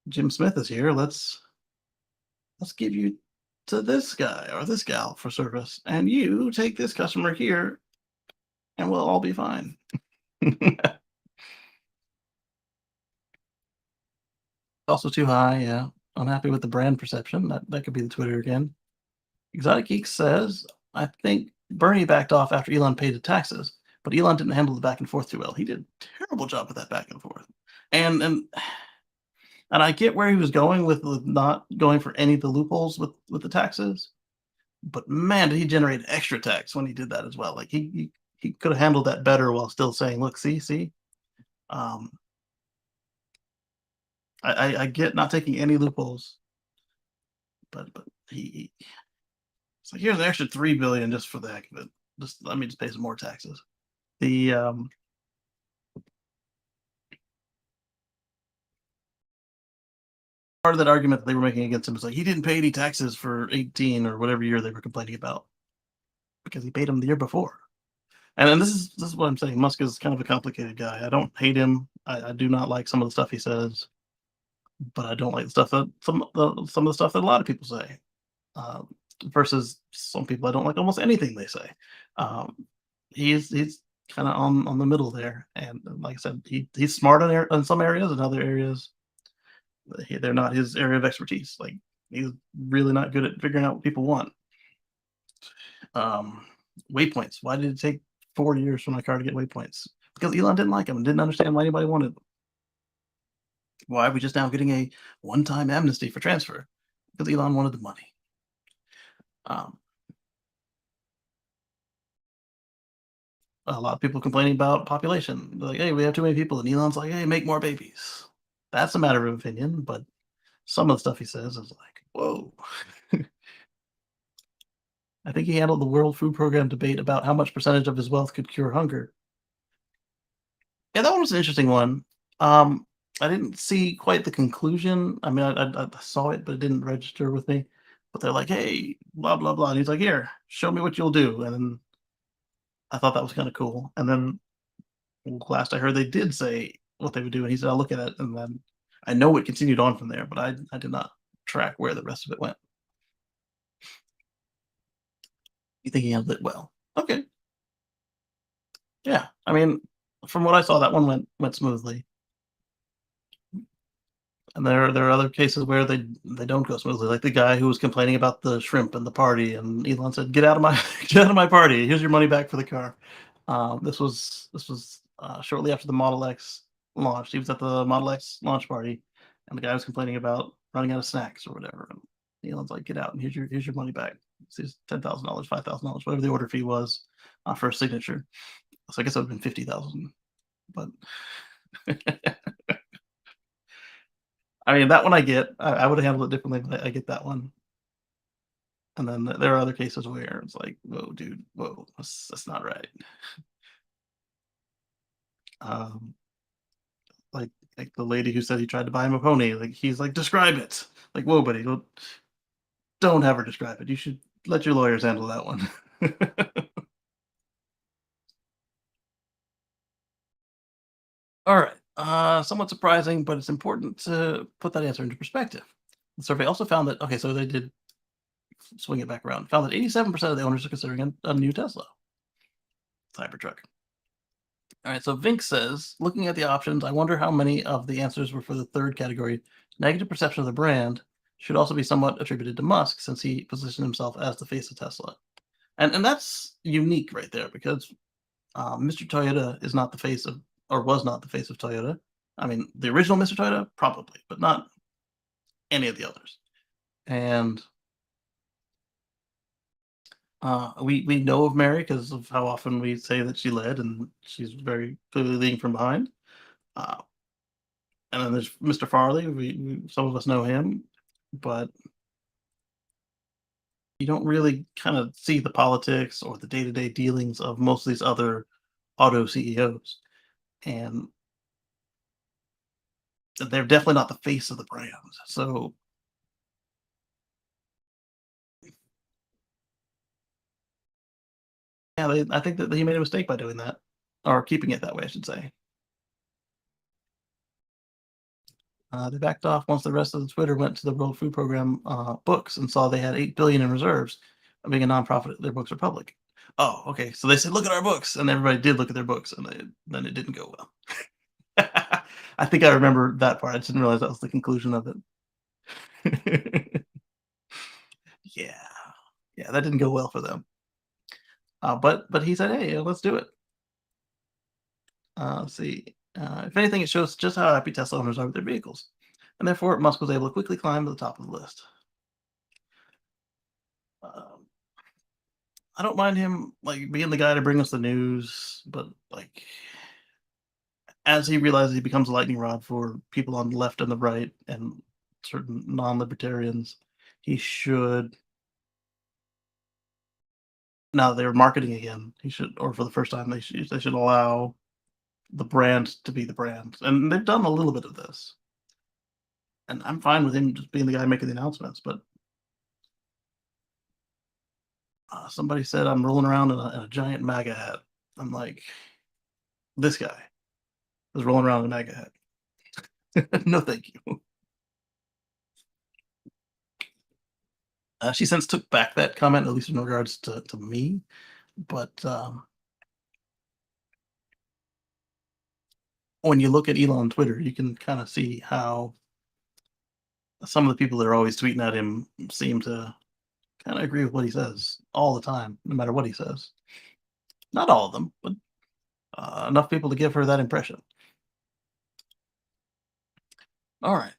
Jim Smith is here. Let's give you to this guy or this gal for service, and you take this customer here, and we'll all be fine. Also too high, yeah. Unhappy with the brand perception. That could be the Twitter again. Exotic Geek says, I think Bernie backed off after Elon paid the taxes, but Elon didn't handle the back and forth too well. He did a terrible job with that back and forth. And I get where he was going with not going for any of the loopholes with the taxes, but man, did he generate extra tax when he did that as well. Like he could have handled that better while still saying, look, see. I get not taking any loopholes, but he it's like, here's an extra 3 billion just for the heck of it. Just let me just pay some more taxes. The part of that argument that they were making against him is like he didn't pay any taxes for 18 or whatever year they were complaining about because he paid them the year before. And then this is what I'm saying. Musk is kind of a complicated guy. I don't hate him. I do not like some of the stuff he says, but I don't like the stuff that some of the stuff that a lot of people say. Versus some people I don't like almost anything they say. He's kind of on the middle there, and like I said, he's smart in some areas, and other areas they're not his area of expertise. Like he's really not good at figuring out what people want. Waypoints. Why did it take 4 years for my car to get waypoints? Because Elon didn't like them and didn't understand why anybody wanted them. Why are we just now getting a one-time amnesty for transfer? Because Elon wanted the money. A lot of people complaining about population. They're like, hey, we have too many people. And Elon's like, hey, make more babies. That's a matter of opinion, but some of the stuff he says is like, whoa. I think he handled the World Food Program debate about how much percentage of his wealth could cure hunger. Yeah, that one was an interesting one. I didn't see quite the conclusion. I mean, I saw it, but it didn't register with me. but they're like, "Hey, blah blah blah," and he's like, "Here, show me what you'll do." And then I thought that was kind of cool. And then last I heard, they did say what they would do, and he said, "I'll look at it." And then I know it continued on from there, but I did not track where the rest of it went. You think he handled it well? Okay, yeah. I mean, from what I saw, that one went smoothly. And there are other cases where they don't go smoothly, like the guy who was complaining about the shrimp and the party, and Elon said, "Get out of my get out of my party. Here's your money back for the car." This was shortly after the Model X launched. He was at the Model X launch party, and the guy was complaining about running out of snacks or whatever. And Elon's like, "Get out, and here's your money back. It's $10,000, $5,000, whatever the order fee was for a signature." So I guess it would have been 50,000, but I mean, that one I get. I would have handled it differently, but I get that one. And then there are other cases where it's like, "Whoa, dude, whoa, that's not right." Um, like like the lady who said he tried to buy him a pony, like, he's like, "Describe it." Like, "Whoa, buddy, don't have her describe it. You should let your lawyers handle that one." Alright, somewhat surprising, but it's important to put that answer into perspective. The survey also found that okay, so they did swing it back around, found that 87% of the owners are considering a new Tesla Cybertruck. All right, so Vink says, looking at the options, I wonder how many of the answers were for the third category. Negative perception of the brand should also be somewhat attributed to Musk since he positioned himself as the face of Tesla. And that's unique right there because Mr. Toyota is not the face of, or was not the face of Toyota. I mean, the original Mr. Toyota, probably, but not any of the others. And we know of Mary because of how often we say that she led, and she's very clearly leading from behind. Uh, And then there's Mr. Farley. We some of us know him, but you don't really kind of see the politics or the day-to-day dealings of most of these other auto CEOs. And they're definitely not the face of the brand. So yeah, I think that he made a mistake by doing that, or keeping it that way, I should say. They backed off once the rest of the Twitter went to the World Food Program books and saw they had 8 billion in reserves. Being a nonprofit, their books are public. Oh, okay. So they said, "Look at our books," and everybody did look at their books, and then it didn't go well. I think I remember that part. I didn't realize that was the conclusion of it. Yeah, yeah, that didn't go well for them. But he said, "Hey, let's do it." Let's see. If anything, it shows just how happy Tesla owners are with their vehicles, and therefore Musk was able to quickly climb to the top of the list. Um, I don't mind him like being the guy to bring us the news, but like as he realizes he becomes a lightning rod for people on the left and the right and certain non-libertarians, he should now that they're marketing again, he should or for the first time they should allow the brand to be the brand. And they've done a little bit of this. And I'm fine with him just being the guy making the announcements, but somebody said I'm rolling around in a giant MAGA hat. I'm like, this guy is rolling around in a MAGA hat. No, thank you. She since took back that comment, at least in regards to me. But when you look at Elon on Twitter, you can kind of see how some of the people that are always tweeting at him seem to kind of agree with what he says all the time, no matter what he says. Not all of them, but enough people to give her that impression. All right,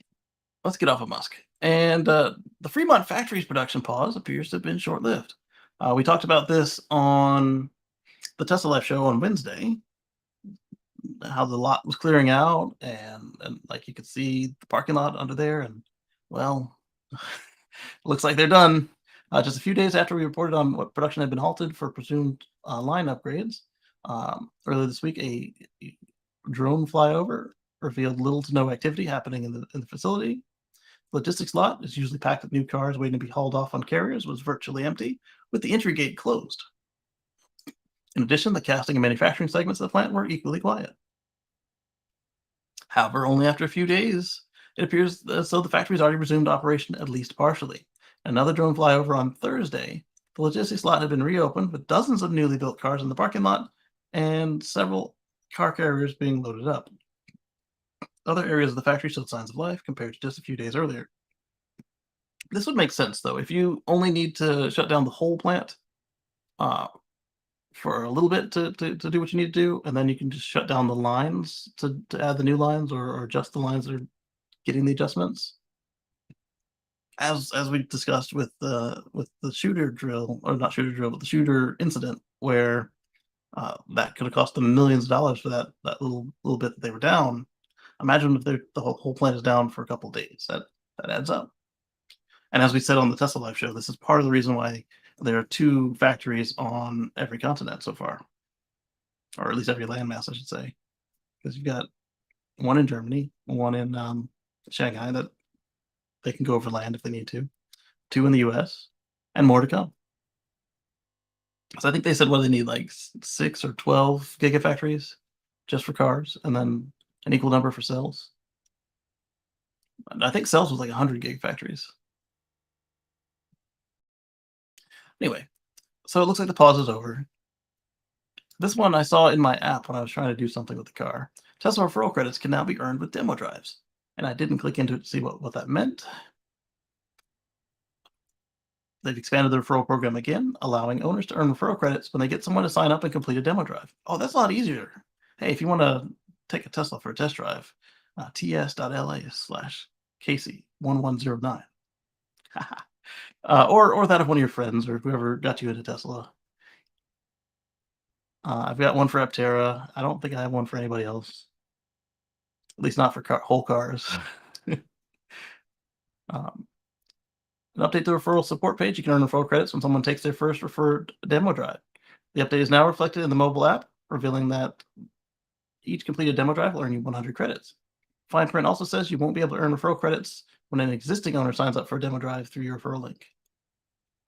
let's get off of Musk. And the Fremont factory's production pause appears to have been short lived. We talked about this on the Tesla Life show on Wednesday, how the lot was clearing out and like you could see the parking lot under there and well looks like they're done. Just a few days after we reported on what production had been halted for presumed line upgrades, earlier this week, a drone flyover revealed little to no activity happening in the facility. Logistics lot is usually packed with new cars waiting to be hauled off on carriers was virtually empty, with the entry gate closed. In addition, the casting and manufacturing segments of the plant were equally quiet. However, only after a few days, it appears as though the factory's already resumed operation at least partially. Another drone flyover on Thursday, the logistics lot had been reopened with dozens of newly built cars in the parking lot and several car carriers being loaded up. Other areas of the factory showed signs of life compared to just a few days earlier. This would make sense, though. If you only need to shut down the whole plant uh, for a little bit to do what you need to do, and then you can just shut down the lines to add the new lines or adjust the lines that are getting the adjustments. As we discussed with the shooter drill, or not shooter drill, but the shooter incident, where that could have cost them millions of dollars for that little bit that they were down. Imagine if the whole plant is down for a couple of days. That adds up. And as we said on the Tesla Live show, this is part of the reason why there are 2 factories on every continent so far, or at least every landmass, I should say, because you've got one in Germany, one in Shanghai that they can go over land if they need to, 2 in the US, and more to come. So I think they said what they need, like 6 or 12 gigafactories just for cars, and then an equal number for cells. And I think cells was like 100 gigafactories. Anyway, so it looks like the pause is over. This one I saw in my app when I was trying to do something with the car. Tesla referral credits can now be earned with demo drives. And I didn't click into it to see what that meant. They've expanded the referral program again, allowing owners to earn referral credits when they get someone to sign up and complete a demo drive. Oh, that's a lot easier. Hey, if you want to take a Tesla for a test drive, ts.la/Kacey1109. Or that of one of your friends or whoever got you into Tesla. I've got one for Aptera. I don't think I have one for anybody else. At least not for whole cars. Um, an update to the referral support page. You can earn referral credits when someone takes their first referred demo drive. The update is now reflected in the mobile app, revealing that each completed demo drive will earn you 100 credits. Fine print also says you won't be able to earn referral credits when an existing owner signs up for a demo drive through your referral link.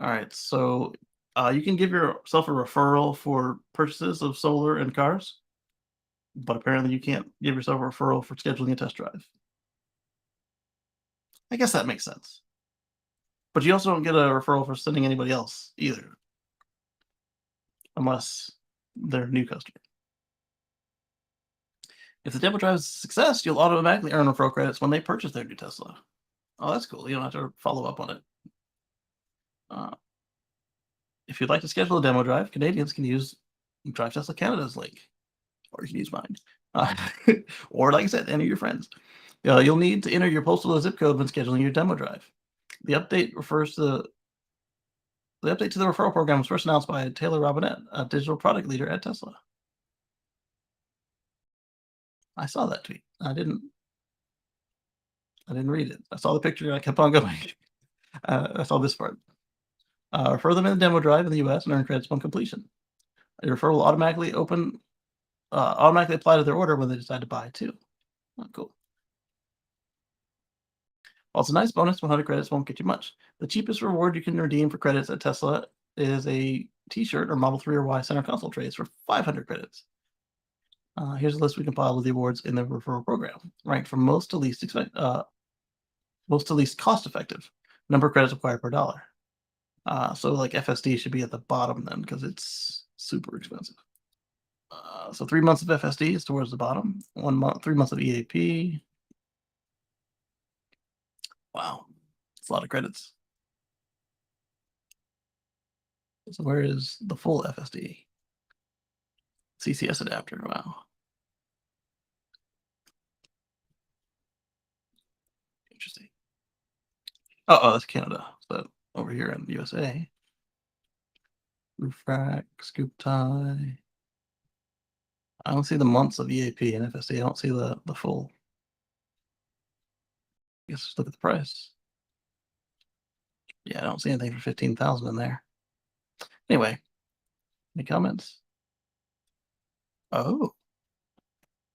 All right, so you can give yourself a referral for purchases of solar and cars, but apparently you can't give yourself a referral for scheduling a test drive. I guess that makes sense. But you also don't get a referral for sending anybody else either, unless they're a new customer. If the demo drive is a success, you'll automatically earn referral credits when they purchase their new Tesla. Oh, that's cool. You don't have to follow up on it. If you'd like to schedule a demo drive, Canadians can use Drive Tesla Canada's link, or you can use mine. Or, like I said, any of your friends. You'll need to enter your postal or zip code when scheduling your demo drive. The update to the referral program was first announced by Taylor Robinette, a digital product leader at Tesla. I saw that tweet. I didn't read it. I saw the picture and I kept on going. I saw this part. Refer them in the demo drive in the US and earn credits upon completion. Your referral will automatically apply to their order when they decide to buy too. Oh, cool. While it's a nice bonus, 100 credits won't get you much. The cheapest reward you can redeem for credits at Tesla is a T-shirt or Model 3 or Y center console trays for 500 credits. Here's a list we compiled of the awards in the referral program, ranked from most to least cost effective. Number of credits required per dollar. So like FSD should be at the bottom then because it's super expensive. So 3 months of FSD is towards the bottom. 1 month, 3 months of EAP. Wow, it's a lot of credits. So where is the full FSD? CCS adapter, wow. Interesting. Oh, that's Canada. So over here in the USA. Roof rack, scoop tie. I don't see the months of EAP and FSD. I don't see the full. I guess just look at the price. Yeah, I don't see anything for 15,000 in there. Anyway, any comments? Oh,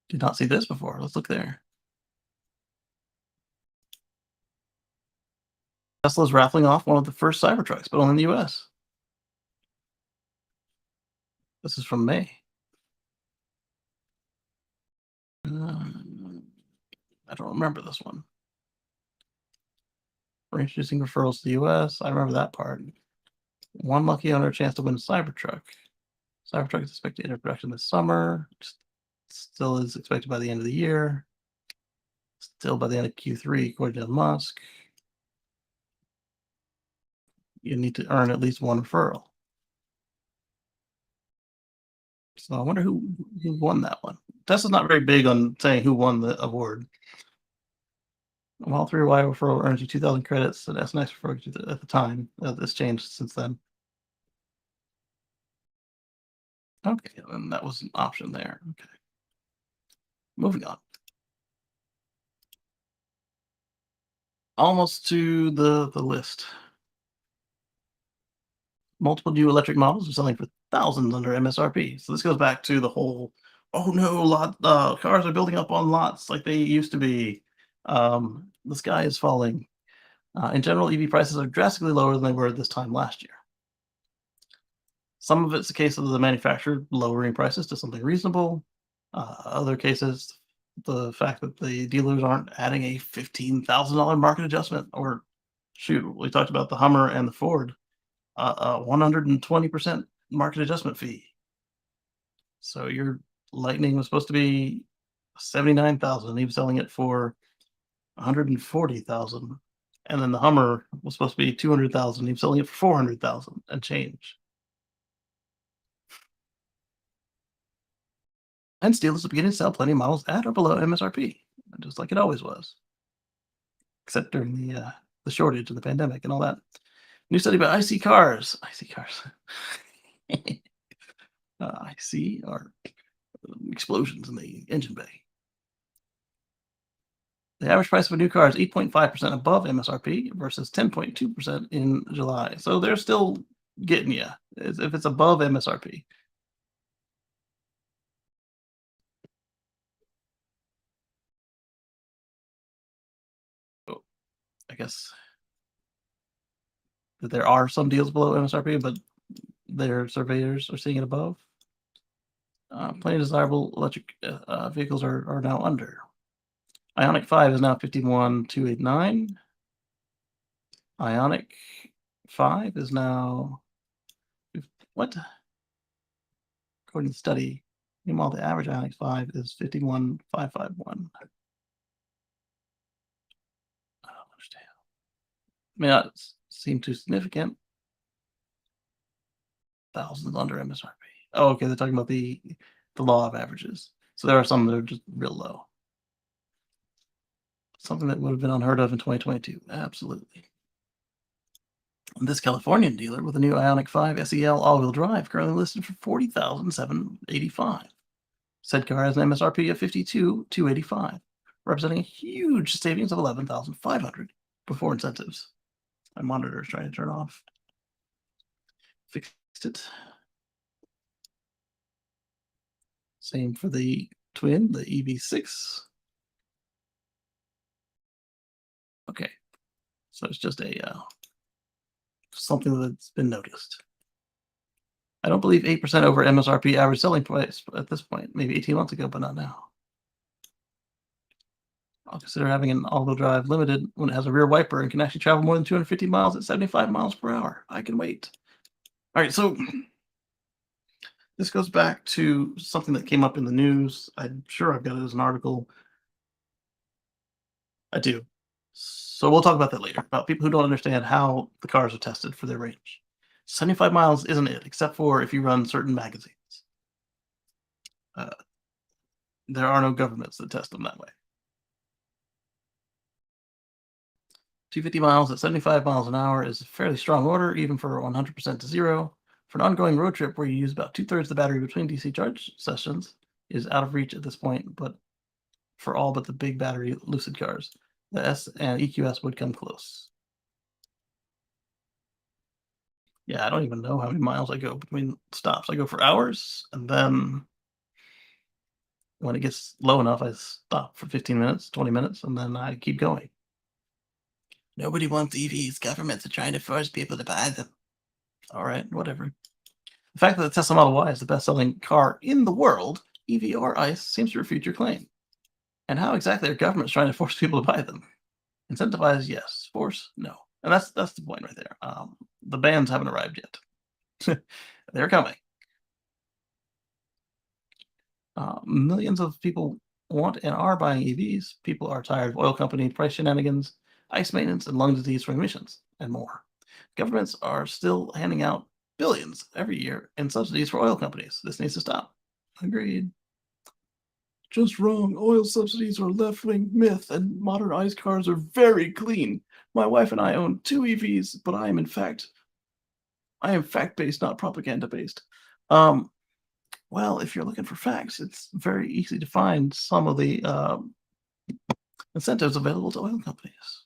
did not see this before. Let's look there. Tesla's raffling off one of the first Cybertrucks, but only in the US. This is from May. I don't remember this one. We're introducing referrals to the US. I remember that part. One lucky owner a chance to win a Cybertruck. Cybertruck is expected to enter production this summer. Still is expected by the end of the year. Still by the end of Q3, according to Musk. You need to earn at least one referral. So I wonder who won that one. Tesla's not very big on saying who won the award. Well, 3Y referral earns you 2,000 credits, and SNX referral you at the time. This changed since then. Okay, and that was an option there. Okay. Moving on. Almost to the list. Multiple new electric models are selling for thousands under MSRP. So this goes back to the whole, oh no, cars are building up on lots like they used to be. The sky is falling. In general, EV prices are drastically lower than they were this time last year. Some of it's a case of the manufacturer lowering prices to something reasonable. Other cases, the fact that the dealers aren't adding a $15,000 market adjustment, or shoot, we talked about the Hummer and the Ford, 120% market adjustment fee. So your Lightning was supposed to be 79,000, and he was selling it for 140,000, and then the Hummer was supposed to be 200,000. He was selling it for 400,000 and change. And Steel is beginning to sell plenty of models at or below MSRP, just like it always was, except during the shortage of the pandemic and all that. New study about IC cars. IC are explosions in the engine bay. The average price of a new car is 8.5% above MSRP versus 10.2% in July. So they're still getting you if it's above MSRP. I guess that there are some deals below MSRP, but their surveyors are seeing it above. Plenty desirable electric vehicles are now under. Ioniq 5 is now 51,289. Ioniq 5 is now what? According to the study, meanwhile the average Ioniq 5 is 51,551. I don't understand. May not seem too significant. Thousands under MSRP. Oh, okay. They're talking about the law of averages. So there are some that are just real low. Something that would have been unheard of in 2022. Absolutely. And this Californian dealer with a new Ioniq 5 SEL all-wheel drive currently listed for $40,785. Said car has an MSRP of $52,285, representing a huge savings of $11,500 before incentives. My monitor is trying to turn off. Fixed it. Same for the twin, the EV6. Okay, so it's just a something that's been noticed. I don't believe 8% over MSRP average selling price at this point. Maybe 18 months ago, but not now. I'll consider having an all-wheel drive limited when it has a rear wiper and can actually travel more than 250 miles at 75 miles per hour. I can wait. All right, so this goes back to something that came up in the news. I'm sure I've got it as an article. I do. So we'll talk about that later, about people who don't understand how the cars are tested for their range. 75 miles isn't it, except for if you run certain magazines. There are no governments that test them that way. 250 miles at 75 miles an hour is a fairly strong order, even for 100% to zero. For an ongoing road trip where you use about 2/3 of the battery between DC charge sessions is out of reach at this point, but for all but the big battery Lucid cars, the S and EQS would come close. Yeah, I don't even know how many miles I go between stops. I go for hours, and then when it gets low enough, I stop for 15 minutes, 20 minutes, and then I keep going. Nobody wants EVs. Governments are trying to force people to buy them. All right, whatever. The fact that the Tesla Model Y is the best-selling car in the world, EV or ICE, seems to refute your claim. And how exactly are governments trying to force people to buy them? Incentivize, yes. Force, no. And that's the point right there. The bans haven't arrived yet. They're coming. Millions of people want and are buying EVs. People are tired of oil company price shenanigans, ice maintenance, and lung disease from emissions, and more. Governments are still handing out billions every year in subsidies for oil companies. This needs to stop. Agreed. Just wrong. Oil subsidies are left-wing myth, and modern ICE cars are very clean. My wife and I own 2 EVs, but I am fact-based, not propaganda-based. Well, if you're looking for facts, it's very easy to find some of the incentives available to oil companies.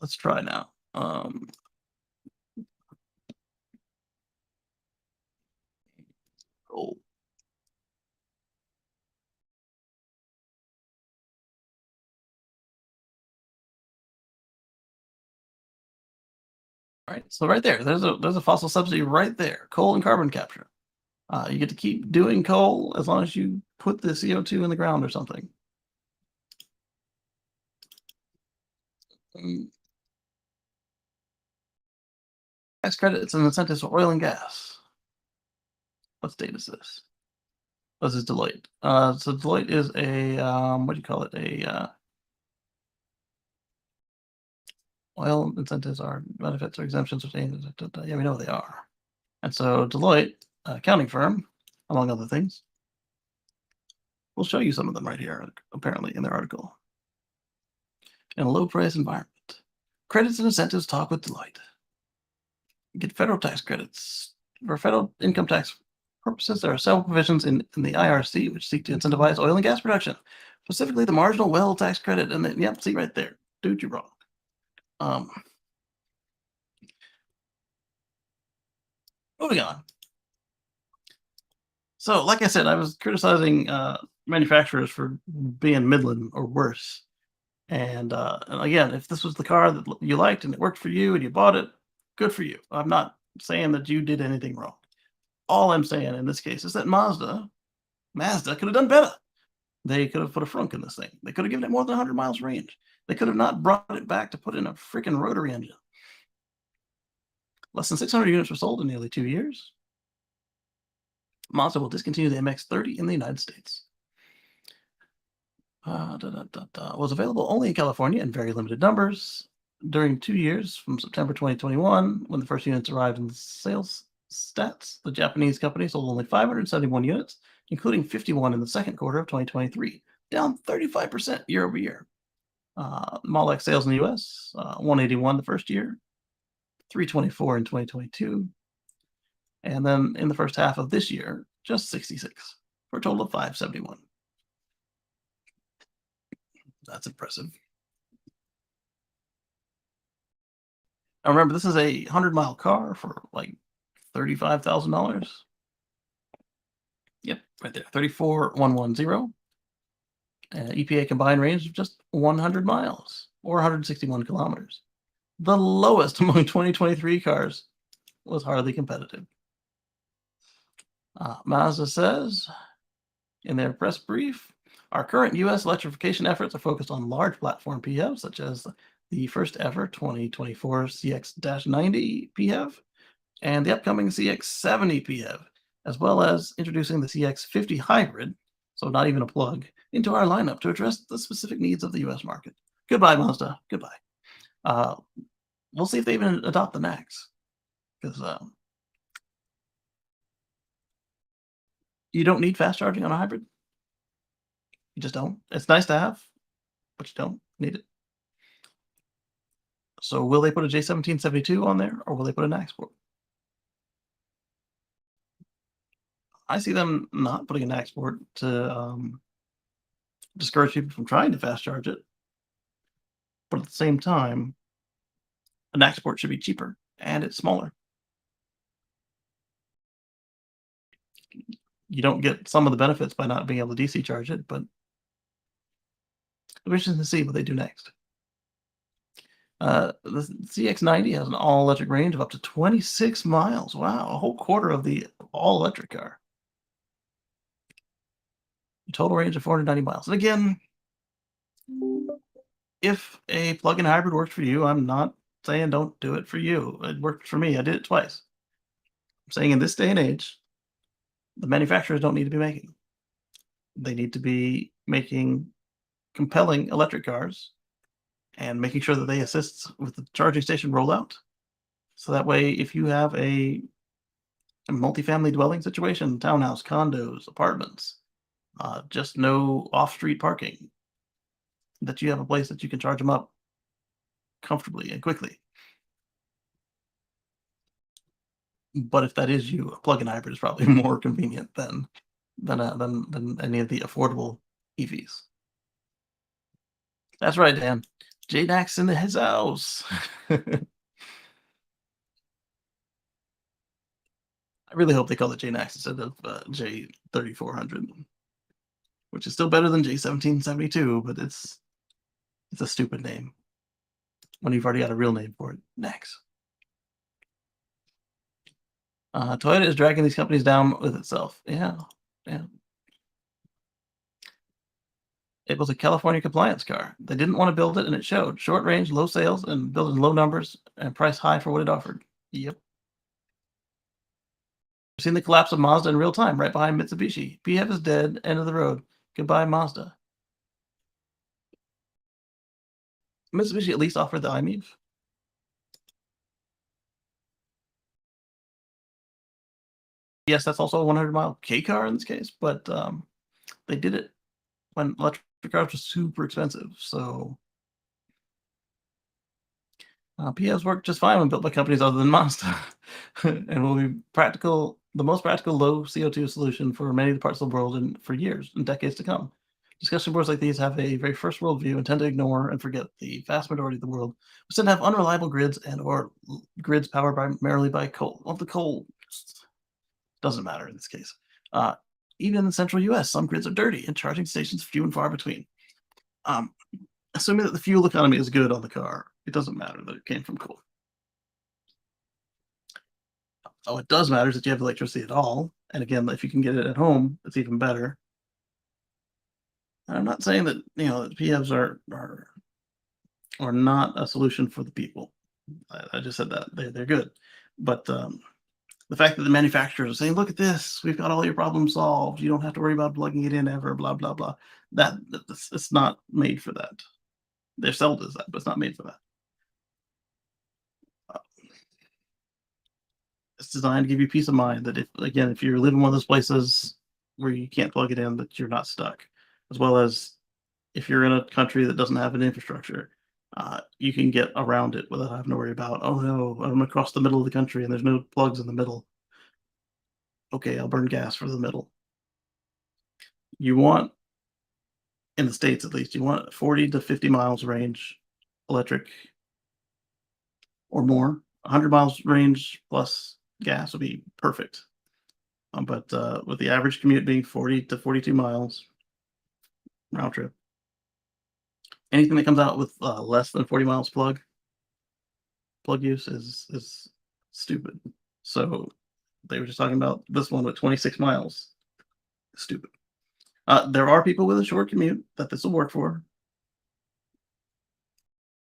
Let's try now. Cool. All right, so right there, there's a fossil subsidy right there, coal and carbon capture. You get to keep doing coal as long as you put the CO2 in the ground or something. Tax credits and incentives for oil and gas. What state is this? This is Deloitte. So Deloitte is a what do you call it? A oil incentives are benefits or exemptions or things. Yeah, we know what they are. And so Deloitte, accounting firm, among other things, will show you some of them right here, apparently, in their article. In a low price environment, credits and incentives talk with Deloitte. You get federal tax credits. For federal income tax purposes, there are several provisions in the IRC which seek to incentivize oil and gas production, specifically the marginal well tax credit. And then, yep, see right there, dude, you're wrong. Moving on. So, like I said, I was criticizing manufacturers for being Midland or worse. And again, if this was the car that you liked and it worked for you and you bought it, good for you. I'm not saying that you did anything wrong. All I'm saying in this case is that Mazda could have done better. They could have put a frunk in this thing. They could have given it more than 100 miles range. They could have not brought it back to put in a freaking rotary engine. Less than 600 units were sold in nearly 2 years. Mazda will discontinue the MX-30 in the United States. Was available only in California in very limited numbers. During 2 years, from September 2021, when the first units arrived in the sales stats, the Japanese company sold only 571 units, including 51 in the second quarter of 2023, down 35% year over year. Model X sales in the US, 181 the first year, 324 in 2022, and then in the first half of this year, just 66, for a total of 571. That's impressive. Now remember, this is a 100-mile car for like $35,000. Yep, right there, 34,110. EPA combined range of just 100 miles or 161 kilometers. The lowest among 2023 cars was hardly competitive. Mazda says in their press brief, our current U.S. electrification efforts are focused on large platform PHEVs, such as the first ever 2024 CX-90 PHEV and the upcoming CX-70 PHEV, as well as introducing the CX-50 hybrid, so not even a plug, into our lineup to address the specific needs of the U.S. market. Goodbye, Mazda. Goodbye. We'll see if they even adopt the NACS, because you don't need fast charging on a hybrid. You just don't. It's nice to have, but you don't need it. So will they put a J1772 on there, or will they put a NACS port? I see them not putting a NACS port to discourage people from trying to fast charge it. But at the same time, a NACS port should be cheaper, and it's smaller. You don't get some of the benefits by not being able to DC charge it, but It'll be interesting to see what they do next. The CX-90 has an all-electric range of up to 26 miles. Wow, a whole quarter of the all-electric car. Total range of 490 miles. And again, if a plug-in hybrid works for you, I'm not saying don't do it for you. It worked for me. I did it twice. I'm saying in this day and age, the manufacturers don't need to be making. They need to be making compelling electric cars and making sure that they assist with the charging station rollout. So that way, if you have a multifamily dwelling situation, townhouse, condos, apartments, just no off-street parking, that you have a place that you can charge them up comfortably and quickly. But if that is you, a plug-in hybrid is probably more convenient than any of the affordable EVs. That's right, Dan. JDAX in his house. I really hope they call it JNAX instead of J3400, which is still better than J1772, but it's a stupid name when you've already got a real name for it. Nax. Toyota is dragging these companies down with itself. Yeah. It was a California compliance car. They didn't want to build it, and it showed. Short range, low sales, and built in low numbers, and price high for what it offered. Yep. We've seen the collapse of Mazda in real time, right behind Mitsubishi. PHEV is dead. End of the road. Goodbye, Mazda. Mitsubishi at least offered the iMEV. Yes, that's also a 100-mile K car in this case, but they did it when electric cars were super expensive. So PHEVs work just fine when built by companies other than Mazda, and will be the most practical low CO2 solution for many of the parts of the world and for years and decades to come. Discussion boards like these have a very first world view and tend to ignore and forget the vast majority of the world, which tend to have unreliable grids or grids powered primarily by coal. Well, the coal doesn't matter in this case. Even in the central US, some grids are dirty and charging stations few and far between. Assuming that the fuel economy is good on the car, it doesn't matter that it came from coal. Oh, it does matter that you have electricity at all. And again, if you can get it at home, it's even better. I'm not saying that PHEVs are not a solution for the people. I just said that they're good, but the fact that the manufacturers are saying, "Look at this, we've got all your problems solved. You don't have to worry about plugging it in ever." Blah blah blah. It's not made for that. They're sold as that, but it's not made for that. It's designed to give you peace of mind that if you're living one of those places where you can't plug it in, that you're not stuck, as well as if you're in a country that doesn't have an infrastructure, you can get around it without having to worry about, oh no, I'm across the middle of the country and there's no plugs in the middle. Okay, I'll burn gas for the middle. You want, in the States at least, you want 40 to 50 miles range electric or more. 100 miles range plus gas would be perfect. But with the average commute being 40 to 42 miles round trip, anything that comes out with less than 40 miles plug use is stupid. So they were just talking about this one with 26 miles. Stupid. There are people with a short commute that this will work for,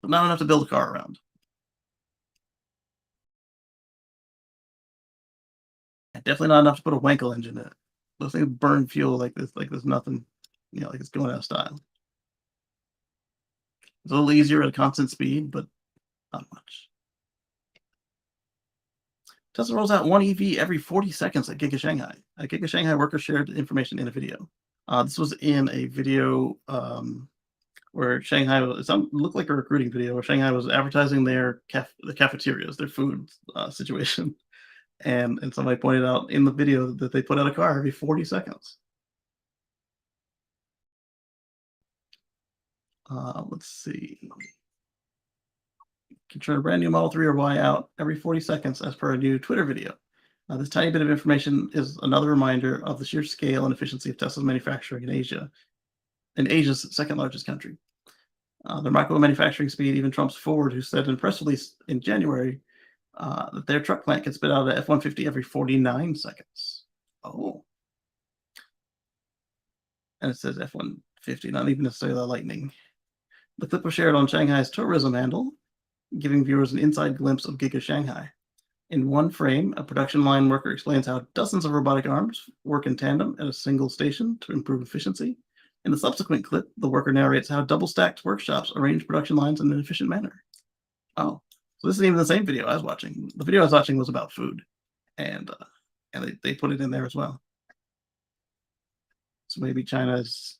but not enough to build a car around. And definitely not enough to put a Wankel engine in it. Those things burn fuel like there's nothing, like it's going out of style. It's a little easier at a constant speed, but not much. Tesla rolls out one EV every 40 seconds at Giga Shanghai. At Giga Shanghai, workers shared information in a video. This was in a video where Shanghai looked like a recruiting video where Shanghai was advertising the cafeterias, their food situation, and somebody pointed out in the video that they put out a car every 40 seconds. Let's see. Can turn a brand new Model 3 or Y out every 40 seconds as per a new Twitter video. This tiny bit of information is another reminder of the sheer scale and efficiency of Tesla's manufacturing in Asia, Asia's second largest country. Their micro manufacturing speed even trumps Ford, who said in a press release in January that their truck plant can spit out an F-150 every 49 seconds. Oh. And it says F-150, not even necessarily the Lightning. The clip was shared on Shanghai's tourism handle, giving viewers an inside glimpse of Giga Shanghai. In one frame, a production line worker explains how dozens of robotic arms work in tandem at a single station to improve efficiency. In the subsequent clip, the worker narrates how double-stacked workshops arrange production lines in an efficient manner. Oh, so this isn't even the same video I was watching. The video I was watching was about food, and they put it in there as well. So maybe China is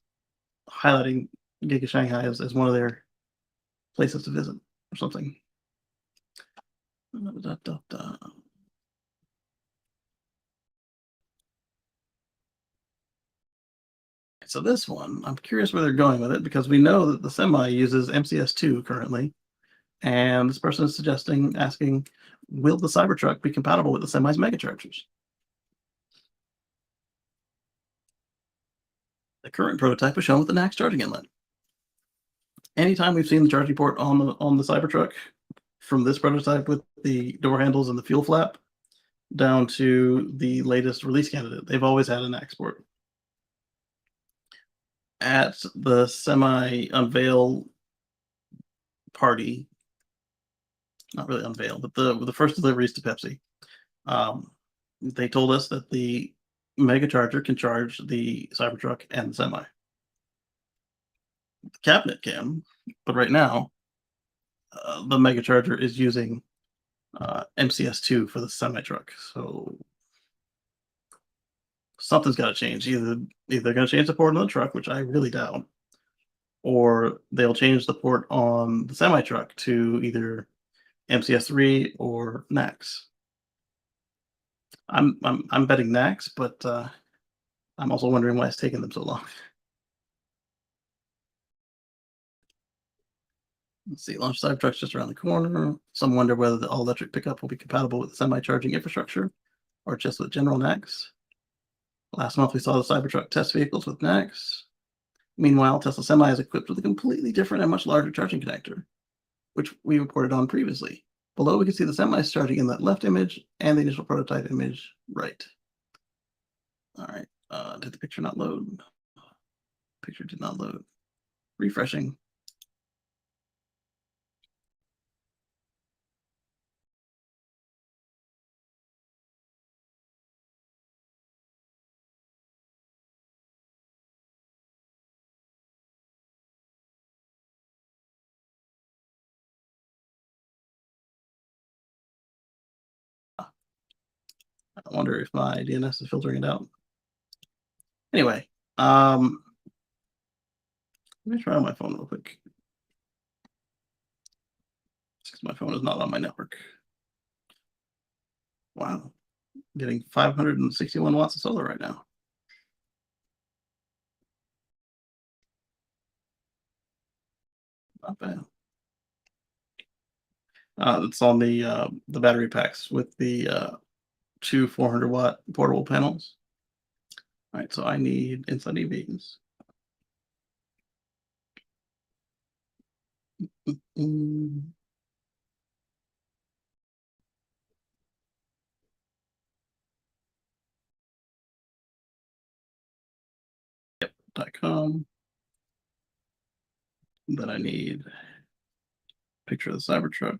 highlighting Giga Shanghai as one of their places to visit or something. So this one, I'm curious where they're going with it because we know that the Semi uses MCS2 currently, and this person is asking, will the Cybertruck be compatible with the Semi's megachargers? The current prototype is shown with the NACS charging inlet. Anytime we've seen the charging port on the Cybertruck, from this prototype with the door handles and the fuel flap, down to the latest release candidate, they've always had an NACS port. At the Semi unveil party, not really unveil, but the first deliveries to Pepsi, they told us that the Mega Charger can charge the Cybertruck and the Semi. The cabinet can, but right now, the Mega Charger is using MCS2 for the Semi truck. So something's got to change. Either they're going to change the port on the truck, which I really doubt, or they'll change the port on the Semi truck to either MCS3 or NACS. I'm betting NACS, but I'm also wondering why it's taking them so long. Let's see, launch Cybertruck's just around the corner. Some wonder whether the all-electric pickup will be compatible with the semi-charging infrastructure or just with general NACS. Last month, we saw the Cybertruck test vehicles with NACS. Meanwhile, Tesla Semi is equipped with a completely different and much larger charging connector, which we reported on previously. Below, we can see the Semi's charging in that left image and the initial prototype image right. All right, did the picture not load? Picture did not load. Refreshing. I wonder if my DNS is filtering it out. Anyway, let me try on my phone real quick. Because my phone is not on my network. Wow, getting 561 watts of solar right now. Not bad. It's on the battery packs with the two 400-watt portable panels. All right, so I need inside EVs. Yep, .com. Then I need a picture of the Cybertruck.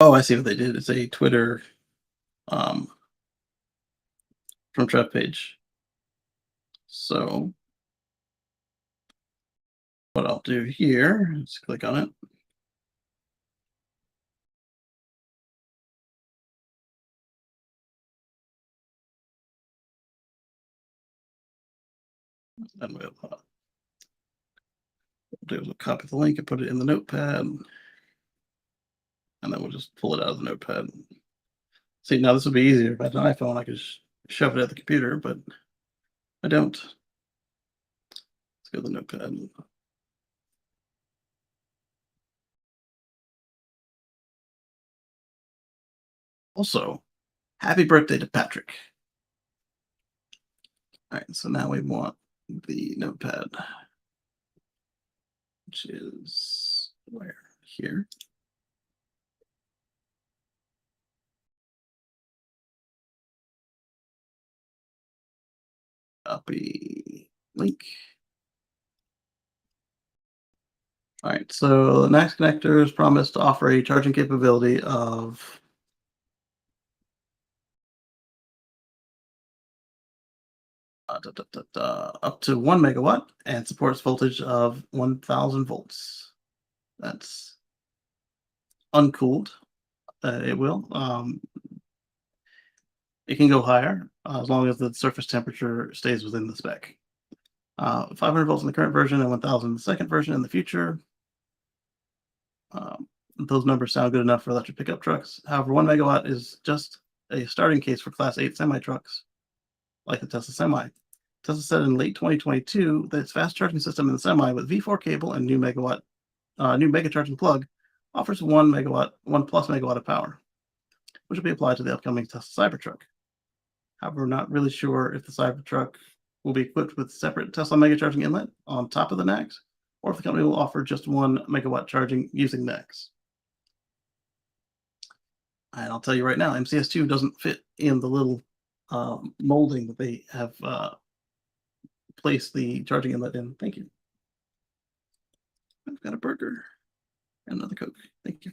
Oh, I see what they did. It's a Twitter from Trev page. So what I'll do here is click on it. Then we'll copy the link and put it in the notepad. And then we'll just pull it out of the notepad. See, now this would be easier. If I had an iPhone, I could shove it at the computer, but I don't. Let's go to the notepad. Also, happy birthday to Patrick. All right, so now we want the notepad, which is where? Here. Copy link. All right, so Next connectors promise to offer a charging capability of up to 1 megawatt and supports voltage of 1000 volts. That's uncooled. It will. It can go higher as long as the surface temperature stays within the spec. 500 volts in the current version and 1000 in the second version in the future. Those numbers sound good enough for electric pickup trucks. However, 1 megawatt is just a starting case for Class 8 semi trucks, like the Tesla Semi. Tesla said in late 2022 that its fast charging system in the Semi with V4 cable and new mega charging plug offers 1 plus megawatt of power, which will be applied to the upcoming Tesla Cybertruck. However, we're not really sure if the Cybertruck will be equipped with separate Tesla mega charging inlet on top of the NACS, or if the company will offer just 1 megawatt charging using NACS. And I'll tell you right now, MCS2 doesn't fit in the little molding that they have placed the charging inlet in. Thank you. I've got a burger and another Coke. Thank you.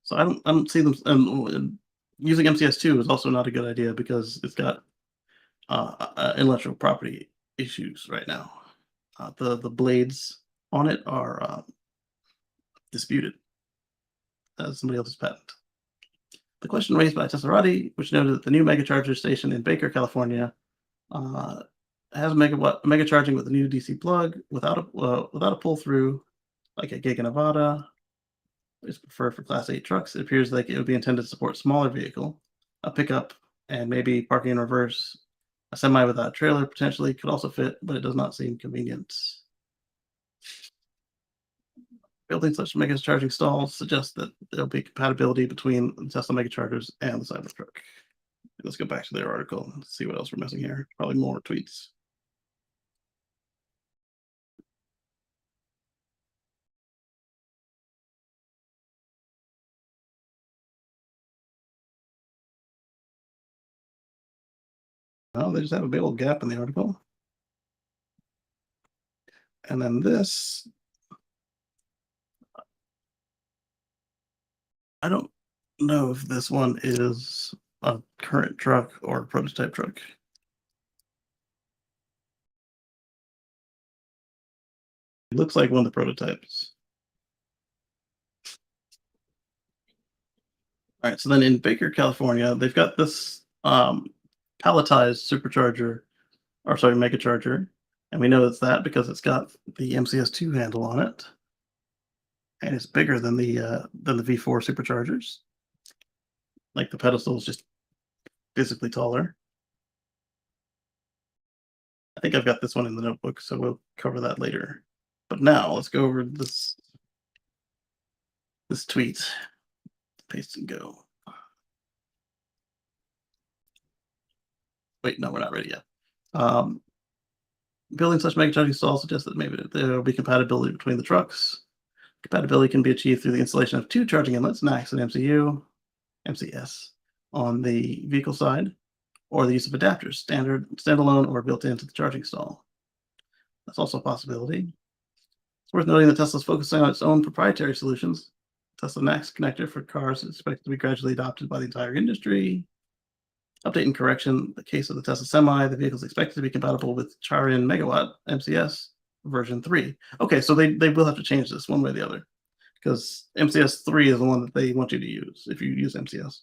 So I don't see them. Using MCS2 is also not a good idea because it's got intellectual property issues right now. The blades on it are disputed as somebody else's patent. The question raised by Teslarati, which noted that the new mega charger station in Baker, California, has mega charging with a new DC plug without a pull through, like a Giga Nevada. Is preferred for Class 8 trucks. It appears like it would be intended to support smaller vehicle, a pickup, and maybe parking in reverse. A semi without a trailer potentially could also fit, but it does not seem convenient. Building such mega charging stalls suggests that there'll be compatibility between the Tesla mega chargers and the Cybertruck. Let's go back to their article and see what else we're missing here. Probably more tweets. Oh, they just have a big old gap in the article. And then this, I don't know if this one is a current truck or a prototype truck. It looks like one of the prototypes. All right, so then in Baker, California, they've got this palletized supercharger, or sorry, mega charger, and we know it's that because it's got the MCS2 handle on it, and it's bigger than the V4 superchargers. Like the pedestal is just physically taller. I think I've got this one in the notebook, so we'll cover that later. But now let's go over this tweet. Paste and go. Wait, no, we're not ready yet. Building such mega charging stalls suggests that maybe there will be compatibility between the trucks. Compatibility can be achieved through the installation of 2 charging inlets, NACS and MCS, on the vehicle side, or the use of adapters, standalone, or built into the charging stall. That's also a possibility. It's worth noting that Tesla's focusing on its own proprietary solutions. Tesla NACS connector for cars is expected to be gradually adopted by the entire industry. Update and correction: the case of the Tesla Semi, the vehicle is expected to be compatible with Charin Megawatt MCS version 3. Okay, so they will have to change this one way or the other, because MCS 3 is the one that they want you to use if you use MCS.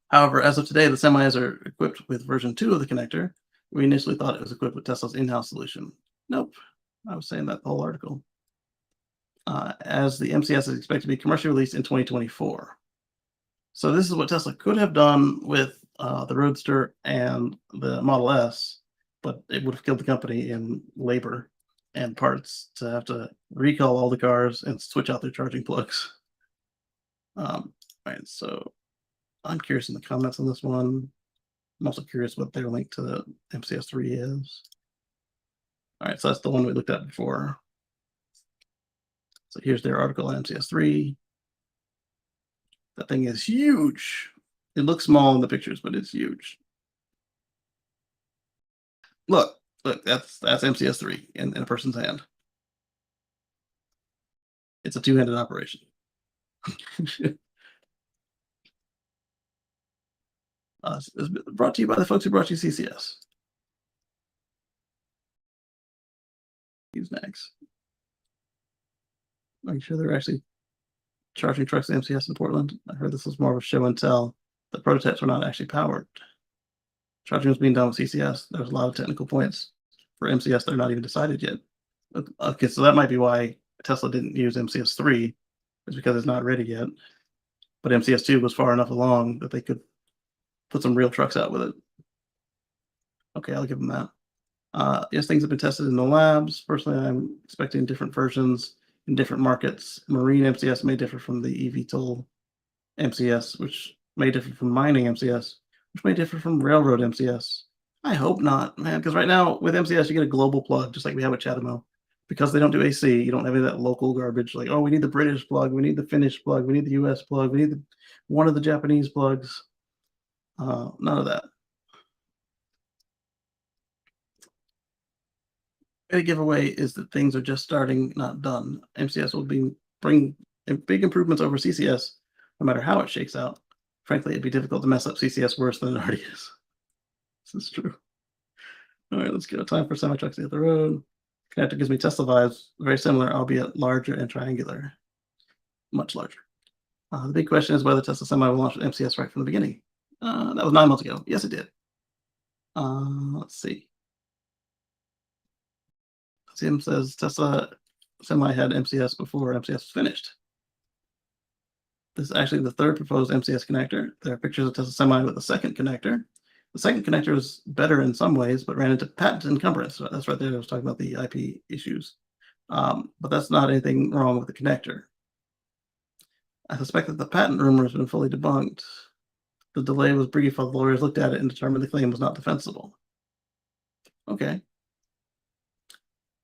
However, as of today, the semis are equipped with version 2 of the connector. We initially thought it was equipped with Tesla's in-house solution. Nope, I was saying that the whole article. As the MCS is expected to be commercially released in 2024. So this is what Tesla could have done with the Roadster and the Model S, but it would have killed the company in labor and parts to have to recall all the cars and switch out their charging plugs. All All right, so I'm curious in the comments on this one. I'm also curious what their link to the MCS3 is. All right, so that's the one we looked at before. So here's their article on MCS3. That thing is huge. It looks small in the pictures, but it's huge. Look, that's MCS3 in a person's hand. It's a two-handed operation. It's brought to you by the folks who brought you CCS. Who's next? Are you sure they're actually charging trucks MCS in Portland? I heard this was more of a show and tell. The prototypes were not actually powered. Charging was being done with CCS. There's a lot of technical points for MCS that are not even decided yet. Okay, so that might be why Tesla didn't use MCS3, is because it's not ready yet. But MCS2 was far enough along that they could put some real trucks out with it. Okay, I'll give them that. Yes, things have been tested in the labs. Personally, I'm expecting different versions in different markets. Marine MCS may differ from the eVTOL MCS, which may differ from mining MCS, which may differ from railroad MCS. I hope not, man, because right now with MCS, you get a global plug, just like we have with Chatham. Because they don't do AC, you don't have any of that local garbage. Like, oh, we need the British plug, we need the Finnish plug, we need the US plug, we need one of the Japanese plugs. None of that. A giveaway is that things are just starting, not done. MCS will bring big improvements over CCS, no matter how it shakes out. Frankly, it'd be difficult to mess up CCS worse than it already is. This is true. All right, let's go. Time for semi-trucks to hit the road. Connector gives me Tesla vibes, very similar, albeit larger and triangular. Much larger. The big question is whether Tesla Semi will launch with MCS right from the beginning. That was 9 months ago. Yes, it did. Let's see. Sim says Tesla Semi had MCS before MCS was finished. This is actually the third proposed MCS connector. There are pictures of Tesla Semi with the second connector. The second connector was better in some ways, but ran into patent encumbrance. That's right there. I was talking about the IP issues. But that's not anything wrong with the connector. I suspect that the patent rumor has been fully debunked. The delay was brief while the lawyers looked at it and determined the claim was not defensible. Okay.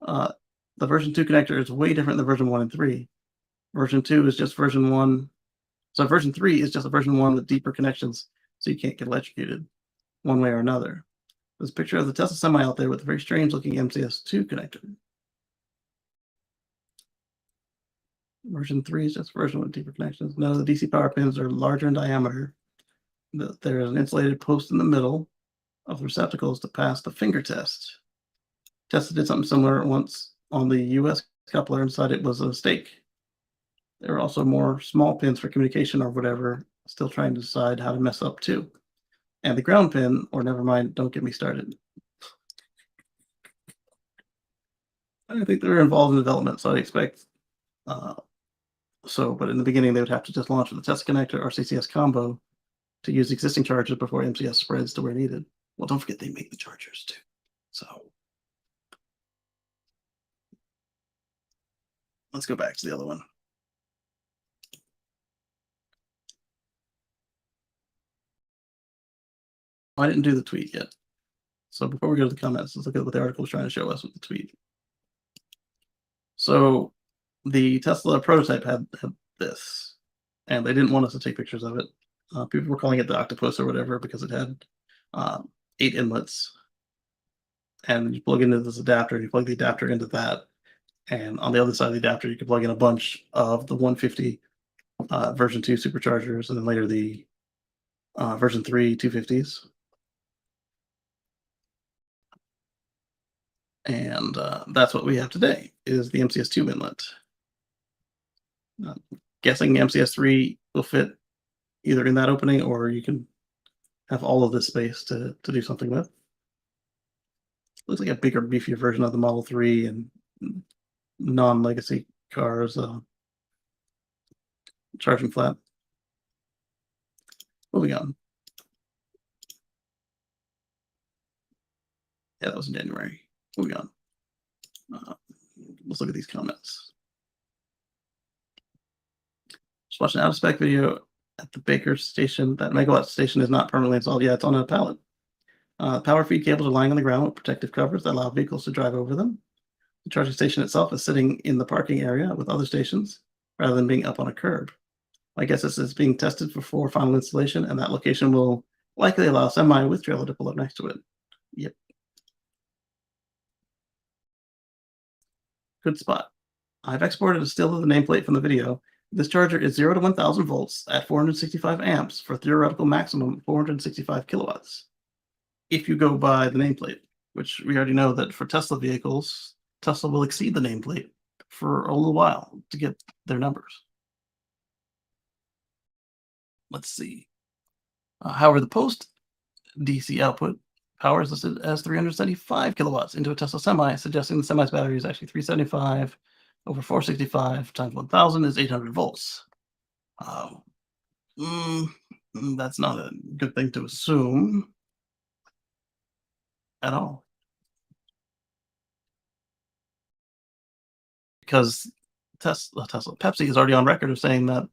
The version 2 connector is way different than version 1 and 3. Version 2 is just version 1. So version 3 is just a version 1 with deeper connections, so you can't get electrocuted one way or another. There's a picture of the Tesla Semi out there with a very strange looking MCS2 connector. Version 3 is just a version with deeper connections. No, the DC power pins are larger in diameter. There is an insulated post in the middle of the receptacles to pass the finger test. Tesla did something similar once on the US coupler and decided it was a mistake. There are also more small pins for communication or whatever, still trying to decide how to mess up too. And the ground pin, or never mind, don't get me started. I think they're involved in development, so I expect but in the beginning they would have to just launch with the Tesla connector or CCS combo to use existing chargers before MCS spreads to where needed. Well, don't forget they make the chargers too. So let's go back to the other one. I didn't do the tweet yet. So before we go to the comments, let's look at what the article is trying to show us with the tweet. So the Tesla prototype had this, and they didn't want us to take pictures of it. People were calling it the octopus or whatever because it had 8 inlets. And you plug into this adapter, you plug the adapter into that. And on the other side of the adapter, you can plug in a bunch of the 150 version 2 superchargers, and then later the version 3 250s. And that's what we have today, is the MCS2 inlet. Guessing MCS3 will fit either in that opening, or you can have all of this space to do something with. Looks like a bigger, beefier version of the Model 3 and non-legacy cars charging flat. Moving on. Yeah, that was in January. Moving on. Let's look at these comments. Just watching an out-of-spec video at the Baker station. That megawatt station is not permanently installed. Yeah, it's on a pallet. Power feed cables are lying on the ground with protective covers that allow vehicles to drive over them. The charging station itself is sitting in the parking area with other stations rather than being up on a curb. I guess this is being tested for final installation, and that location will likely allow semi with trailer to pull up next to it. Yep. Good spot. I've exported a still of the nameplate from the video. This charger is 0 to 1000 volts at 465 amps for theoretical maximum 465 kilowatts. If you go by the nameplate, which we already know that for Tesla vehicles, Tesla will exceed the nameplate for a little while to get their numbers. Let's see. However, the post DC output power is listed as 375 kilowatts into a Tesla Semi, suggesting the Semi's battery is actually 375 over 465 times 1000 is 800 volts. That's not a good thing to assume at all. Because Pepsi is already on record of saying that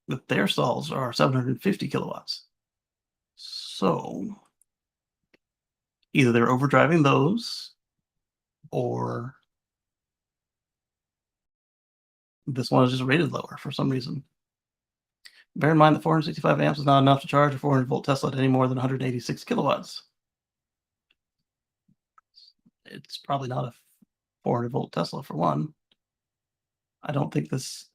that their cells are 750 kilowatts. So either they're overdriving those, or this one is just rated lower for some reason. Bear in mind that 465 amps is not enough to charge a 400 volt Tesla at any more than 186 kilowatts. It's probably not a 400 volt Tesla for one. I don't think this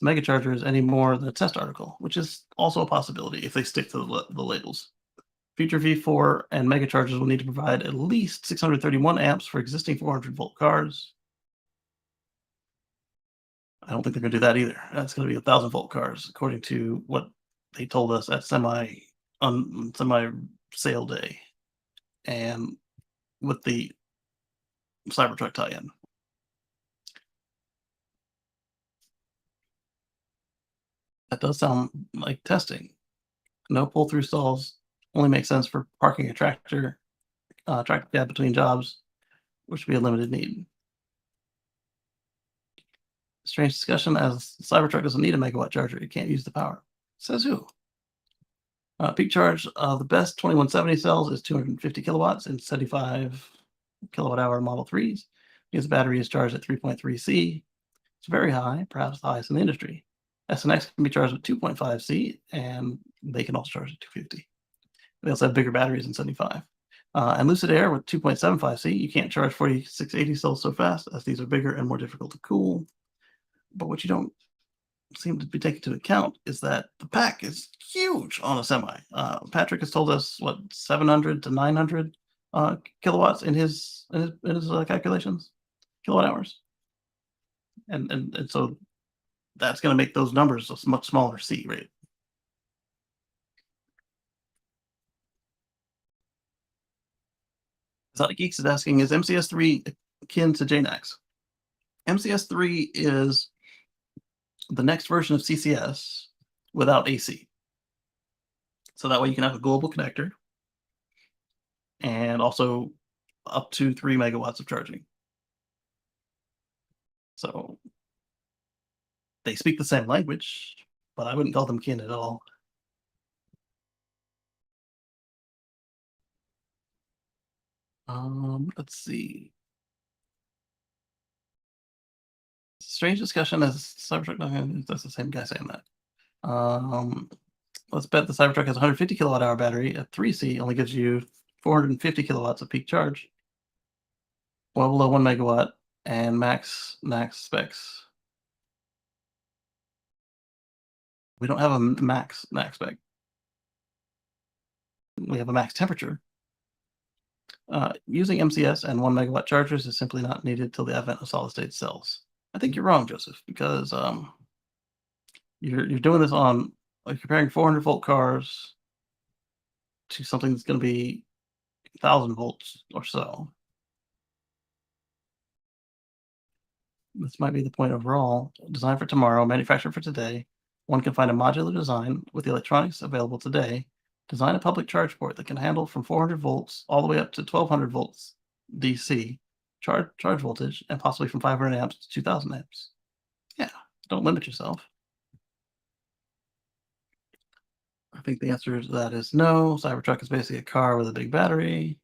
mega charger is any more than a test article, which is also a possibility if they stick to the labels. Future V4 and mega chargers will need to provide at least 631 amps for existing 400 volt cars. I don't think they're going to do that either. That's going to be 1000 volt cars, according to what they told us at semi sale day, and with the Cybertruck tie-in. That does sound like testing. No pull-through stalls only make sense for parking a tractor cab between jobs, which would be a limited need. Strange discussion, as the Cybertruck doesn't need a megawatt charger. It can't use the power. Says who? Peak charge of the best 2170 cells is 250 kilowatts and 75 kilowatt hour Model 3s. Because the battery is charged at 3.3 C. It's very high, perhaps the highest in the industry. S and X can be charged with 2.5 C, and they can also charge at 250. They also have bigger batteries than 75. And Lucid Air with 2.75 C, you can't charge 4680 cells so fast, as these are bigger and more difficult to cool. But what you don't seem to be taking into account is that the pack is huge on a semi. Patrick has told us what 700 to 900 kilowatts in his calculations, kilowatt hours, and so that's going to make those numbers a much smaller C rate. Exotic Geeks is asking, is MCS3 akin to JNAX? MCS3 is the next version of CCS without AC. So that way you can have a global connector and also up to 3 megawatts of charging. So they speak the same language, but I wouldn't call them kin at all. Let's see. Strange discussion as Cybertruck. That's the same guy saying that. Let's bet the Cybertruck has a 150 kilowatt hour battery. A 3C only gives you 450 kilowatts of peak charge, well below 1 megawatt, and max specs. We don't have a max spec. We have a max temperature. Using MCS and 1 megawatt chargers is simply not needed till the advent of solid state cells. I think you're wrong, Joseph, because you're doing this on comparing 400 volt cars to something that's going to be 1000 volts or so. This might be the point overall. Designed for tomorrow, manufactured for today. One can find a modular design with the electronics available today. Design a public charge port that can handle from 400 volts all the way up to 1200 volts DC charge voltage, and possibly from 500 amps to 2000 amps. Yeah, don't limit yourself. I think the answer to that is no. Cybertruck is basically a car with a big battery.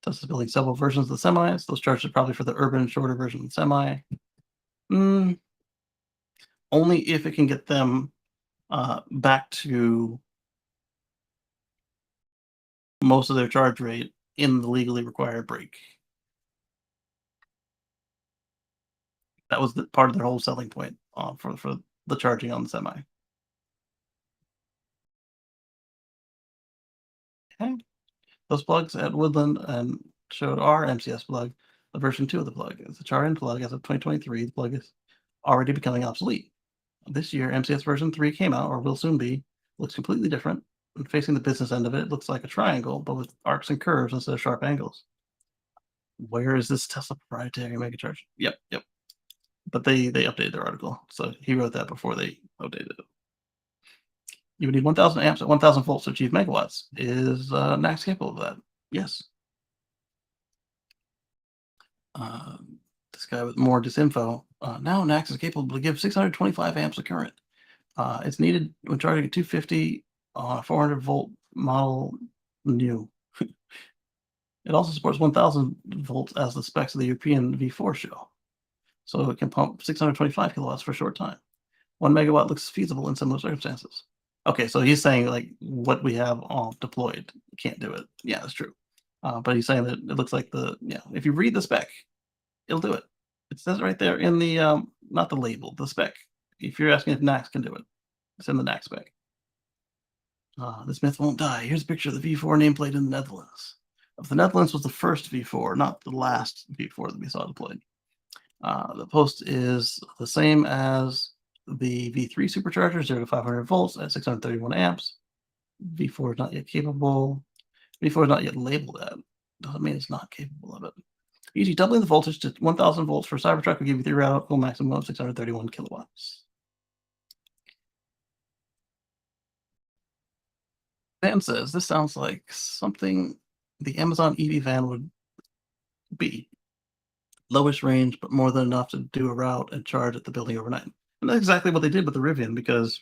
Tesla's building several versions of the semis. Those chargers are probably for the urban, shorter version of the semi. Only if it can get them back to most of their charge rate in the legally required break. That was part of their whole selling point for the charging on the semi. Okay. Those plugs at Woodland and showed our MCS plug, the version 2 of the plug. It's a char-in plug as of 2023. The plug is already becoming obsolete. This year, MCS version 3 came out, or will soon be. Looks completely different. And facing the business end of it, it looks like a triangle, but with arcs and curves instead of sharp angles. Where is this Tesla proprietary megacharge? Yep. But they updated their article, so he wrote that before they updated it. You would need 1,000 amps at 1,000 volts to achieve megawatts. Is NACS capable of that? Yes. This guy with more disinfo. Now NACS is capable to give 625 amps of current. It's needed when charging a 250 on a 400 volt model new. It also supports 1,000 volts as the specs of the European V4 show. So it can pump 625 kilowatts for a short time. 1 megawatt looks feasible in similar circumstances. Okay, so he's saying like what we have all deployed can't do it. Yeah, that's true. But he's saying that it looks like if you read the spec, it'll do it. It says right there in the not the label, the spec. If you're asking if NACS can do it, it's in the NACS spec. This myth won't die. Here's a picture of the V4 nameplate in the Netherlands. The Netherlands was the first V4, not the last V4 that we saw deployed. The post is the same as the V3 supercharger, 0 to 500 volts at 631 amps. V4 is not yet capable. V4 is not yet labeled at. Doesn't mean it's not capable of it. Usually doubling the voltage to 1,000 volts for Cybertruck will give you theoretical maximum of 631 kilowatts. Dan says this sounds like something the Amazon EV van would be. Lowish range, but more than enough to do a route and charge at the building overnight. And that's exactly what they did with the Rivian, because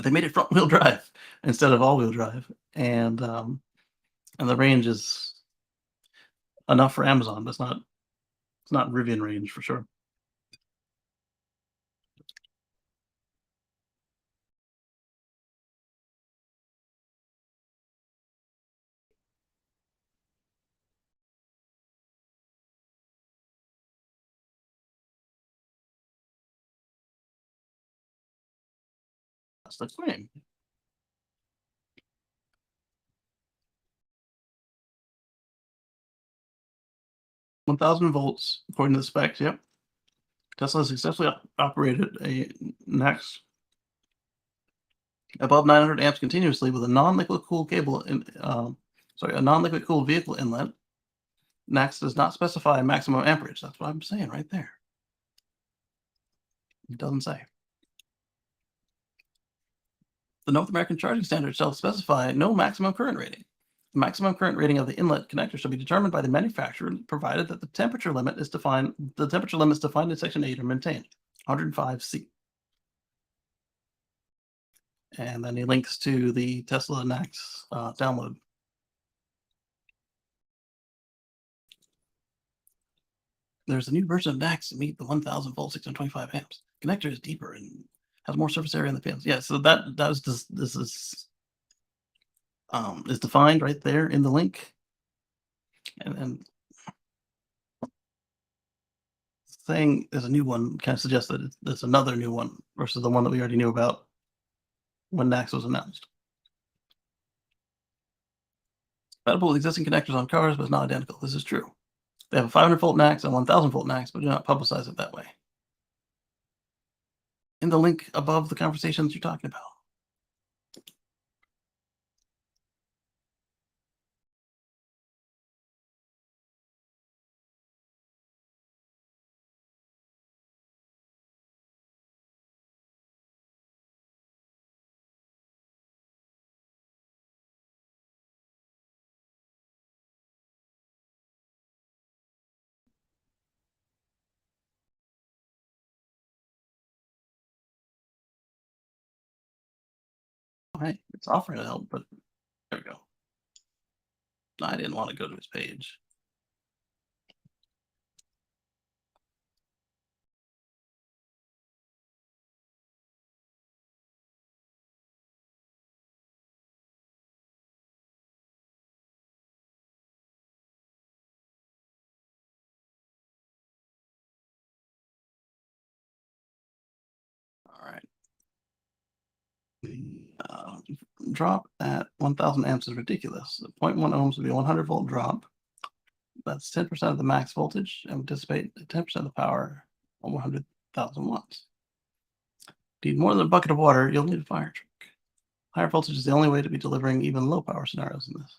they made it front-wheel drive instead of all-wheel drive, and the range is enough for Amazon, but it's not Rivian range for sure. That's the claim. 1,000 volts according to the specs. Yep. Tesla successfully operated a NACS above 900 amps continuously with a non-liquid cooled cable a non-liquid cooled vehicle inlet. NACS does not specify maximum amperage. That's what I'm saying right there. It doesn't say. The North American charging standard shall specify no maximum current rating. The maximum current rating of the inlet connector shall be determined by the manufacturer, provided that the temperature limit is defined. The temperature limits defined in Section 8 are maintained. 105 C. And then he links to the Tesla NACS download. There's a new version of NACS to meet the 1,000 volt 625 amps. Connector is deeper and has more surface area in the pins. Yeah, so that was this is defined right there in the link, and saying there's a new one kind of suggests that there's another new one versus the one that we already knew about when NACS was announced. Compatible with existing connectors on cars, but it's not identical. This is true. They have a 500 volt NACS and 1,000 volt NACS, but do not publicize it that way. In the link above the conversation that you're talking about. hey, it's offering to help, but there we go. I didn't want to go to his page. All right. Uh, Drop at 1,000 amps is ridiculous. The 0.1 ohms would be a 100-volt drop. That's 10% of the max voltage and would dissipate 10% of the power on 100,000 watts. Need more than a bucket of water, you'll need a fire truck. Higher voltage is the only way to be delivering even low power scenarios in this.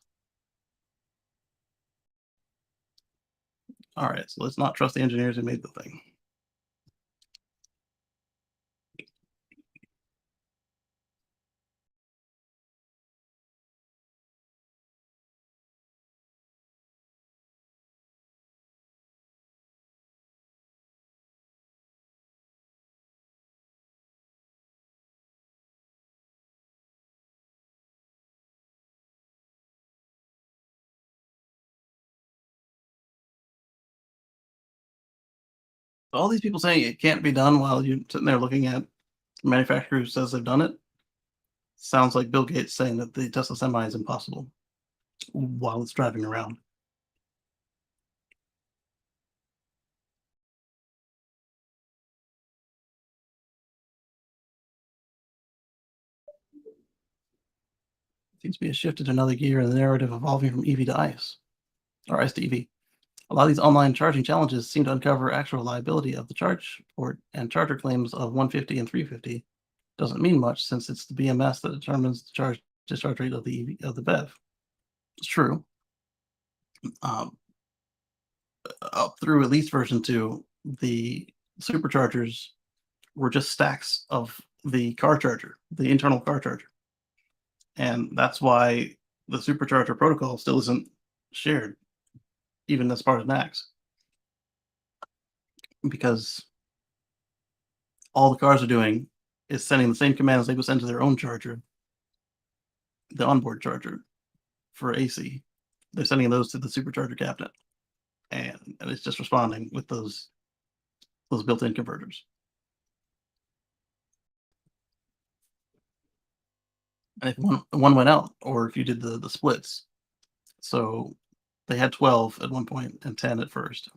All right, so let's not trust the engineers who made the thing. All these people saying it can't be done while you're sitting there looking at the manufacturer who says they've done it sounds like Bill Gates saying that the Tesla Semi is impossible while it's driving around. Seems to be a shift into another gear in the narrative evolving from EV to ICE, or ICE to EV. A lot of these online charging challenges seem to uncover actual reliability of the charge port, and charger claims of 150 and 350 doesn't mean much since it's the BMS that determines the charge discharge rate of the EV, of the BEV. It's true. Up through at least version 2, the superchargers were just stacks of the car charger, the internal car charger. And that's why the supercharger protocol still isn't shared, even as part of NACS. Because all the cars are doing is sending the same commands they would send to their own charger, the onboard charger for AC. They're sending those to the supercharger cabinet. And it's just responding with those built-in converters. And if one went out, or if you did the splits, so they had 12 at one point and 10 at first.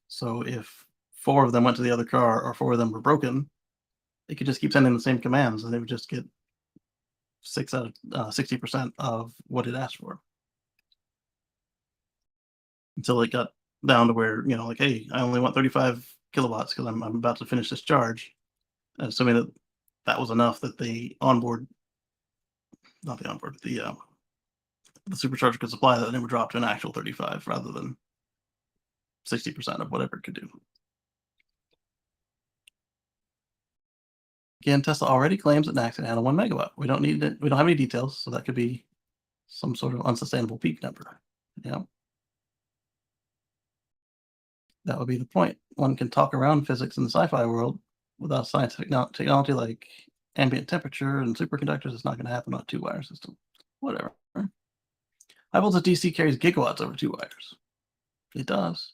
So if 4 of them went to the other car or 4 of them were broken, they could just keep sending the same commands and they would just get 6 out of 60% of what it asked for. Until it got down to where, like, hey, I only want 35 kilowatts because I'm about to finish this charge. And assuming that that was enough that the onboard, not the onboard, the supercharger could supply that, and it would drop to an actual 35 rather than 60% of whatever it could do. Again, Tesla already claims that NACS can handle 1 megawatt. We don't need it. We don't have any details, so that could be some sort of unsustainable peak number. That would be the point. One can talk around physics in the sci-fi world without scientific technology like ambient temperature and superconductors. It's not going to happen on a 2-wire system. Whatever. High voltage DC carries gigawatts over 2 wires. It does.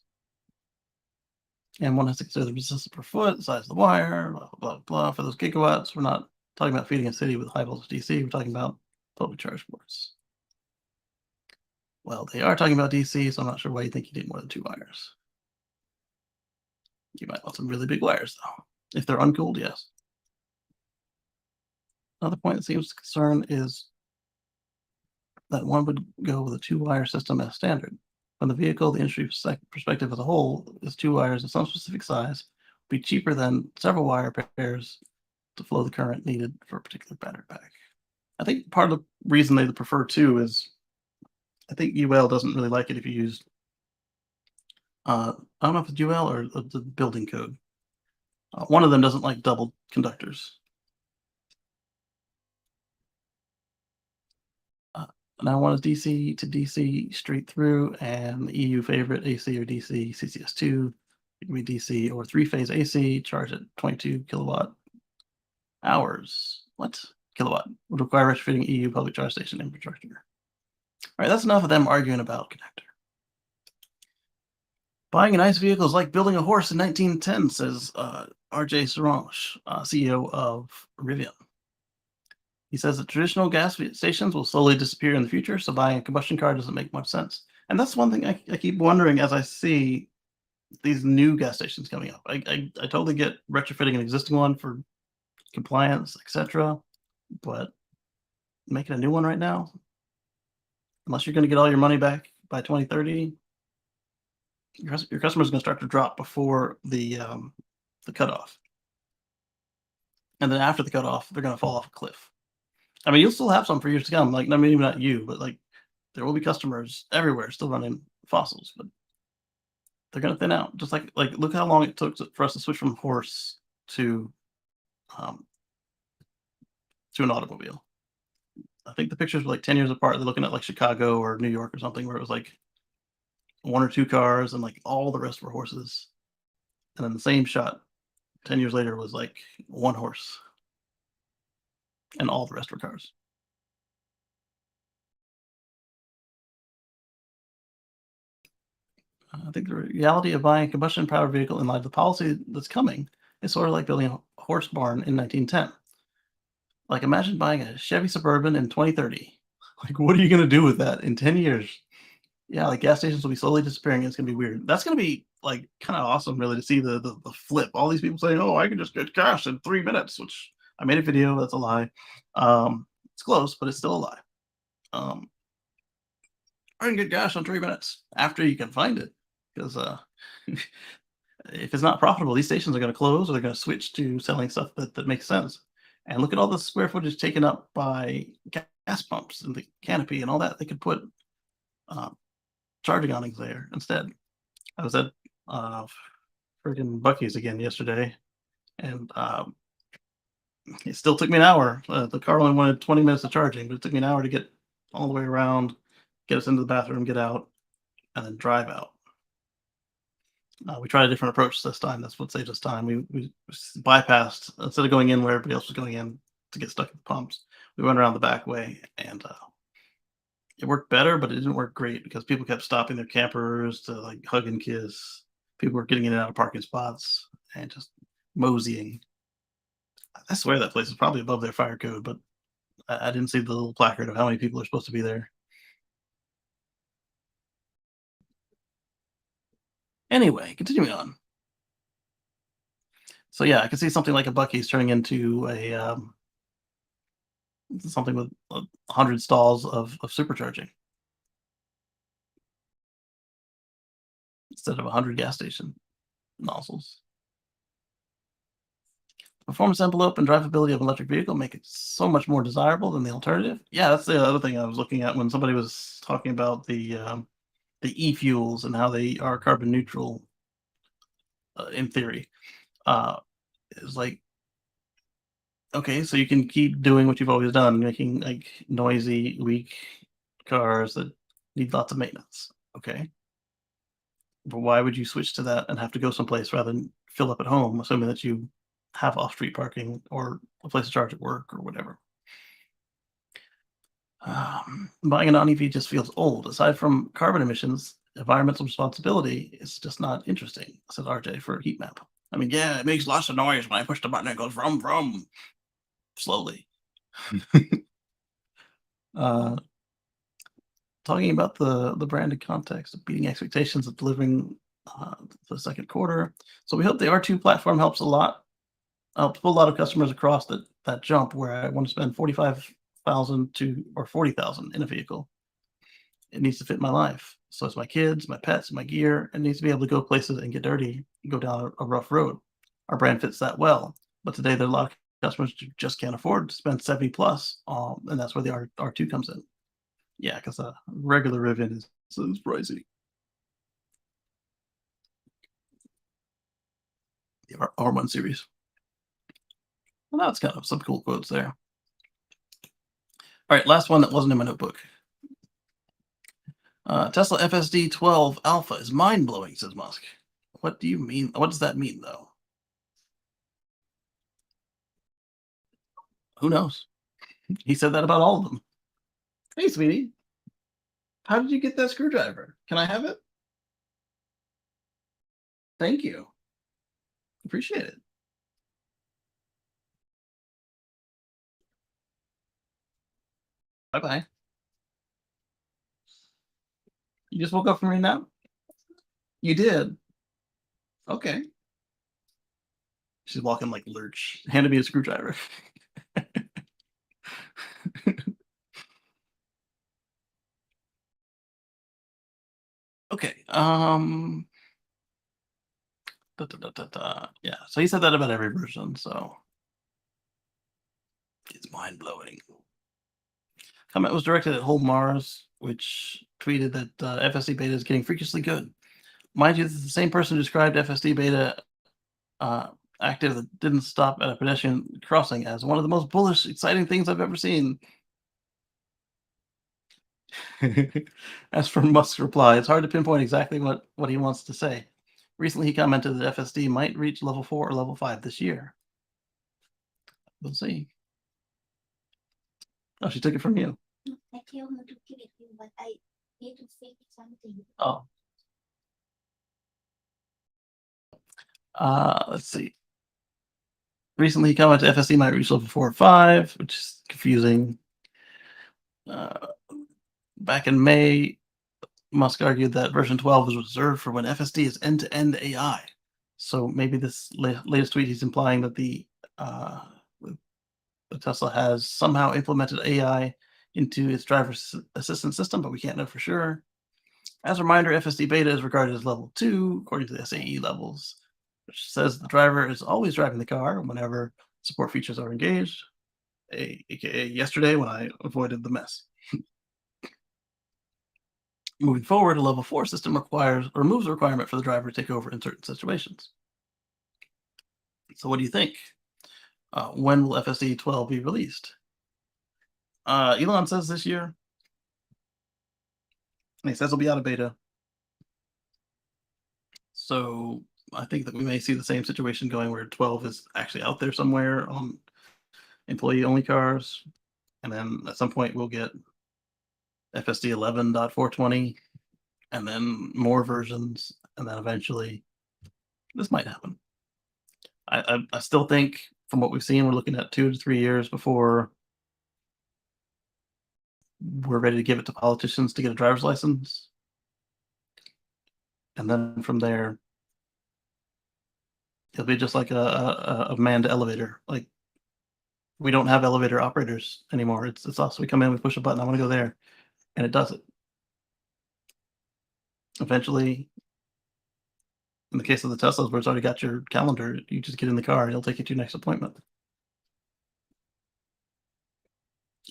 And one has to consider the resistance per foot, the size of the wire, blah, blah, blah. For those gigawatts, we're not talking about feeding a city with high voltage DC. We're talking about public charge ports. Well, they are talking about DC, so I'm not sure why you think you need more than 2 wires. You might want some really big wires, though. If they're uncooled, yes. Another point that seems to concern is that one would go with a 2-wire system as standard. From the vehicle, the industry perspective as a whole is 2 wires of some specific size would be cheaper than several wire pairs to flow the current needed for a particular battery pack. I think part of the reason they prefer 2 is I think UL doesn't really like it if you use I don't know if it's UL or the building code. One of them doesn't like double conductors. Now one is DC to DC straight through, and the EU favorite AC or DC CCS2. It can be DC or 3-phase AC, charged at 22 kilowatt hours. What? Kilowatt. What would require retrofitting EU public charge station infrastructure. All right, that's enough of them arguing about connector. Buying an ICE vehicle is like building a horse in 1910, says RJ Sarange, CEO of Rivian. He says that traditional gas stations will slowly disappear in the future, so buying a combustion car doesn't make much sense. And that's one thing I keep wondering as I see these new gas stations coming up. I totally get retrofitting an existing one for compliance, etc. But making a new one right now, unless you're going to get all your money back by 2030, your customers are going to start to drop before the cutoff, and then after the cutoff, they're going to fall off a cliff. I mean, you'll still have some for years to come. Like, I mean, maybe not you, but like, there will be customers everywhere still running fossils, but they're going to thin out. Just like look how long it took for us to switch from horse to an automobile. I think the pictures were like 10 years apart. They're looking at like Chicago or New York or something where it was like one or two cars and like all the rest were horses. And then the same shot 10 years later was like one horse and all the rest were cars. I think the reality of buying a combustion powered vehicle in light of the policy that's coming is sort of like building a horse barn in 1910. Like, imagine buying a Chevy Suburban in 2030. Like, what are you going to do with that in 10 years? Yeah, like gas stations will be slowly disappearing. It's going to be weird. That's going to be like kind of awesome, really, to see the flip. All these people saying, "Oh, I can just get gas in 3 minutes," which I made a video. That's a lie. It's close, but it's still a lie. I can get gas in 3 minutes after you can find it, because if it's not profitable, these stations are going to close or they're going to switch to selling stuff that makes sense. And look at all the square footage taken up by gas pumps and the canopy and all that. They could put charging awnings there instead. I was at freaking Bucky's again yesterday, and it still took me an hour. The car only wanted 20 minutes of charging, but it took me an hour to get all the way around, get us into the bathroom, get out, and then drive out. We tried a different approach this time. That's what saved us time. We bypassed, instead of going in where everybody else was going in to get stuck at the pumps, we went around the back way, and it worked better, but it didn't work great because people kept stopping their campers to like hug and kiss. People were getting in and out of parking spots and just moseying. I swear that place is probably above their fire code, but I didn't see the little placard of how many people are supposed to be there. Anyway, continuing on. So yeah, I can see something like a Bucky's turning into a something with 100 stalls of supercharging instead of 100 gas station nozzles. Performance envelope and drivability of an electric vehicle make it so much more desirable than the alternative. Yeah, that's the other thing I was looking at when somebody was talking about the e-fuels and how they are carbon neutral in theory. It's like, okay, so you can keep doing what you've always done, making like noisy, weak cars that need lots of maintenance. Okay. But why would you switch to that and have to go someplace rather than fill up at home, assuming that you have off-street parking or a place to charge at work or whatever? Buying a non-EV just feels old. Aside from carbon emissions, environmental responsibility is just not interesting, said RJ for Heat Map. I mean, yeah, it makes lots of noise when I push the button. It goes vroom slowly. Talking about the branded context of beating expectations of delivering the second quarter. So we hope the R2 platform helps a lot. Helps pull a lot of customers across that jump where I want to spend 45,000 to or 40,000 in a vehicle. It needs to fit my life. So it's my kids, my pets, my gear. It needs to be able to go places and get dirty and go down a rough road. Our brand fits that well. But today there are a lot of customers who just can't afford to spend 70 plus, and that's where the R2 comes in. Yeah, because a regular Rivian is pricey. The R1 series. Well, that's kind of some cool quotes there. All right, last one that wasn't in my notebook. Tesla FSD 12 Alpha is mind-blowing, says Musk. What do you mean? What does that mean, though? Who knows? He said that about all of them. Hey, sweetie, how did you get that screwdriver? Can I have it? Thank you. Appreciate it. Bye bye. You just woke up from your nap? You did? Okay. She's walking like Lurch. Handed me a screwdriver. Okay. Yeah. So he said that about every version. So it's mind blowing. Comment was directed at Whole Mars, which tweeted that FSD beta is getting freakishly good. Mind you, this is the same person who described FSD beta active that didn't stop at a pedestrian crossing as one of the most bullish, exciting things I've ever seen. As for Musk's reply, it's hard to pinpoint exactly what he wants to say. Recently, he commented that FSD might reach level 4 or level 5 this year. We'll see. Oh, she took it from you. I tell her to give it to you, but I need to fix something. Oh. Let's see. Recently, he commented FSD might reach level 4 or 5, which is confusing. Back in May, Musk argued that version 12 is reserved for when FSD is end-to-end AI. So maybe this latest tweet, he's implying that the Tesla has somehow implemented AI into its driver assistance system, but we can't know for sure. As a reminder, FSD beta is regarded as level 2 according to the SAE levels, which says the driver is always driving the car whenever support features are engaged, aka yesterday when I avoided the mess. Moving forward, a level 4 system removes the requirement for the driver to take over in certain situations. So what do you think? When will FSD 12 be released? Elon says this year. And he says it'll be out of beta. So I think that we may see the same situation going where 12 is actually out there somewhere on employee-only cars. And then at some point we'll get FSD 11.420 and then more versions. And then eventually this might happen. I still think from what we've seen, we're looking at 2 to 3 years before we're ready to give it to politicians to get a driver's license. And then from there, it'll be just like a manned elevator. Like we don't have elevator operators anymore. It's us. We come in, we push a button, I want to go there, and it does it. Eventually, in the case of the Teslas, where it's already got your calendar, you just get in the car and it'll take you to your next appointment.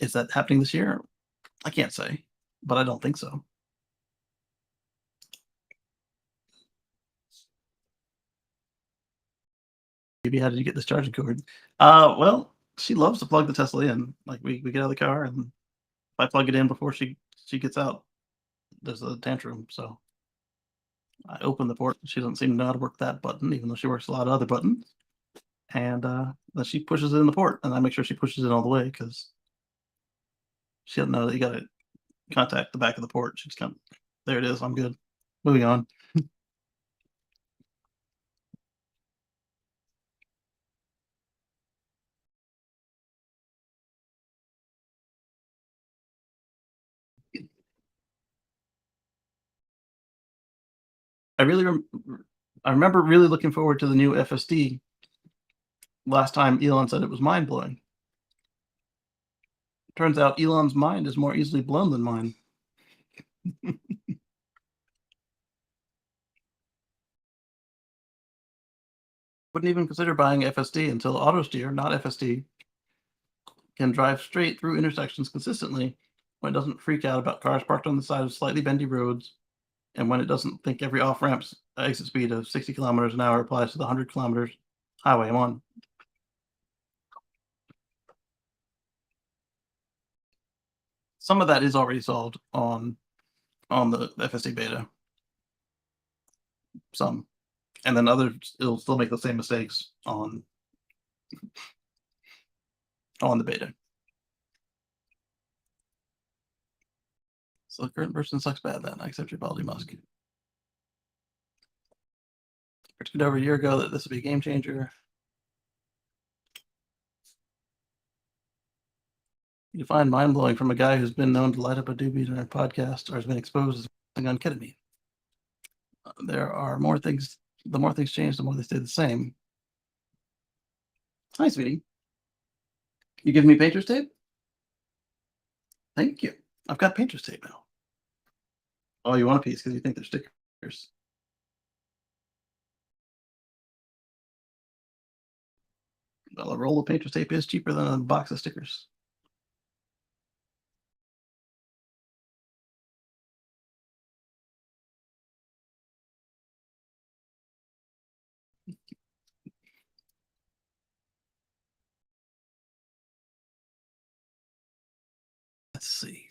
Is that happening this year? I can't say, but I don't think so. Maybe how did you get this charging cord? Well, she loves to plug the Tesla in. Like we get out of the car and if I plug it in before she gets out, there's a tantrum. So I open the port. She doesn't seem to know how to work that button, even though she works a lot of other buttons. And then she pushes it in the port, and I make sure she pushes it all the way because she doesn't know that you got to contact the back of the port. She's kind of, there it is. I'm good. Moving on. I remember really looking forward to the new FSD. Last time Elon said it was mind blowing. Turns out Elon's mind is more easily blown than mine. Wouldn't even consider buying FSD until AutoSteer, not FSD, can drive straight through intersections consistently when it doesn't freak out about cars parked on the side of slightly bendy roads, and when it doesn't think every off-ramp's exit speed of 60 kilometers an hour applies to the 100 kilometers highway I'm on. Some of that is already solved on the FSD beta. Some. And then others, it'll still make the same mistakes on the beta. So the current version sucks bad then. I accept your apology, Musk. Predicted over a year ago that this would be a game changer. You find mind blowing from a guy who's been known to light up a doobie during a podcast or has been exposed as on ketamine. There are more things. The more things change, the more they stay the same. Hi, sweetie. You giving me painter's tape? Thank you. I've got painter's tape now. Oh, you want a piece because you think they're stickers. Well, a roll of painter's tape is cheaper than a box of stickers. Let's see.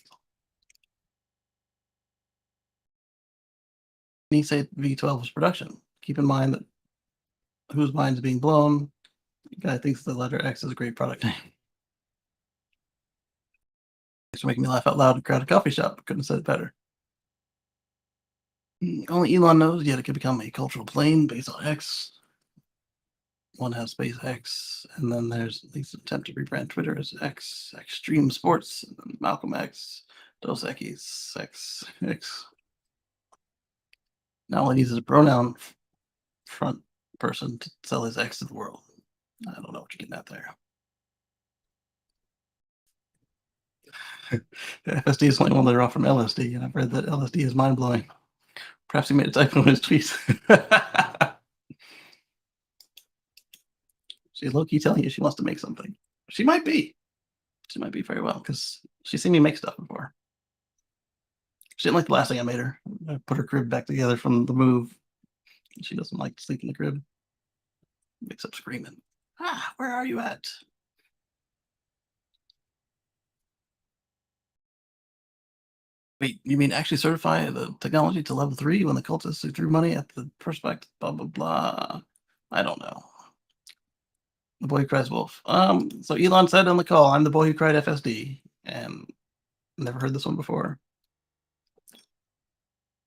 Me say V12 is production. Keep in mind that whose mind is being blown. The guy thinks the letter X is a great product name. Thanks for making me laugh out loud in a crowded coffee shop. Couldn't have said it better. Only Elon knows yet it could become a cultural plane based on X. One has SpaceX, and then there's at least an attempt to rebrand Twitter as X, Extreme Sports, and then Malcolm X, Dos Equis, X. Now all he needs is a pronoun front person to sell his X to the world. I don't know what you're getting at there. FSD is only one layer off from LSD, and I've read that LSD is mind blowing. Perhaps he made a typo in his tweets. She's low key telling you she wants to make something. She might be. She might be very well because she's seen me make stuff before. She didn't like the last thing I made her. I put her crib back together from the move. She doesn't like to sleep in the crib. Wakes up screaming. Ah, where are you at? Wait, you mean actually certify the technology to level 3 when the cultists who threw money at the prospect, blah, blah, blah. I don't know. The boy who cries wolf. So Elon said on the call, I'm the boy who cried FSD. And never heard this one before.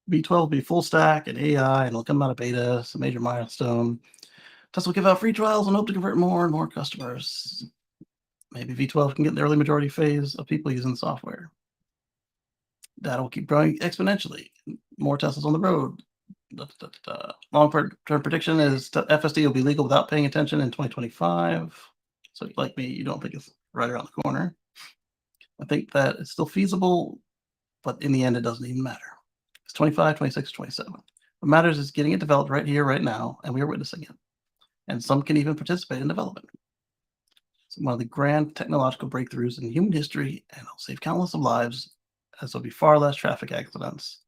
V12 will be full stack and AI, and it'll come out of beta. It's a major milestone. Tesla will give out free trials and hope to convert more and more customers. Maybe V12 can get in the early majority phase of people using the software. Data will keep growing exponentially. More Teslas on the road. Long-term prediction is FSD will be legal without paying attention in 2025. So like me, you don't think it's right around the corner. I think that it's still feasible, but in the end, it doesn't even matter. It's 25, 26, 27. What matters is getting it developed right here, right now, and we are witnessing it. And some can even participate in development. It's one of the grand technological breakthroughs in human history, and it'll save countless of lives, as there'll be far less traffic accidents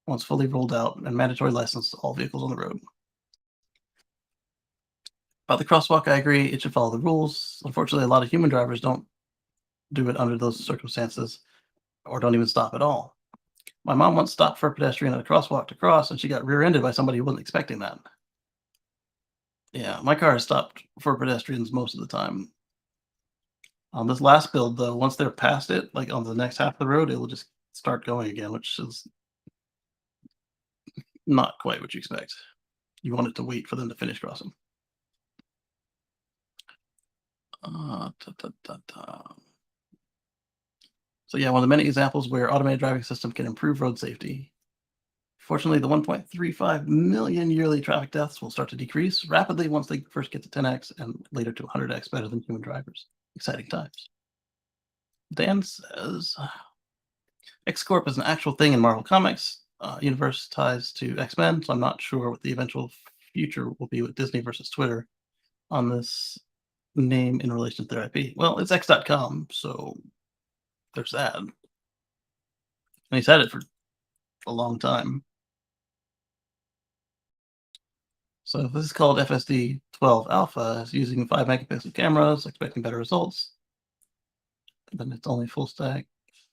once fully rolled out and mandatory license to all vehicles on the road. About the crosswalk, I agree, it should follow the rules. Unfortunately, a lot of human drivers don't do it under those circumstances or don't even stop at all. My mom once stopped for a pedestrian at a crosswalk to cross, and she got rear-ended by somebody who wasn't expecting that. Yeah, my car has stopped for pedestrians most of the time. On this last build, though, once they're past it, like on the next half of the road, it will just start going again, which is not quite what you expect. You want it to wait for them to finish crossing. So yeah, one of the many examples where automated driving system can improve road safety. Fortunately, the 1.35 million yearly traffic deaths will start to decrease rapidly once they first get to 10x and later to 100x better than human drivers. Exciting times. Dan says, X-Corp is an actual thing in Marvel Comics. Universe ties to X-Men, so I'm not sure what the eventual future will be with Disney versus Twitter on this name in relation to their IP. Well, it's X.com, so there's that. And he's had it for a long time. So if this is called FSD 12 Alpha, it's using 5 megapixel cameras, expecting better results. Then it's only full stack.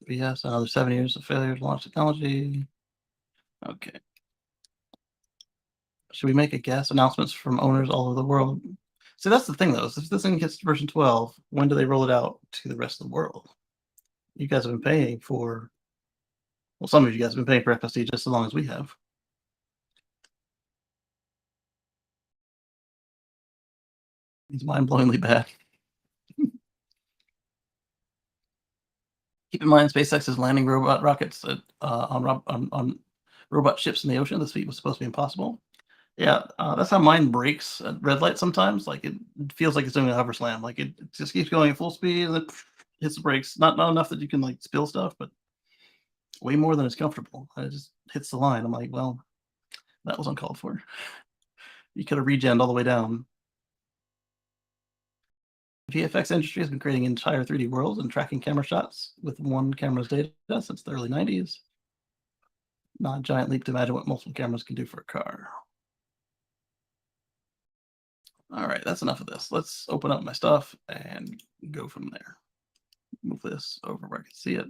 BS, another 7 years of failure to launch technology. Okay. Should we make a guess? Announcements from owners all over the world. See, that's the thing, though. If this thing gets to version 12, when do they roll it out to the rest of the world? You guys have been paying for Well, some of you guys have been paying for FSD just as long as we have. It's mind-blowingly bad. Keep in mind, SpaceX is landing robot rockets on robot ships in the ocean. This feat was supposed to be impossible. Yeah, that's how mine breaks at red light sometimes. Like it feels like it's doing a hover slam. Like it just keeps going at full speed and then hits the brakes. Not enough that you can like spill stuff, but way more than it's comfortable. It just hits the line. I'm like, well, that was uncalled for. You could have regened all the way down. VFX industry has been creating entire 3D worlds and tracking camera shots with one camera's data since the early 90s. Not a giant leap to imagine what multiple cameras can do for a car. All right, that's enough of this. Let's open up my stuff and go from there. Move this over where I can see it.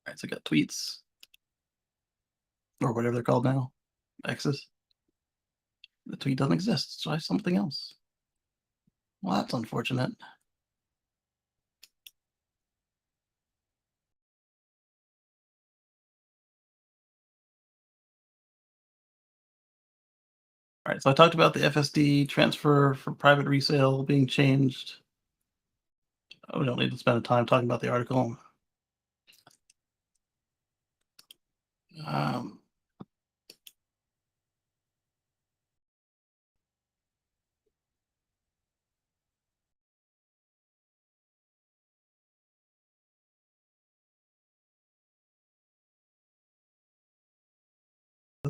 All right, so I got tweets, or whatever they're called now, X's. The tweet doesn't exist, so I have something else. Well, that's unfortunate. All right, so I talked about the FSD transfer for private resale being changed. Oh, we don't need to spend time talking about the article. Um,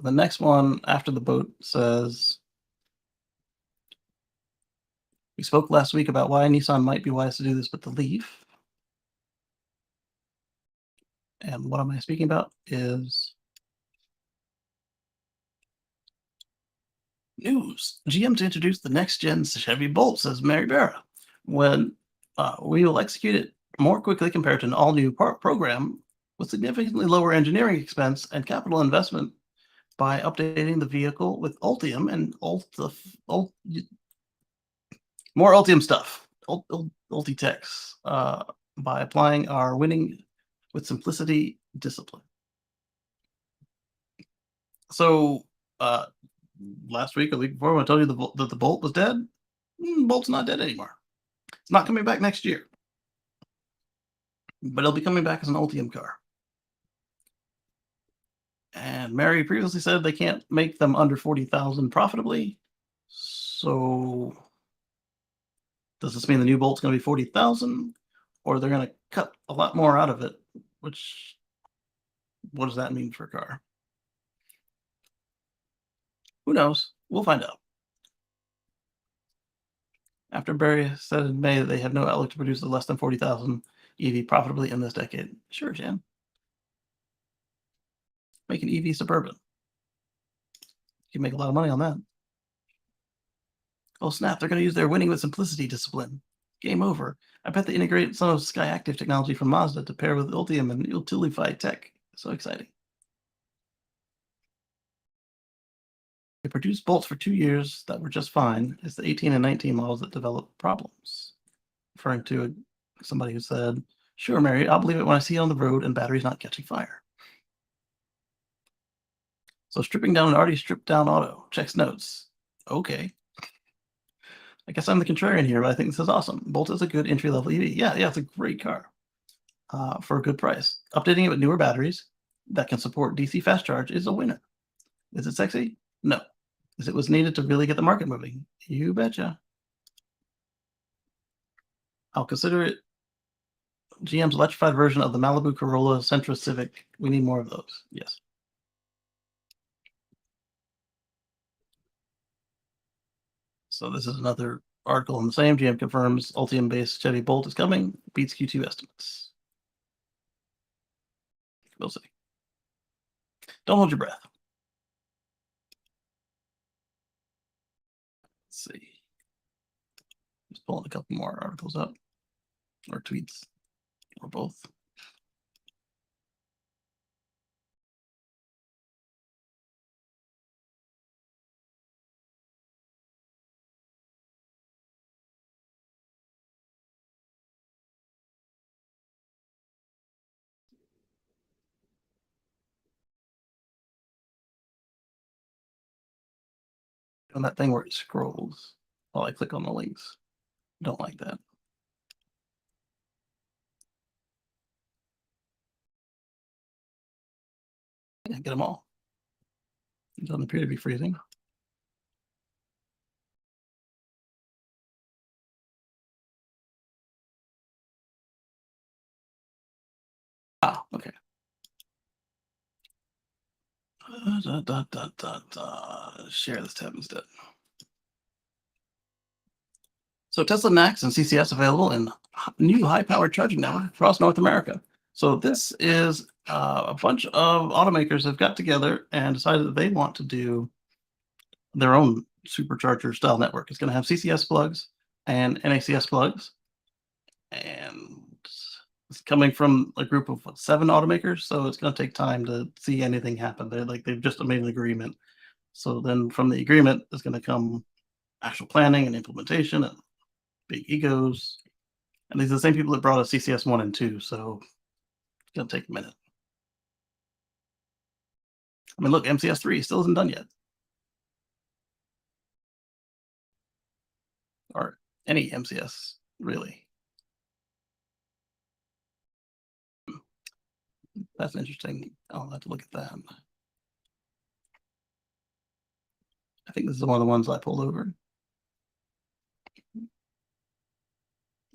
the next one after the boat says, we spoke last week about why Nissan might be wise to do this with the Leaf. And what am I speaking about is news. GM to introduce the next gen Chevy Bolt, says Mary Barra. When we will execute it more quickly compared to an all new program with significantly lower engineering expense and capital investment by updating the vehicle with Ultium and more Ultium stuff, Ultitex, by applying our winning with simplicity discipline. So last week or the week before, when I told you that the Bolt was dead, Bolt's not dead anymore. It's not coming back next year, but it'll be coming back as an Ultium car. And Mary previously said they can't make them under 40,000 profitably. So does this mean the new Bolt's going to be 40,000, or they're going to cut a lot more out of it? Which, what does that mean for a car? Who knows? We'll find out. After Barry said in May that they have no outlook to produce a less than 40,000 EV profitably in this decade. Sure, Jan. Make an EV Suburban. You can make a lot of money on that. Oh snap, they're going to use their winning with simplicity discipline. Game over. I bet they integrate some of SkyActiv technology from Mazda to pair with Ultium and Utilify tech. So exciting. They produced Bolts for 2 years that were just fine. It's the 18 and 19 models that develop problems. Referring to somebody who said, sure, Mary, I'll believe it when I see it on the road and batteries not catching fire. So stripping down an already stripped down auto. Checks notes. Okay. I guess I'm the contrarian here, but I think this is awesome. Bolt is a good entry-level EV. Yeah, it's a great car for a good price. Updating it with newer batteries that can support DC fast charge is a winner. Is it sexy? No. Because it was needed to really get the market moving. You betcha. I'll consider it GM's electrified version of the Malibu Corolla Sentra Civic. We need more of those. Yes. So this is another article on the same. GM confirms Ultium-based Chevy Bolt is coming. Beats Q2 estimates. We'll see. Don't hold your breath. Let's see. Just pulling a couple more articles up, or tweets, or both. on that thing where it scrolls while I click on the links. Don't like that. Yeah, get them all. It doesn't appear to be freezing. Ah, okay. Share this tab instead. So Tesla NACS and CCS available in new high-powered charging network across North America. So this is a bunch of automakers have got together and decided that they want to do their own supercharger style network. It's going to have CCS plugs and NACS plugs, and it's coming from a group of 7 automakers. So it's going to take time to see anything happen. They've just made an agreement. So then from the agreement is going to come actual planning and implementation and big egos. And these are the same people that brought us CCS 1 and 2. So it's going to take a minute. I mean, look, MCS 3 still isn't done yet. Or any MCS, really. That's interesting. I'll have to look at that. I think this is one of the ones I pulled over.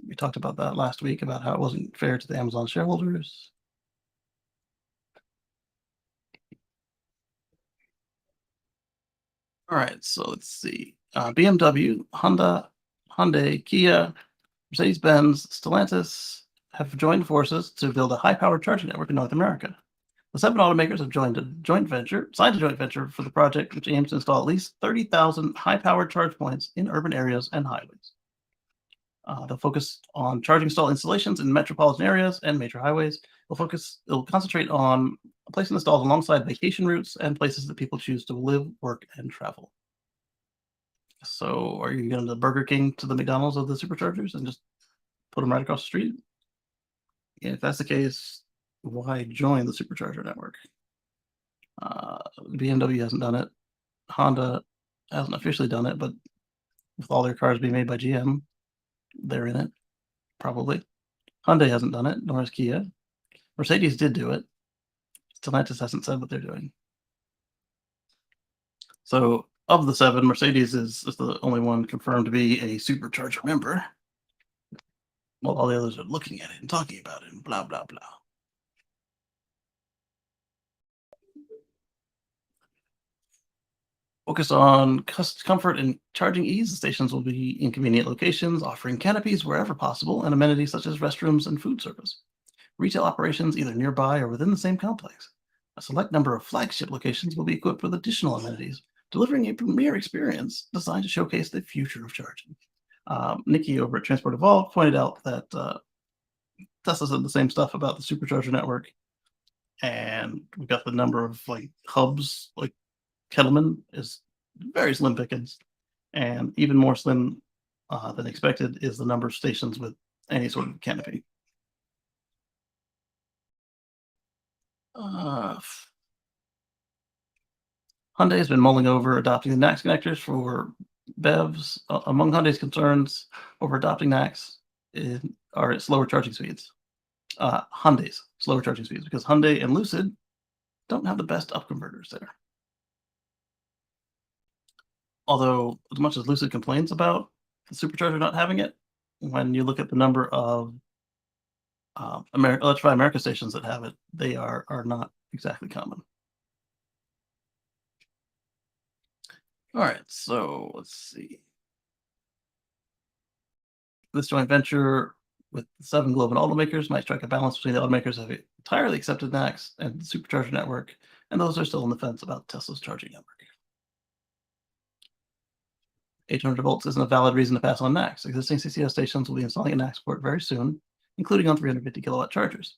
We talked about that last week, about how it wasn't fair to the Amazon shareholders. All right, so let's see. BMW, Honda, Hyundai, Kia, Mercedes-Benz, Stellantis have joined forces to build a high-powered charging network in North America. The 7 automakers have signed a joint venture for the project, which aims to install at least 30,000 high-powered charge points in urban areas and highways. They'll focus on charging stall installations in metropolitan areas and major highways. It'll concentrate on placing the stalls alongside vacation routes and places that people choose to live, work, and travel. So are you going to Burger King to the McDonald's of the superchargers and just put them right across the street? If that's the case, why join the supercharger network? BMW hasn't done it. Honda hasn't officially done it, but with all their cars being made by GM, they're in it, probably. Hyundai hasn't done it, nor has Kia. Mercedes did do it. Stellantis hasn't said what they're doing. So of the 7, Mercedes is the only one confirmed to be a supercharger member, while all the others are looking at it and talking about it and blah, blah, blah. Focus on comfort and charging ease. The stations will be in convenient locations, offering canopies wherever possible and amenities such as restrooms and food service. Retail operations either nearby or within the same complex. A select number of flagship locations will be equipped with additional amenities, delivering a premier experience designed to showcase the future of charging. Nikki over at Transport Evolved pointed out that Tesla said the same stuff about the supercharger network, and we got the number of hubs, like Kettleman is very slim pickings, and even more slim than expected is the number of stations with any sort of canopy. Hyundai has been mulling over adopting the NACS connectors for BEVs. Among Hyundai's concerns over adopting NACS are its slower charging speeds. Hyundai's slower charging speeds, because Hyundai and Lucid don't have the best up converters there. Although, as much as Lucid complains about the supercharger not having it, when you look at the number of Electrify America stations that have it, they are not exactly common. All right, so let's see. This joint venture with 7 global automakers might strike a balance between the automakers that have entirely accepted NACS and the supercharger network, and those are still on the fence about Tesla's charging network. 800 volts isn't a valid reason to pass on NACS. Existing CCS stations will be installing a NACS port very soon, including on 350 kilowatt chargers.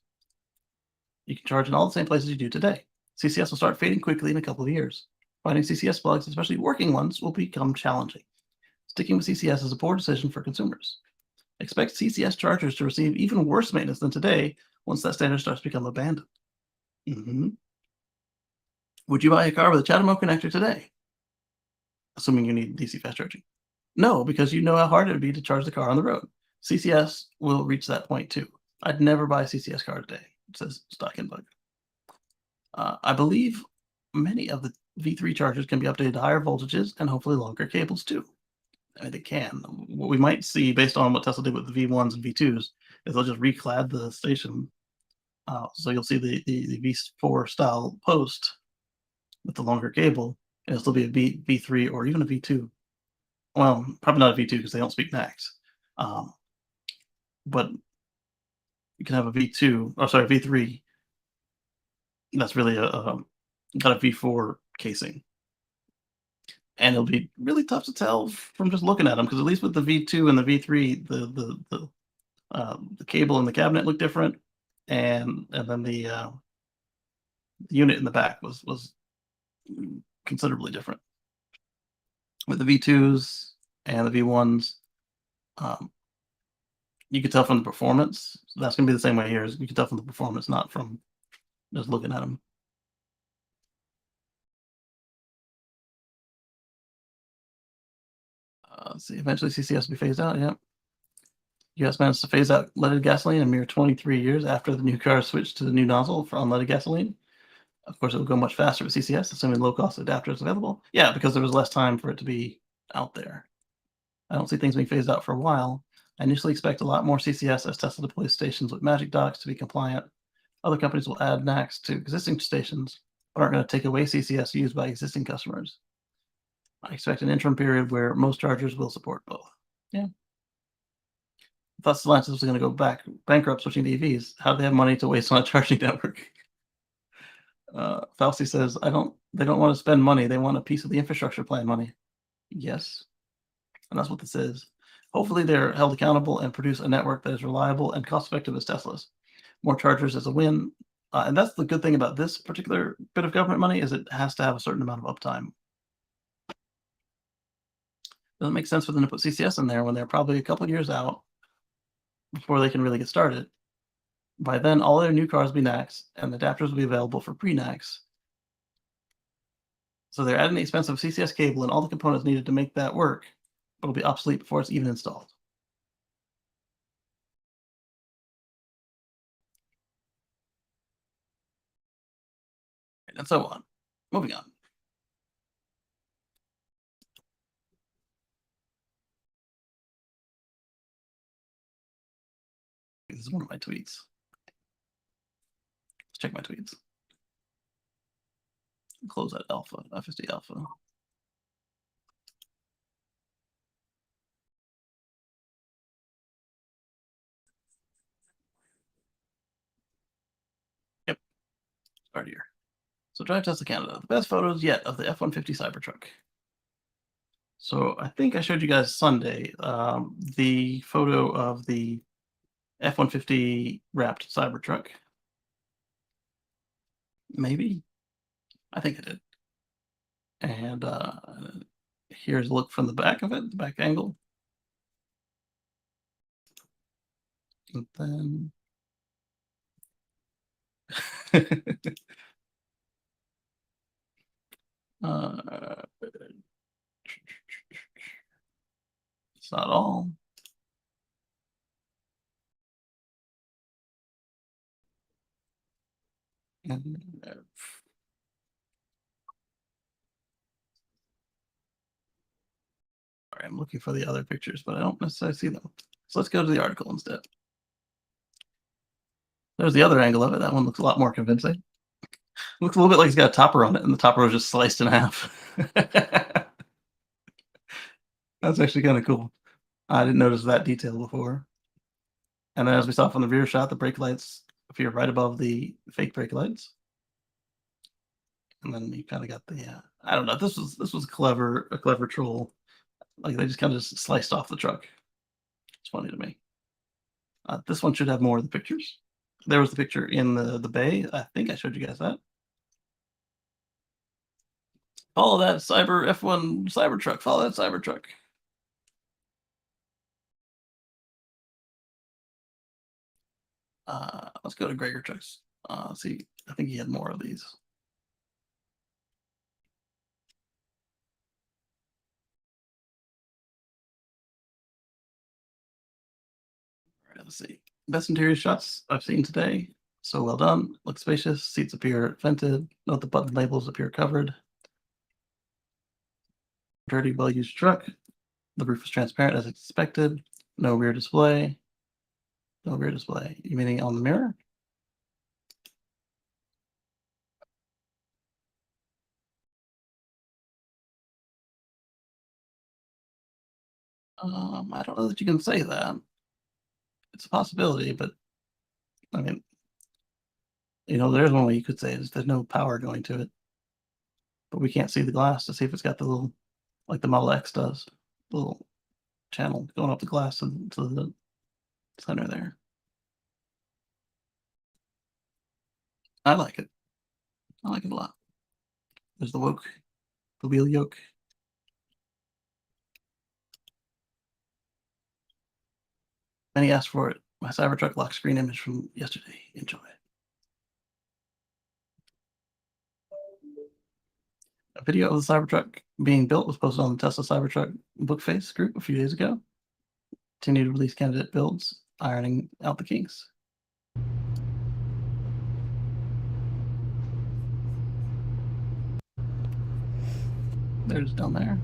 You can charge in all the same places you do today. CCS will start fading quickly in a couple of years. Finding CCS plugs, especially working ones, will become challenging. Sticking with CCS is a poor decision for consumers. Expect CCS chargers to receive even worse maintenance than today once that standard starts to become abandoned. Would you buy a car with a CHAdeMO connector today? assuming you need DC fast charging. No, because you know how hard it would be to charge the car on the road. CCS will reach that point too. I'd never buy a CCS car today. It says stock in bug. I believe many of the V3 chargers can be updated to higher voltages and hopefully longer cables too. I mean, they can. What we might see, based on what Tesla did with the V1s and V2s, is they'll just reclad the station. So you'll see the V4 style post with the longer cable, and it'll still be a V3 or even a V2. Well, probably not a V2 because they don't speak Max. But you can have a V2, or sorry, V3 that's really got a V4 casing. And it'll be really tough to tell from just looking at them, because at least with the V2 and the V3, the cable in the cabinet looked different, and then the unit in the back was considerably different. With the V2s and the V1s, you could tell from the performance. So that's going to be the same way here. You can tell from the performance, not from just looking at them. Let's see. Eventually, CCS will be phased out. Yep. U.S. managed to phase out leaded gasoline a mere 23 years after the new cars switched to the new nozzle for unleaded gasoline. Of course, it will go much faster with CCS, assuming low-cost adapters available. Yeah, because there was less time for it to be out there. I don't see things being phased out for a while. I initially expect a lot more CCS as Tesla deploys stations with magic docks to be compliant. Other companies will add NACS to existing stations, but aren't going to take away CCS used by existing customers. I expect an interim period where most chargers will support both. Yeah. I thought Stellantis was going to go bankrupt switching to EVs. How do they have money to waste on a charging network? Fauci says, they don't want to spend money. They want a piece of the infrastructure plan money. Yes. And that's what this is. Hopefully they're held accountable and produce a network that is reliable and cost-effective as Tesla's. More chargers is a win. And that's the good thing about this particular bit of government money, is it has to have a certain amount of uptime. Doesn't make sense for them to put CCS in there when they're probably a couple years out before they can really get started. By then, all their new cars will be NACS, and adapters will be available for pre-NACS. So they're adding the expensive CCS cable and all the components needed to make that work, but it'll be obsolete before it's even installed. And so on. Moving on. This is one of my tweets. Let's check my tweets. Close that alpha, FSD alpha. Yep. Start here. So Drive Tesla Canada, the best photos yet of the F-150 Cybertruck. So I think I showed you guys Sunday the photo of the F-150 wrapped Cybertruck. Maybe. I think I did. And here's a look from the back of it, the back angle. And then it's not all. And, sorry, I'm looking for the other pictures, but I don't necessarily see them. So let's go to the article instead. There's the other angle of it. That one looks a lot more convincing. Looks a little bit like it's got a topper on it, and the topper was just sliced in half. That's actually kind of cool. I didn't notice that detail before. And then as we saw from the rear shot, the brake lights appear right above the fake brake lights. And then you kind of got the I don't know. This was a clever troll. Like they just kind of just sliced off the truck. It's funny to me. This one should have more of the pictures. There was the picture in the bay. I think I showed you guys that. Follow that F1 Cybertruck. Follow that Cybertruck. Let's go to Gregor Trucks. See, I think he had more of these. Let's see. Best interior shots I've seen today. So well done. Looks spacious. Seats appear vented. Note the button labels appear covered. Dirty, well-used truck. The roof is transparent as expected. No rear display. No rear display. You meaning on the mirror? I don't know that you can say that. It's a possibility, but I mean, there's one way you could say is there's no power going to it, but we can't see the glass to see if it's got the little, like the Model X does, little channel going up the glass to the center there. I like it. I like it a lot. There's the wheel yoke. And he asked for it. My Cybertruck lock screen image from yesterday. Enjoy. A video of the Cybertruck being built was posted on the Tesla Cybertruck Bookface group a few days ago. Continue to release candidate builds, ironing out the kinks. There's down there.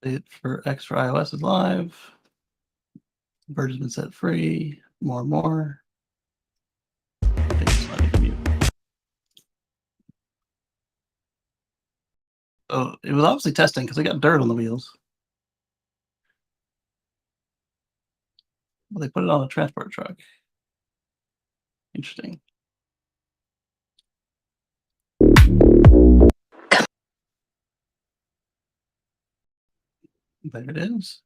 It for X for iOS is live. Bird has been set free. More and more. Oh, it was obviously testing because they got dirt on the wheels. Well, they put it on a transport truck. Interesting. There it is.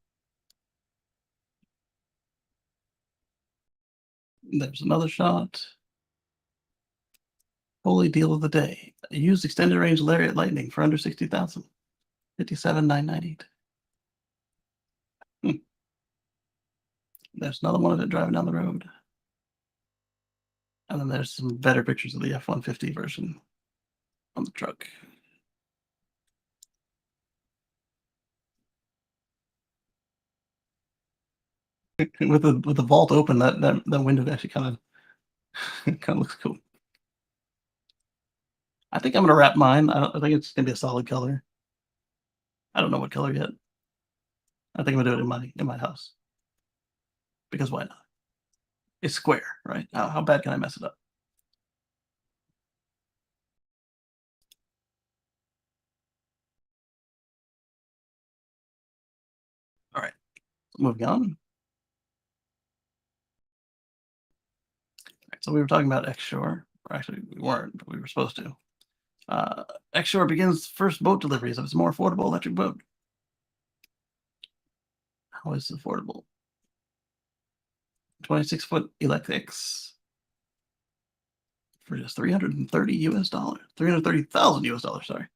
There's another shot. Holy deal of the day. I used extended range Lariat Lightning for under 60,000. 57,998. There's another one of it driving down the road. And then there's some better pictures of the F-150 version on the truck. with the vault open, that window actually kind of looks cool. I think I'm gonna wrap mine. I think it's gonna be a solid color. I don't know what color yet. I think I'm gonna do it in my house. Because why not? It's square, right? How bad can I mess it up? All right, moving on. Right, so we were talking about X-Shore. Or actually, we weren't, but we were supposed to. X-Shore begins first boat deliveries of its more affordable electric boat. How is it affordable? 26-foot electrics for just $330 US, $330,000 US, sorry.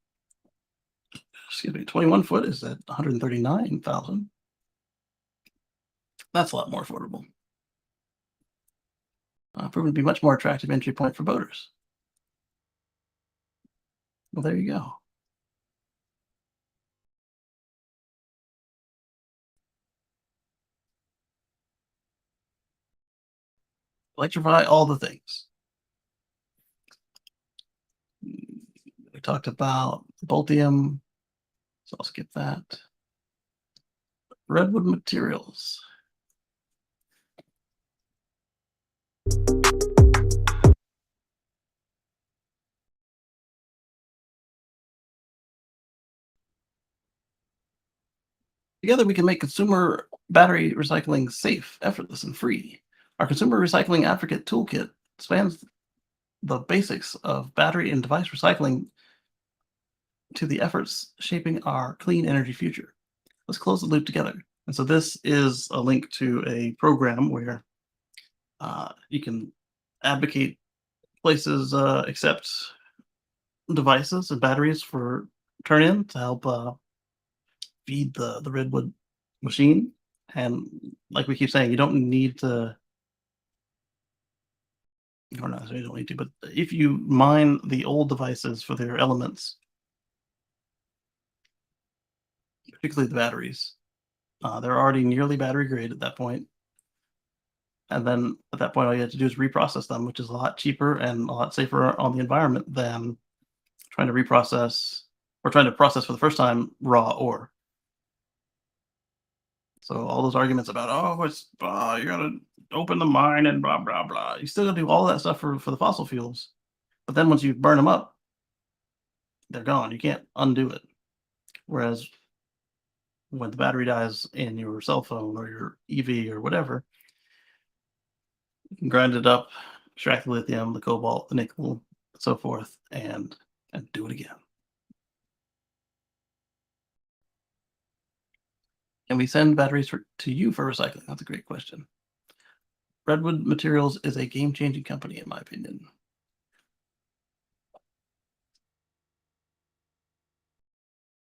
Excuse me, 21-foot is at 139,000. That's a lot more affordable. Proven to be much more attractive entry point for boaters. Well, there you go. Electrify all the things. We talked about Boltium, so I'll skip that. Redwood materials. Together, we can make consumer battery recycling safe, effortless, and free. Our Consumer Recycling Advocate Toolkit spans the basics of battery and device recycling to the efforts shaping our clean energy future. Let's close the loop together. And so this is a link to a program where you can advocate places accept devices and batteries for turn-in to help feed the Redwood machine. And like we keep saying, you don't need to or not, you don't need to, but if you mine the old devices for their elements, particularly the batteries, they're already nearly battery grade at that point. And then at that point, all you have to do is reprocess them, which is a lot cheaper and a lot safer on the environment than trying to reprocess or trying to process for the first time raw ore. So all those arguments about, oh, it's you gotta open the mine and blah blah blah. You still gotta do all that stuff for the fossil fuels, but then once you burn them up, they're gone. You can't undo it. Whereas when the battery dies in your cell phone or your EV or whatever, you can grind it up, extract the lithium, the cobalt, the nickel, so forth, and do it again. Can we send batteries to you for recycling? That's a great question. Redwood Materials is a game-changing company, in my opinion.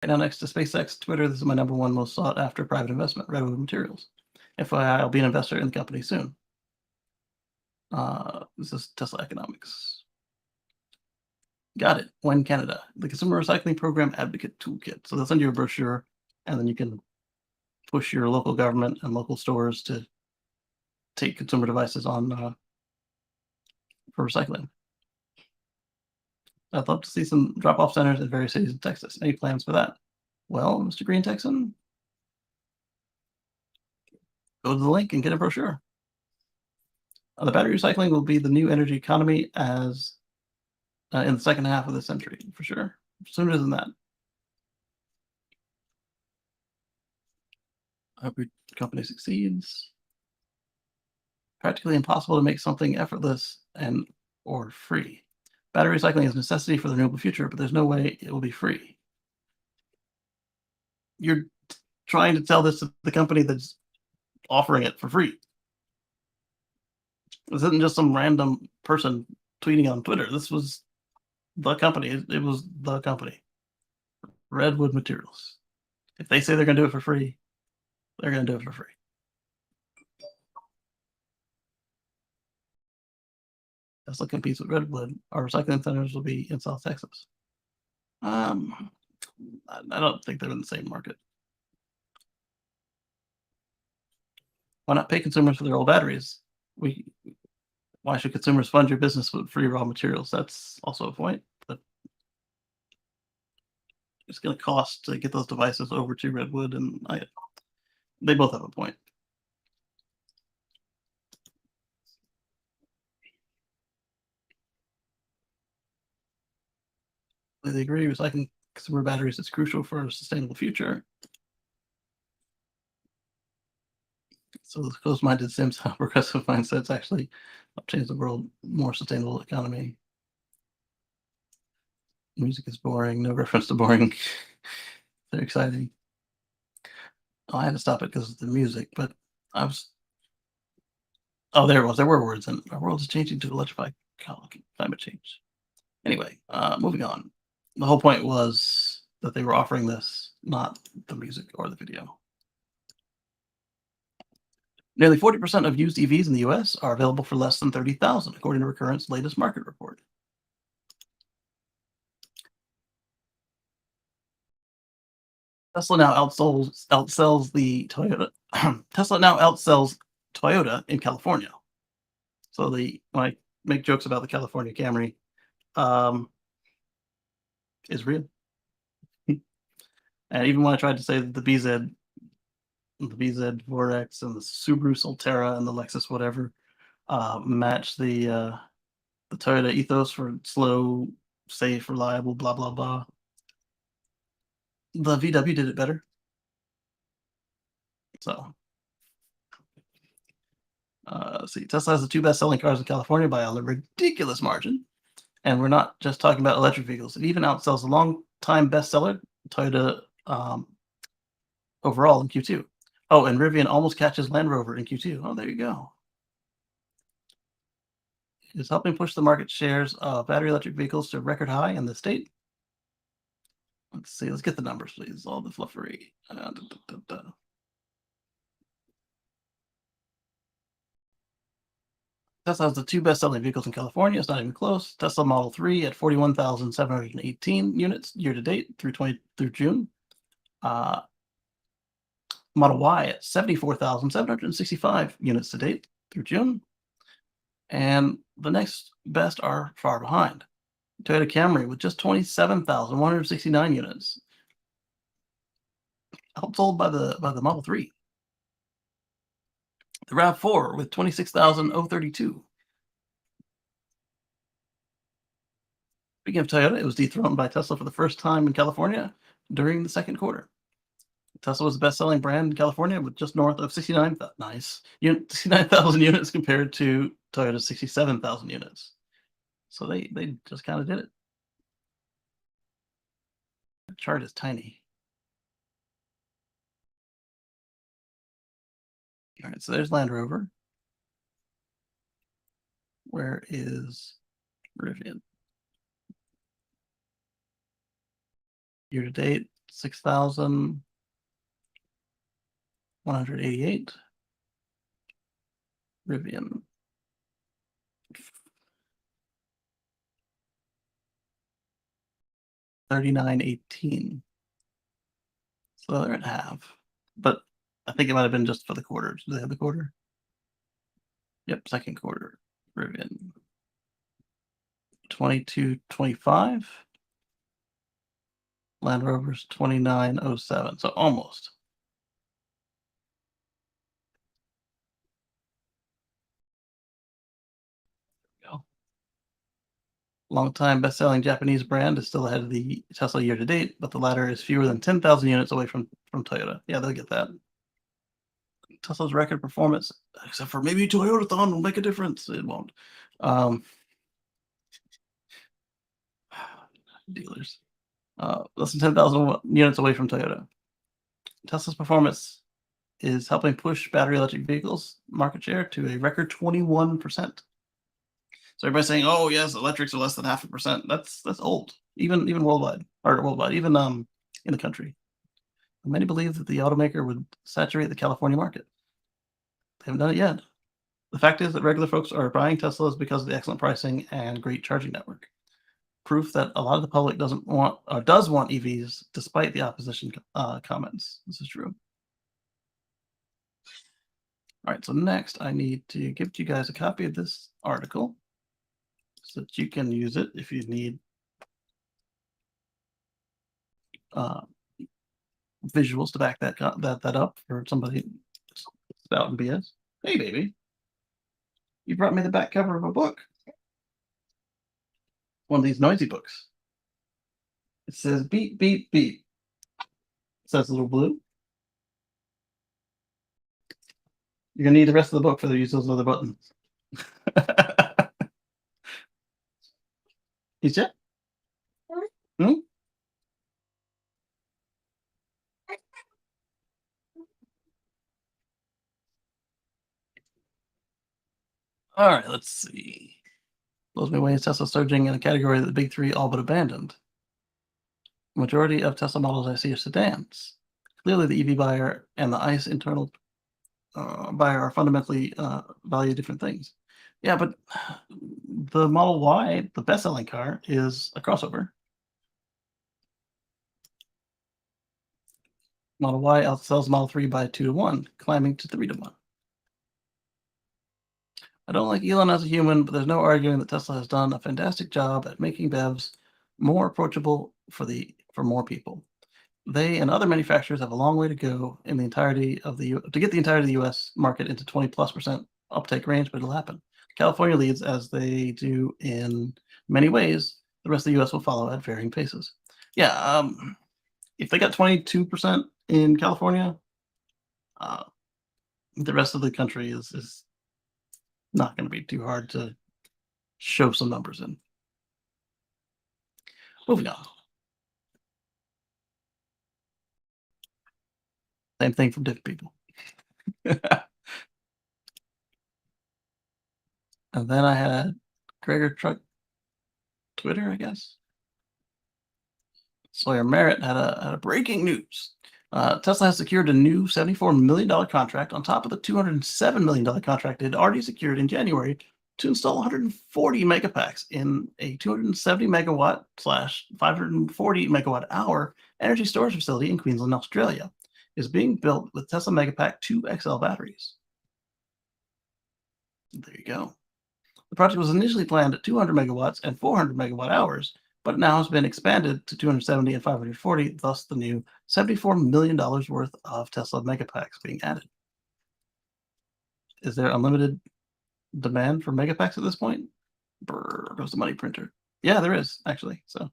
Right now, next to SpaceX, Twitter, this is my number one most sought after private investment, Redwood Materials. FYI, I'll be an investor in the company soon. This is Tesla Economics. Got it. When Canada, the Consumer Recycling Program Advocate Toolkit. So they'll send you a brochure, and then you can push your local government and local stores to take consumer devices on for recycling. I'd love to see some drop-off centers in various cities in Texas. Any plans for that? Well, Mr. Green Texan, go to the link and get a brochure. The battery recycling will be the new energy economy as in the second half of the century, for sure. Sooner than that. I hope your company succeeds. Practically impossible to make something effortless and or free. Battery recycling is a necessity for the renewable future, but there's no way it will be free. You're trying to tell this to the company that's offering it for free. This isn't just some random person tweeting on Twitter. This was the company. It was the company. Redwood Materials. If they say they're going to do it for free, they're going to do it for free. Tesla competes with Redwood. Our recycling centers will be in South Texas. I don't think they're in the same market. Why not pay consumers for their old batteries? Why should consumers fund your business with free raw materials? That's also a point, but it's going to cost to get those devices over to Redwood, and they both have a point. They agree recycling consumer batteries is crucial for a sustainable future. So the closed-minded Sims have progressive mindsets actually help change the world, more sustainable economy. Music is boring, no reference to boring. They're exciting. Oh, I had to stop it because of the music, but I was. Oh, there it was. There were words, and our world is changing to electrify climate change. Anyway, moving on. The whole point was that they were offering this, not the music or the video. Nearly 40% of used EVs in the US are available for less than $30,000, according to Recurrent's latest market report. Tesla now outsells the Toyota. Tesla now outsells Toyota in California. So when I make jokes about the California Camry, is real. And even when I tried to say that the BZ 4X and the Subaru Solterra and the Lexus whatever match the Toyota ethos for slow, safe, reliable, blah blah blah. The VW did it better. So, see, Tesla has the two best-selling cars in California by a ridiculous margin, and we're not just talking about electric vehicles. It even outsells the long-time bestseller Toyota overall in Q2. Oh, and Rivian almost catches Land Rover in Q2. Oh, there you go. It's helping push the market shares of battery electric vehicles to a record high in the state. Let's see. Let's get the numbers, please. All the fluffery. Tesla has the two best-selling vehicles in California. It's not even close. Tesla Model 3 at 41,718 units year to date through June. Model Y at 74,765 units to date through June. And the next best are far behind. Toyota Camry with just 27,169 units, outsold by the Model 3. The RAV4 with 26,032. Speaking of Toyota, it was dethroned by Tesla for the first time in California during the second quarter. Tesla was the best-selling brand in California with just north of 69,000 units compared to Toyota's 67,000 units. So they just kind of did it. The chart is tiny. All right, so there's Land Rover. Where is Rivian? Year to date, 6,188. Rivian. 3918. So they're at half. But I think it might have been just for the quarter. Do they have the quarter? Yep, second quarter. Rivian. 2225. Land Rover's 2907. So almost. Longtime best-selling Japanese brand is still ahead of the Tesla year to date, but the latter is fewer than 10,000 units away from Toyota. Yeah, they'll get that. Tesla's record performance, except for maybe Toyotathon will make a difference. It won't. Dealers. Less than 10,000 units away from Toyota. Tesla's performance is helping push battery electric vehicles market share to a record 21%. So everybody's saying, "Oh yes, electrics are less than 0.5%." That's old, even worldwide, even in the country. Many believe that the automaker would saturate the California market. They haven't done it yet. The fact is that regular folks are buying Teslas because of the excellent pricing and great charging network. Proof that a lot of the public does want EVs despite the opposition comments. This is true. All right, so next I need to give you guys a copy of this article so that you can use it if you need visuals to back that up for somebody spouting BS. Hey, baby, you brought me the back cover of a book. One of these noisy books. It says beep, beep, beep. It says a little blue. You're gonna need the rest of the book for the use of those other buttons. Is it? Hmm? All right, let's see. Blows me away is Tesla surging in a category that the big three all but abandoned. Majority of Tesla models I see are sedans. Clearly, the EV buyer and the ICE internal buyer are fundamentally value different things. Yeah, but the Model Y, the best-selling car, is a crossover. Model Y outsells Model 3 by 2 to 1, climbing to 3 to 1. I don't like Elon as a human, but there's no arguing that Tesla has done a fantastic job at making BEVs more approachable for more people. They and other manufacturers have a long way to go in the entirety of to get the entirety of the U.S. market into 20+% uptake range, but it'll happen. California leads as they do in many ways. The rest of the U.S. will follow at varying paces. Yeah, if they got 22% in California, the rest of the country is not going to be too hard to show some numbers in. Moving on. Same thing from different people. And then I had Gregor Truck Twitter, I guess. Sawyer Merritt had a breaking news. Tesla has secured a new $74 million contract on top of the $207 million contract it had already secured in January to install 140 megapacks in a 270 megawatt slash 540 megawatt hour energy storage facility in Queensland, Australia. Is being built with Tesla Megapack 2XL batteries. There you go. The project was initially planned at 200 megawatts and 400 megawatt hours, but now has been expanded to 270 and 540, thus the new $74 million worth of Tesla Megapacks being added. Is there unlimited demand for Megapacks at this point? Brr, goes the money printer. Yeah, there is, actually. So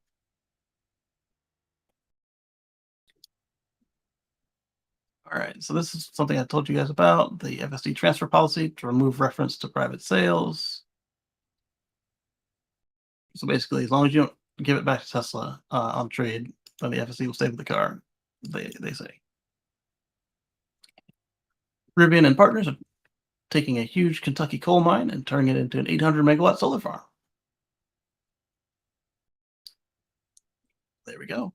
all right, so this is something I told you guys about, the FSD transfer policy to remove reference to private sales. So basically, as long as you don't give it back to Tesla on trade, then the FSD will stay with the car, they say. Rivian and partners are taking a huge Kentucky coal mine and turning it into an 800 megawatt solar farm. There we go.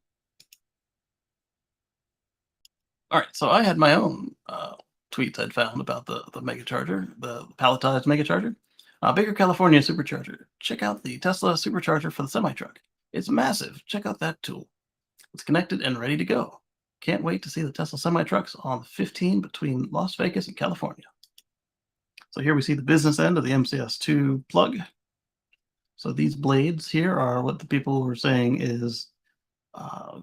All right, so I had my own tweets I'd found about the mega charger, the palletized mega charger. Bigger California supercharger. Check out the Tesla supercharger for the semi truck. It's massive. Check out that tool. It's connected and ready to go. Can't wait to see the Tesla semi trucks on the 15 between Las Vegas and California. So here we see the business end of the MCS2 plug. So these blades here are what the people were saying is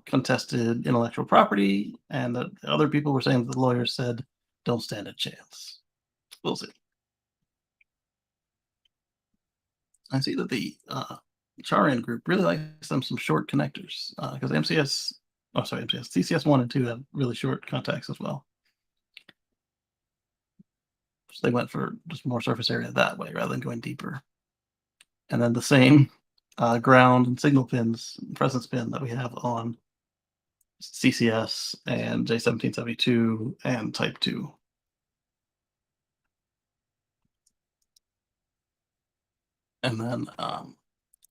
contested intellectual property, and the other people were saying that the lawyers said don't stand a chance. We'll see. I see that the Charian group really likes them some short connectors because CCS1 and 2 have really short contacts as well. So they went for just more surface area that way rather than going deeper. And then the same ground and signal pins, presence pin that we have on CCS and J1772 and Type 2. And then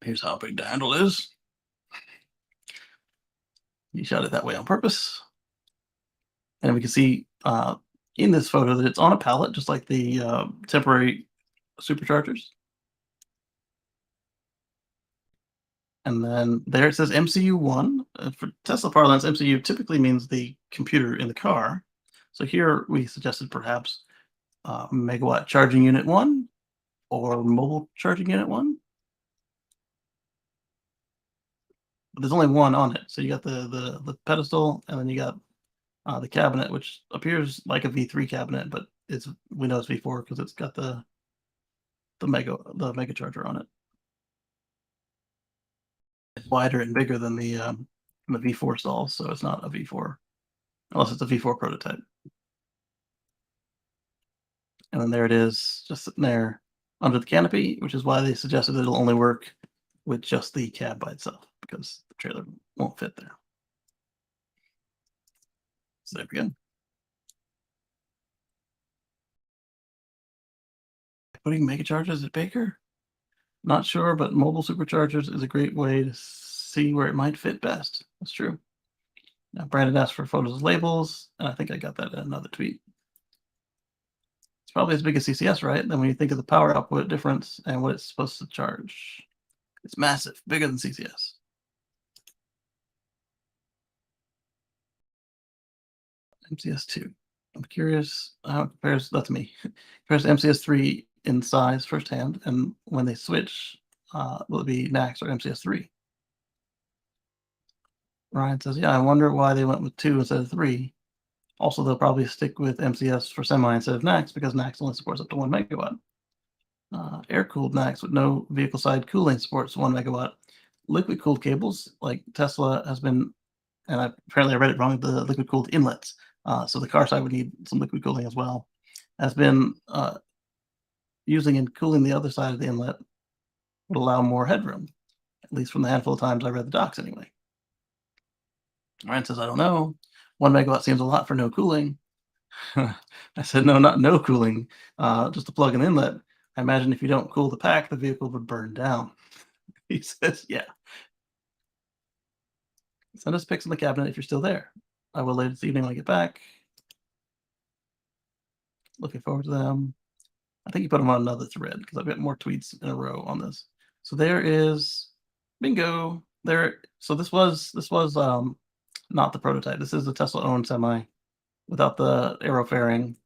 here's how big the handle is. He shot it that way on purpose. And we can see in this photo that it's on a pallet, just like the temporary superchargers. And then there it says MCU1. For Tesla parlance, MCU typically means the computer in the car. So here we suggested perhaps megawatt charging unit 1 or mobile charging unit 1. But there's only one on it. So you got the pedestal, and then you got the cabinet, which appears like a V3 cabinet, but we know it's V4 because it's got the mega charger on it. It's wider and bigger than the V4 stalls, so it's not a V4 unless it's a V4 prototype. And then there it is, just sitting there under the canopy, which is why they suggested that it'll only work with just the cab by itself because the trailer won't fit there. So there we go. Putting mega chargers at Baker? Not sure, but mobile superchargers is a great way to see where it might fit best. That's true. Now, Brandon asked for photos of labels, and I think I got that in another tweet. It's probably as big as CCS, right? Then when you think of the power output difference and what it's supposed to charge, it's massive, bigger than CCS. MCS2. I'm curious how it compares. That's me. Compares to MCS3 in size firsthand, and when they switch, will it be NACS or MCS3? Ryan says, "Yeah, I wonder why they went with 2 instead of 3. Also, they'll probably stick with MCS for semi instead of NACS because NACS only supports up to 1 megawatt. Air-cooled NACS with no vehicle side cooling supports 1 megawatt. Liquid-cooled cables, like Tesla has been, and apparently I read it wrong, the liquid-cooled inlets. So the car side would need some liquid cooling as well. Has been using and cooling the other side of the inlet would allow more headroom, at least from the handful of times I read the docs anyway." Ryan says, "I don't know. 1 megawatt seems a lot for no cooling." I said, "No, not no cooling, just to plug an inlet. I imagine if you don't cool the pack, the vehicle would burn down." He says, "Yeah. Send us pics in the cabinet if you're still there. I will later this evening when I get back. Looking forward to them." I think you put them on another thread because I've got more tweets in a row on this. So there is bingo. There. So this was not the prototype. This is the Tesla owned semi without the arrow fairing,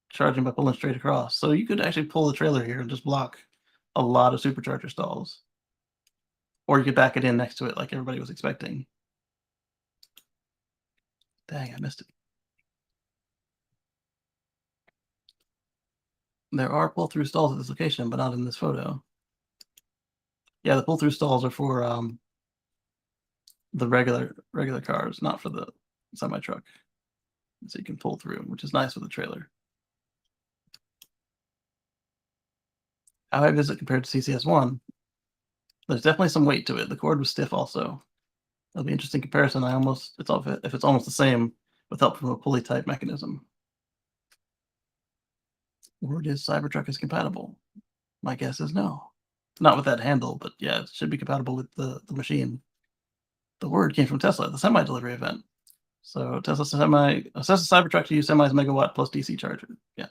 charging by pulling straight across. So you could actually pull the trailer here and just block a lot of supercharger stalls. Or you could back it in next to it like everybody was expecting. Dang, I missed it. There are pull-through stalls at this location, but not in this photo. Yeah, the pull-through stalls are for the regular cars, not for the semi-truck. So you can pull through, which is nice with the trailer. How heavy is it compared to CCS1? There's definitely some weight to it. The cord was stiff also. That'll be an interesting comparison. If it's almost the same with help from a pulley type mechanism. Word is Cybertruck is compatible. My guess is no. Not with that handle, but yeah, it should be compatible with the machine. The word came from Tesla at the semi delivery event. So Tesla assesses Cybertruck to use semi's megawatt plus DC charger. Yeah.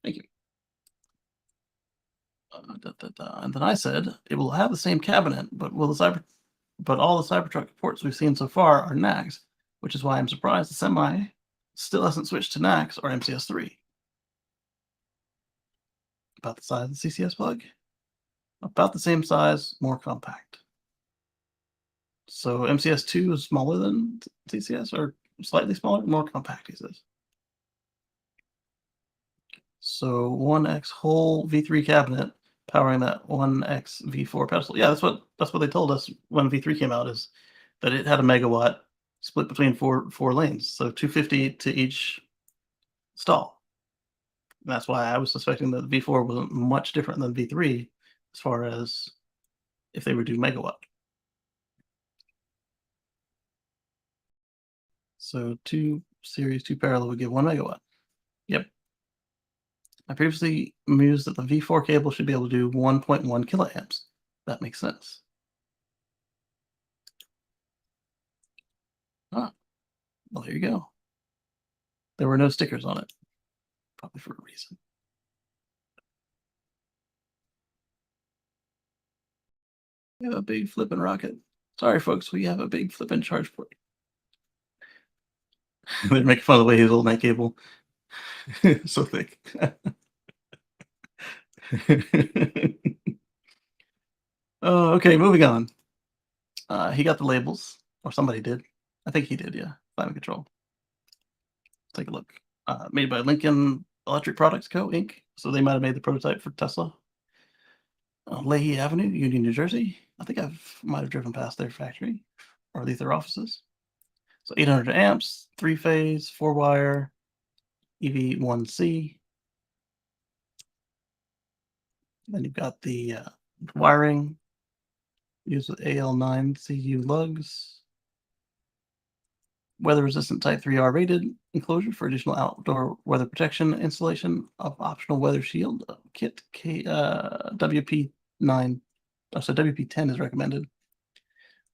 Thank you. And then I said it will have the same cabinet, but all the Cybertruck ports we've seen so far are NACs, which is why I'm surprised the semi still hasn't switched to NACs or MCS3. About the size of the CCS plug? About the same size, more compact. So MCS2 is smaller than CCS, or slightly smaller, more compact, he says. So 1x whole V3 cabinet powering that 1x V4 pedestal. Yeah, that's what they told us when V3 came out, is that it had a megawatt split between four lanes, so 250 to each stall. And that's why I was suspecting that V4 wasn't much different than V3 as far as if they would do megawatt. So 2 series, 2 parallel would give 1 megawatt. Yep. I previously mused that the V4 cable should be able to do 1.1 kiloamps. That makes sense. Ah, well, there you go. There were no stickers on it, probably for a reason. We have a big flippin' rocket. Sorry, folks, we have a big flippin' charge port. They're making fun of the way he's holding that cable. So thick. Oh, okay, moving on. He got the labels, or somebody did. I think he did, yeah. Climate control. Take a look. Made by Lincoln Electric Products Co. Inc. So they might have made the prototype for Tesla. Leahy Avenue, Union, New Jersey. I think might have driven past their factory, or at least their offices. So 800 amps, 3-phase, 4-wire, EV1C. Then you've got the wiring used with AL9CU lugs. Weather-resistant Type 3R rated enclosure for additional outdoor weather protection. Installation of optional weather shield kit. WP9. So WP10 is recommended.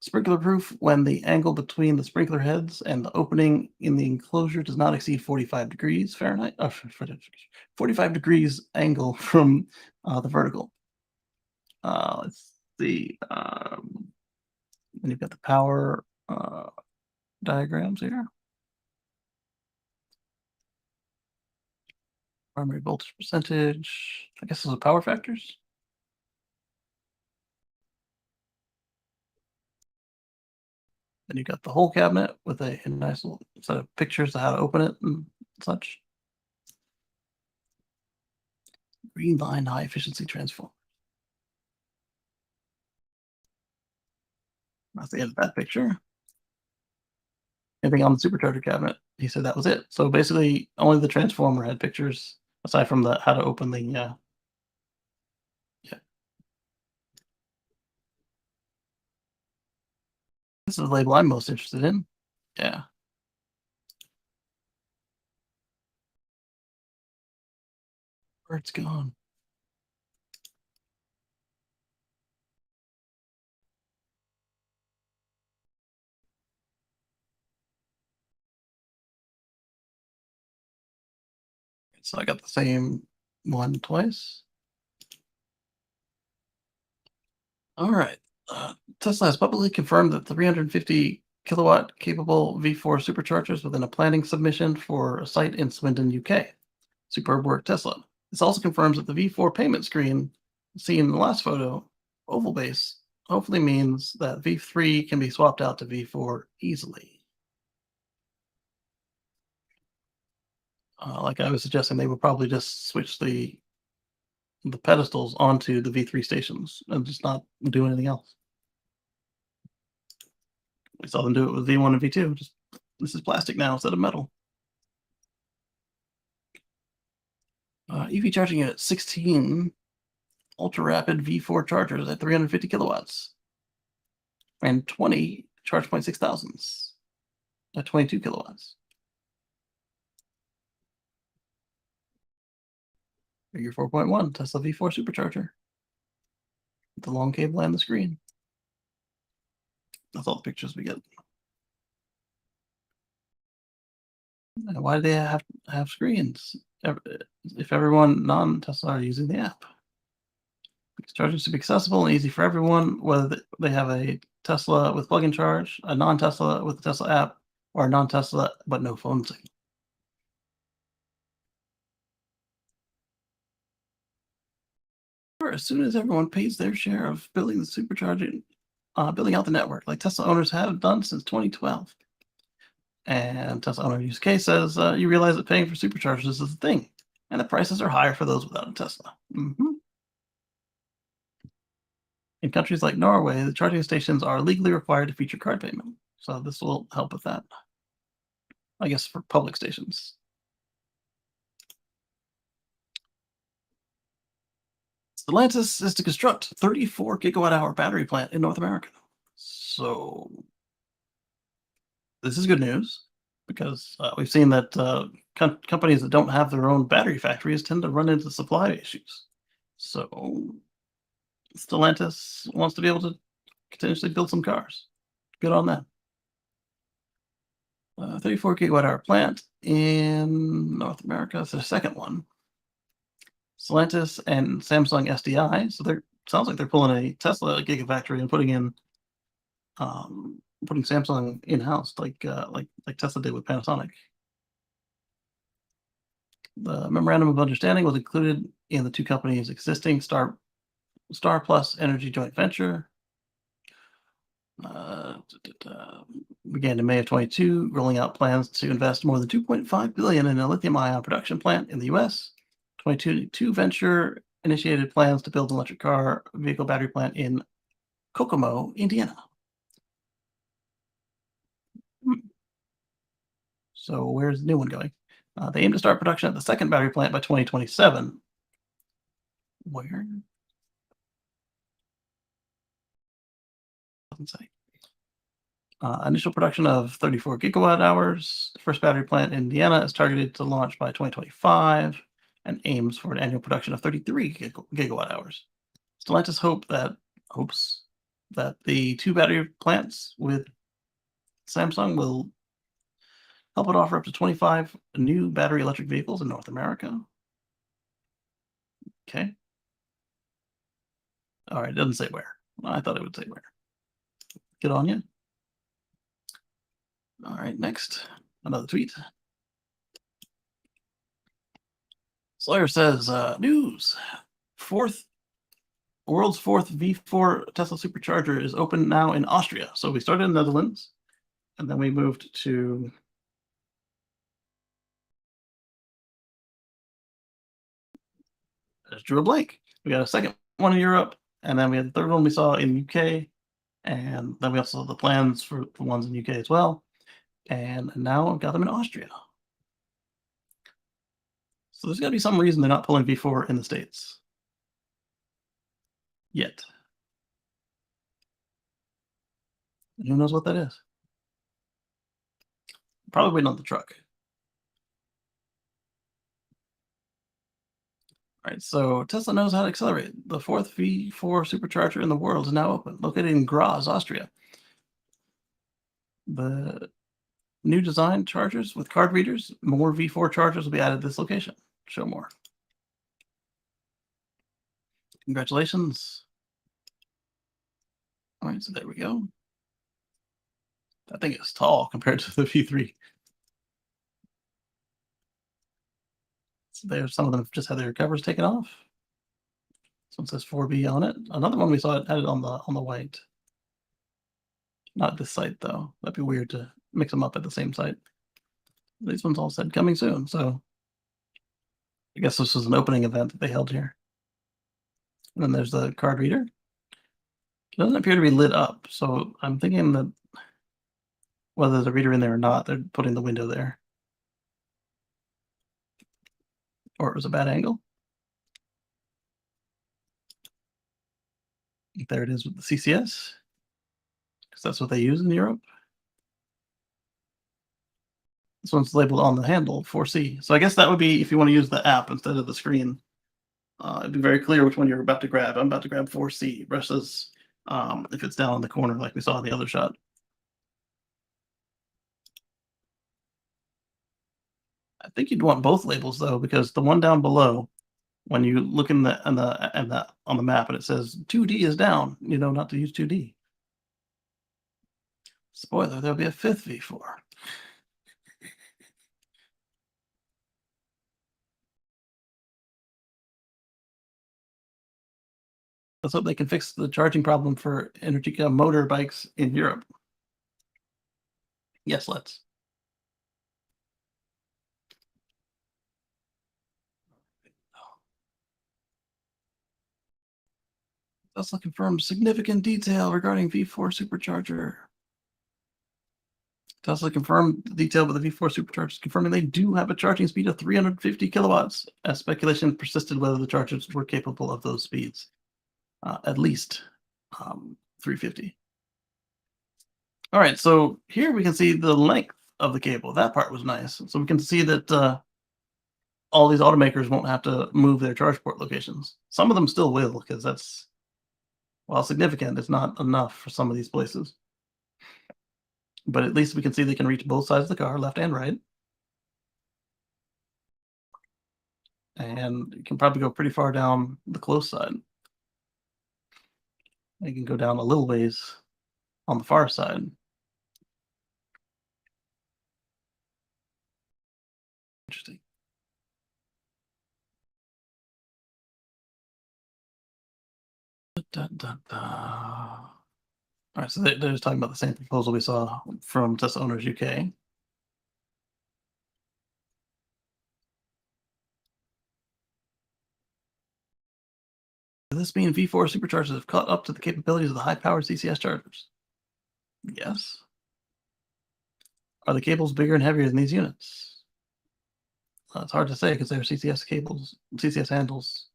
Sprinkler proof when the angle between the sprinkler heads and the opening in the enclosure does not exceed 45 degrees Fahrenheit. 45 degrees angle from the vertical. Let's see. Then you've got the power diagrams here. Primary voltage percentage. I guess those are power factors. Then you've got the whole cabinet with a nice little set of pictures of how to open it and such. Green line high efficiency transformer. That's the end of that picture. Anything on the supercharger cabinet, he said that was it. So basically, only the transformer had pictures, aside from the how to open the. Yeah. This is the label I'm most interested in. Yeah. Where it's gone. So I got the same one twice. All right. Tesla has publicly confirmed that 350 kilowatt capable V4 superchargers within a planning submission for a site in Swindon, UK. Superb work, Tesla. This also confirms that the V4 payment screen seen in the last photo, oval base, hopefully means that V3 can be swapped out to V4 easily. Like I was suggesting, they would probably just switch the pedestals onto the V3 stations and just not do anything else. We saw them do it with V1 and V2. Just this is plastic now instead of metal. EV charging unit 16 ultra rapid V4 chargers at 350 kilowatts, and 20 charge point 6000s at 22 kilowatts. Figure 4.1 Tesla V4 supercharger. With the long cable and the screen. That's all the pictures we get. And why do they have screens? If everyone non-Tesla are using the app. Because charging should be accessible and easy for everyone, whether they have a Tesla with plug-in charge, a non-Tesla with the Tesla app, or a non-Tesla but no phone signal. As soon as everyone pays their share of building the supercharging, building out the network, like Tesla owners have done since 2012. And Tesla owner use case says you realize that paying for superchargers is a thing, and the prices are higher for those without a Tesla. In countries like Norway, the charging stations are legally required to feature card payment, so this will help with that. I guess for public stations. Stellantis is to construct 34 gigawatt-hour battery plant in North America. So this is good news because we've seen that companies that don't have their own battery factories tend to run into supply issues. So Stellantis wants to be able to potentially build some cars. Good on that. 34 gigawatt-hour plant in North America. It's the second one. Stellantis and Samsung SDI. So they're sounds like they're pulling a Tesla gigafactory and putting Samsung in house, like Tesla did with Panasonic. The memorandum of understanding was included in the two companies' existing Star Plus Energy joint venture. Began in May of 22, rolling out plans to invest more than $2.5 billion in a lithium-ion production plant in the U.S. 22 venture initiated plans to build an electric car vehicle battery plant in Kokomo, Indiana. So where's the new one going? They aim to start production at the second battery plant by 2027. Where? Doesn't say. Initial production of 34 gigawatt hours. The first battery plant in Indiana is targeted to launch by 2025 and aims for an annual production of 33 gigawatt hours. Stellantis hopes that the two battery plants with Samsung will help it offer up to 25 new battery electric vehicles in North America. Okay. All right, it doesn't say where. I thought it would say where. Good on you. All right, next, another tweet. Sawyer says, news. World's fourth V4 Tesla supercharger is open now in Austria. So we started in the Netherlands, and then we moved to just drew a blank. We got a second one in Europe, and then we had the third one we saw in the UK, and then we also saw the plans for the ones in the UK as well. And now I've got them in Austria. So there's got to be some reason they're not pulling V4 in the States. Yet. And who knows what that is? Probably not the truck. All right, so Tesla knows how to accelerate. The fourth V4 supercharger in the world is now open, located in Graz, Austria. The new design chargers with card readers, more V4 chargers will be added to this location. show more. Congratulations. All right, so there we go. That thing is tall compared to the V3. So there's some of them just had their covers taken off. This one says 4B on it. Another one we saw it had it on the white. Not this site though. That'd be weird to mix them up at the same site. These ones all said coming soon, so I guess this was an opening event that they held here. And then there's the card reader. It doesn't appear to be lit up, so I'm thinking that whether there's a reader in there or not, they're putting the window there. Or it was a bad angle. There it is with the CCS, because that's what they use in Europe. This one's labeled on the handle 4C. So I guess that would be if you want to use the app instead of the screen. It'd be very clear which one you're about to grab. I'm about to grab 4C versus if it's down in the corner like we saw in the other shot. I think you'd want both labels though, because the one down below, when you look on the map and it says 2D is down, you know not to use 2D. Spoiler, there'll be a fifth V4. Let's hope they can fix the charging problem for Energica motorbikes in Europe. Yes, let's. Tesla confirmed significant detail regarding V4 supercharger. Tesla confirmed the detail with the V4 superchargers, confirming they do have a charging speed of 350 kilowatts, as speculation persisted whether the chargers were capable of those speeds. At least 350. All right, so here we can see the length of the cable. That part was nice. So we can see that all these automakers won't have to move their charge port locations. Some of them still will, because that's, while significant, it's not enough for some of these places. But at least we can see they can reach both sides of the car, left and right. And you can probably go pretty far down the close side. You can go down a little ways on the far side. Interesting. All right, so they're just talking about the same proposal we saw from Tesla Owners UK. Does this mean V4 superchargers have caught up to the capabilities of the high-powered CCS chargers? Yes. Are the cables bigger and heavier than these units? It's hard to say because they're CCS cables, CCS handles,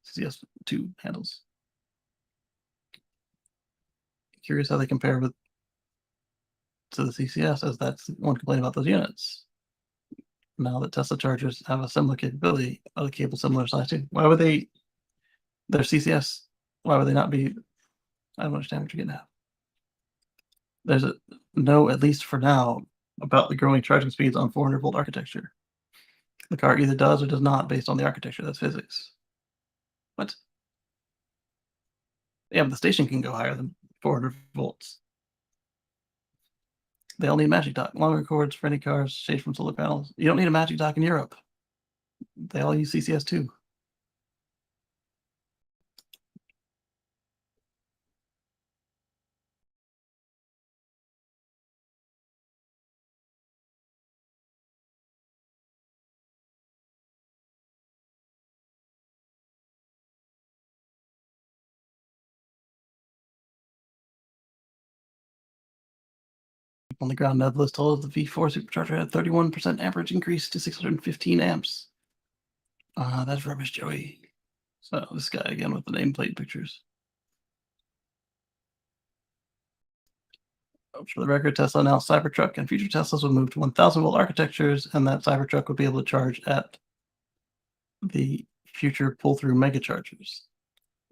CCS2 handles. Curious how they compare to the CCS, as that's one complaint about those units. Now that Tesla chargers have a similar capability, are the cables similar size too? Why would they're CCS? Why would they not be? I don't understand what you're getting at. There's a no, at least for now, about the growing charging speeds on 400-volt architecture. The car either does or does not based on the architecture. That's physics. What? Yeah, but the station can go higher than 400 volts. They all need a magic dock. Longer cords for any cars, shade from solar panels. You don't need a magic dock in Europe. They all use CCS too. On the ground, Nebulous told us the V4 supercharger had 31% amperage increase to 615 amps. That's rubbish, Joey. So this guy again with the nameplate pictures. For the record, Tesla announced Cybertruck and future Teslas would move to 1,000-volt architectures, and that Cybertruck would be able to charge at the future pull-through megachargers.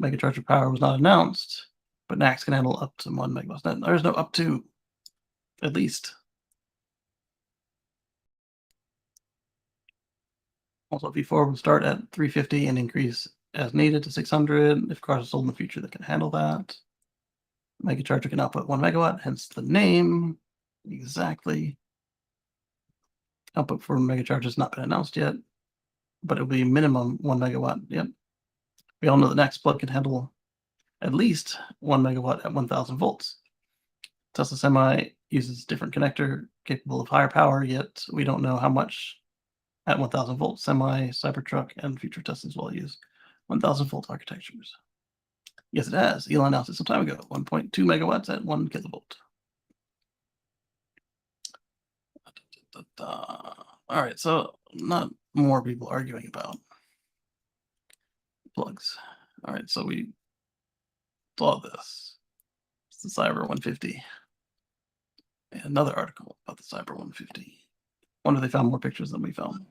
Megacharger power was not announced, but NACS can handle up to 1 megawatt. There's no up to, at least. Also, V4 will start at 350 and increase as needed to 600 if cars are sold in the future that can handle that. Megacharger can output 1 megawatt, hence the name. Exactly. Output for Megacharger has not been announced yet, but it'll be minimum 1 megawatt. Yep. We all know the next plug can handle at least 1 megawatt at 1000 volts. Tesla Semi uses different connector capable of higher power, yet we don't know how much at 1000 volts. Semi, Cybertruck, and future Teslas will use 1000 volt architectures. Yes, it has. Elon announced it some time ago. 1.2 megawatts at 1 kilovolt. All right, so not more people arguing about plugs. All right, so we saw this. It's the Cyber 150. And another article about the Cyber 150. Wonder if they found more pictures than we found.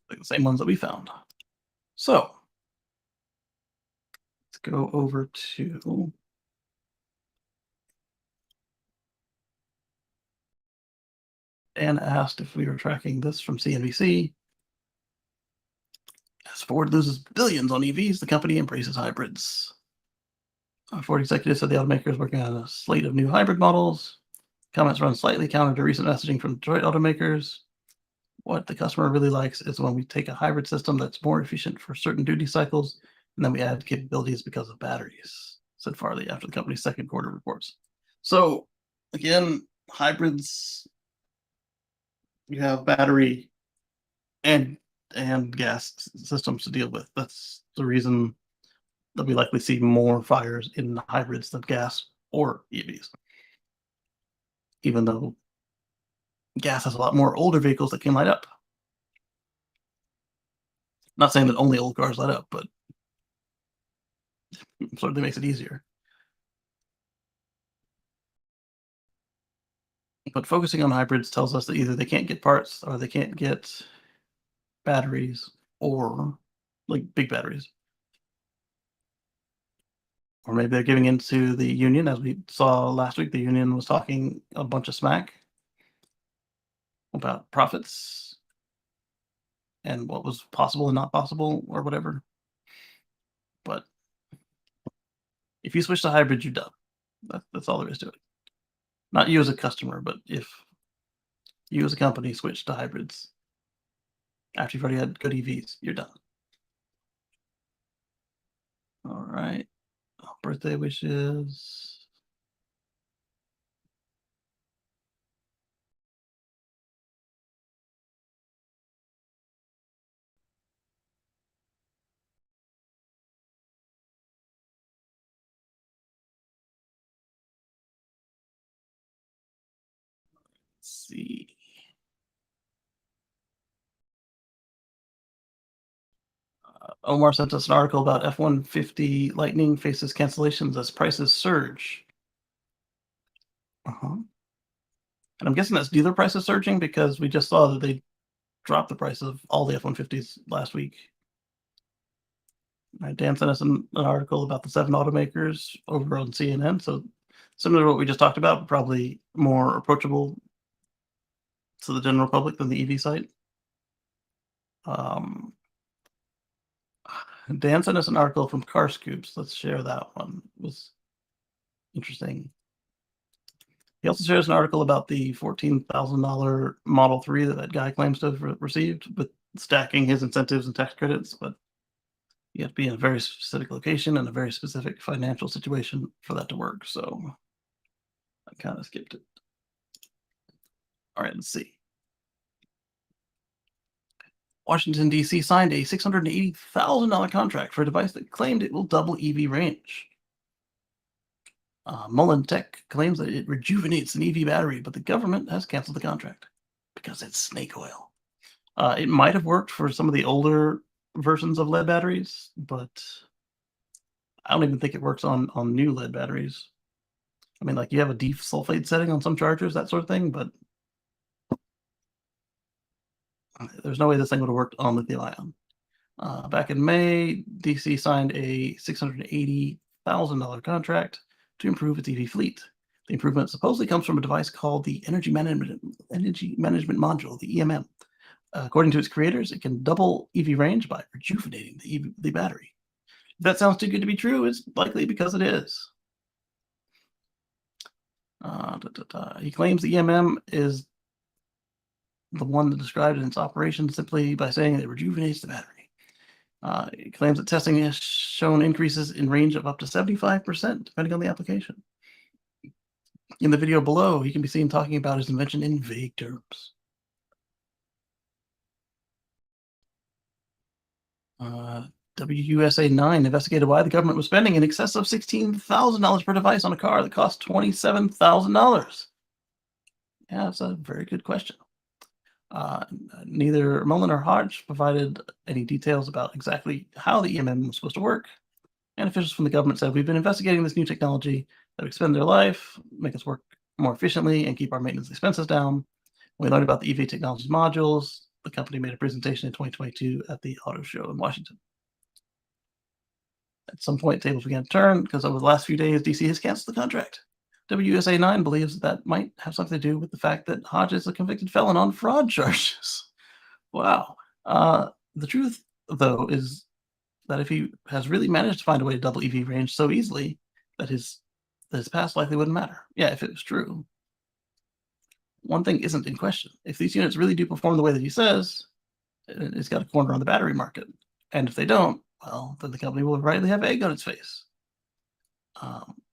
Like the same ones that we found. So let's go over to Dan asked if we were tracking this from CNBC. As Ford loses billions on EVs, the company embraces hybrids. Ford executives said the automaker is working on a slate of new hybrid models. Comments run slightly counter to recent messaging from Detroit automakers. What the customer really likes is when we take a hybrid system that's more efficient for certain duty cycles, and then we add capabilities because of batteries, said Farley after the company's second quarter reports. So again, hybrids, you have battery and gas systems to deal with. That's the reason that we likely see more fires in hybrids than gas or EVs. Even though gas has a lot more older vehicles that can light up. Not saying that only old cars light up, but it certainly makes it easier. But focusing on hybrids tells us that either they can't get parts or they can't get batteries or like big batteries. Or maybe they're giving into the union. As we saw last week, the union was talking a bunch of smack about profits and what was possible and not possible or whatever. But if you switch to hybrid, you're done. That's all there is to it. Not you as a customer, but if you as a company switch to hybrids after you've already had good EVs, you're done. All right. Birthday wishes. Let's see. Omar sent us an article about F-150 Lightning faces cancellations as prices surge. And I'm guessing that's dealer prices surging because we just saw that they dropped the price of all the F-150s last week. Dan sent us an article about the 7 automakers over on CNN. So similar to what we just talked about, but probably more approachable to the general public than the EV site. Dan sent us an article from Car Scoops. Let's share that one. It was interesting. He also shares an article about the $14,000 Model 3 that guy claims to have received, with stacking his incentives and tax credits, but you have to be in a very specific location and a very specific financial situation for that to work. So I kind of skipped it. All right, let's see. Washington, D.C. signed a $680,000 contract for a device that claimed it will double EV range. Mullen Tech claims that it rejuvenates an EV battery, but the government has canceled the contract because it's snake oil. It might have worked for some of the older versions of lead batteries, but I don't even think it works on new lead batteries. I mean, like you have a desulfate setting on some chargers, that sort of thing, but there's no way this thing would have worked on lithium ion. Back in May, DC signed a $680,000 contract to improve its EV fleet. The improvement supposedly comes from a device called the Energy Management Module, the EMM. According to its creators, it can double EV range by rejuvenating the battery. If that sounds too good to be true, it's likely because it is. He claims the EMM is the one that described in its operation simply by saying it rejuvenates the battery. He claims that testing has shown increases in range of up to 75%, depending on the application. In the video below, he can be seen talking about his invention in vague terms. WUSA 9 investigated why the government was spending in excess of $16,000 per device on a car that cost $27,000. Yeah, that's a very good question. Neither Mullen or Hodge provided any details about exactly how the EMM was supposed to work, and officials from the government said, "We've been investigating this new technology that will extend their life, make us work more efficiently, and keep our maintenance expenses down." We learned about the EV technology modules. The company made a presentation in 2022 at the auto show in Washington. At some point, tables began to turn because over the last few days, DC has canceled the contract. WUSA 9 believes that might have something to do with the fact that Hodge is a convicted felon on fraud charges. Wow. The truth, though, is that if he has really managed to find a way to double EV range so easily, that his past likely wouldn't matter. Yeah, if it was true. One thing isn't in question. If these units really do perform the way that he says, it's got a corner on the battery market. And if they don't, well, then the company will rightly have egg on its face.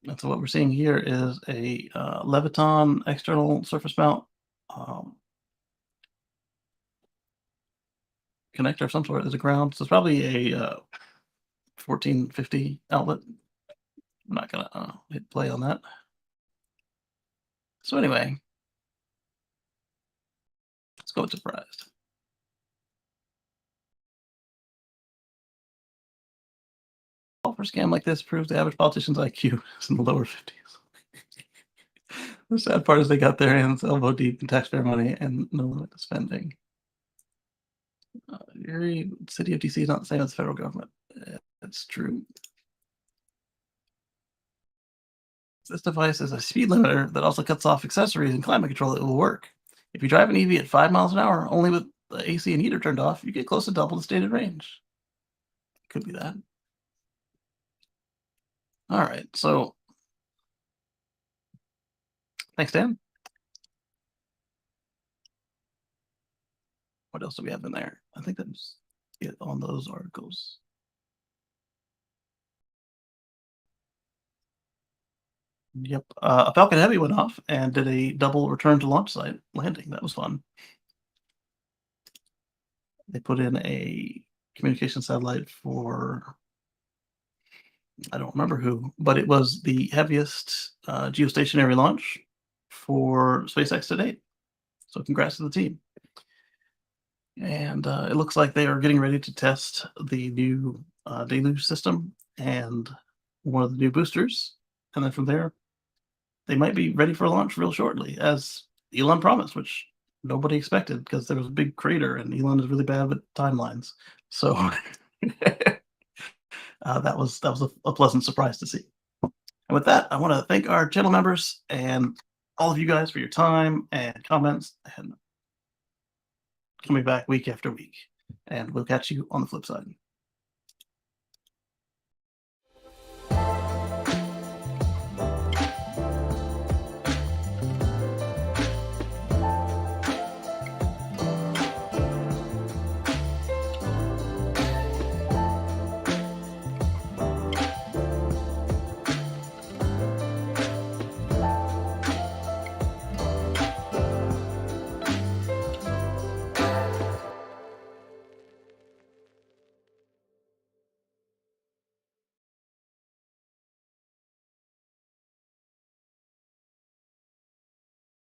And so what we're seeing here is a Leviton external surface mount connector of some sort. There's a ground. So it's probably a 1450 outlet. I'm not going to hit play on that. So anyway, let's go with surprised. For a scam like this proves the average politician's IQ is in the lower 50s. The sad part is they got their hands elbow deep in taxpayer money and no limit to spending. Erie city of DC is not the same as the federal government. That's true. This device is a speed limiter that also cuts off accessories and climate control. It will work. If you drive an EV at 5 miles an hour, only with the AC and heater turned off, you get close to double the stated range. Could be that. All right, so thanks, Dan. What else do we have in there? I think that's it on those articles. Yep, a Falcon Heavy went off and did a double return to launch site landing. That was fun. They put in a communication satellite for, I don't remember who, but it was the heaviest geostationary launch for SpaceX to date. So congrats to the team. And it looks like they are getting ready to test the new Deluge system and one of the new boosters. And then from there, they might be ready for launch real shortly, as Elon promised, which nobody expected because there was a big crater and Elon is really bad with timelines. So that was a pleasant surprise to see. And with that, I want to thank our channel members and all of you guys for your time and comments and coming back week after week. And we'll catch you on the flip side.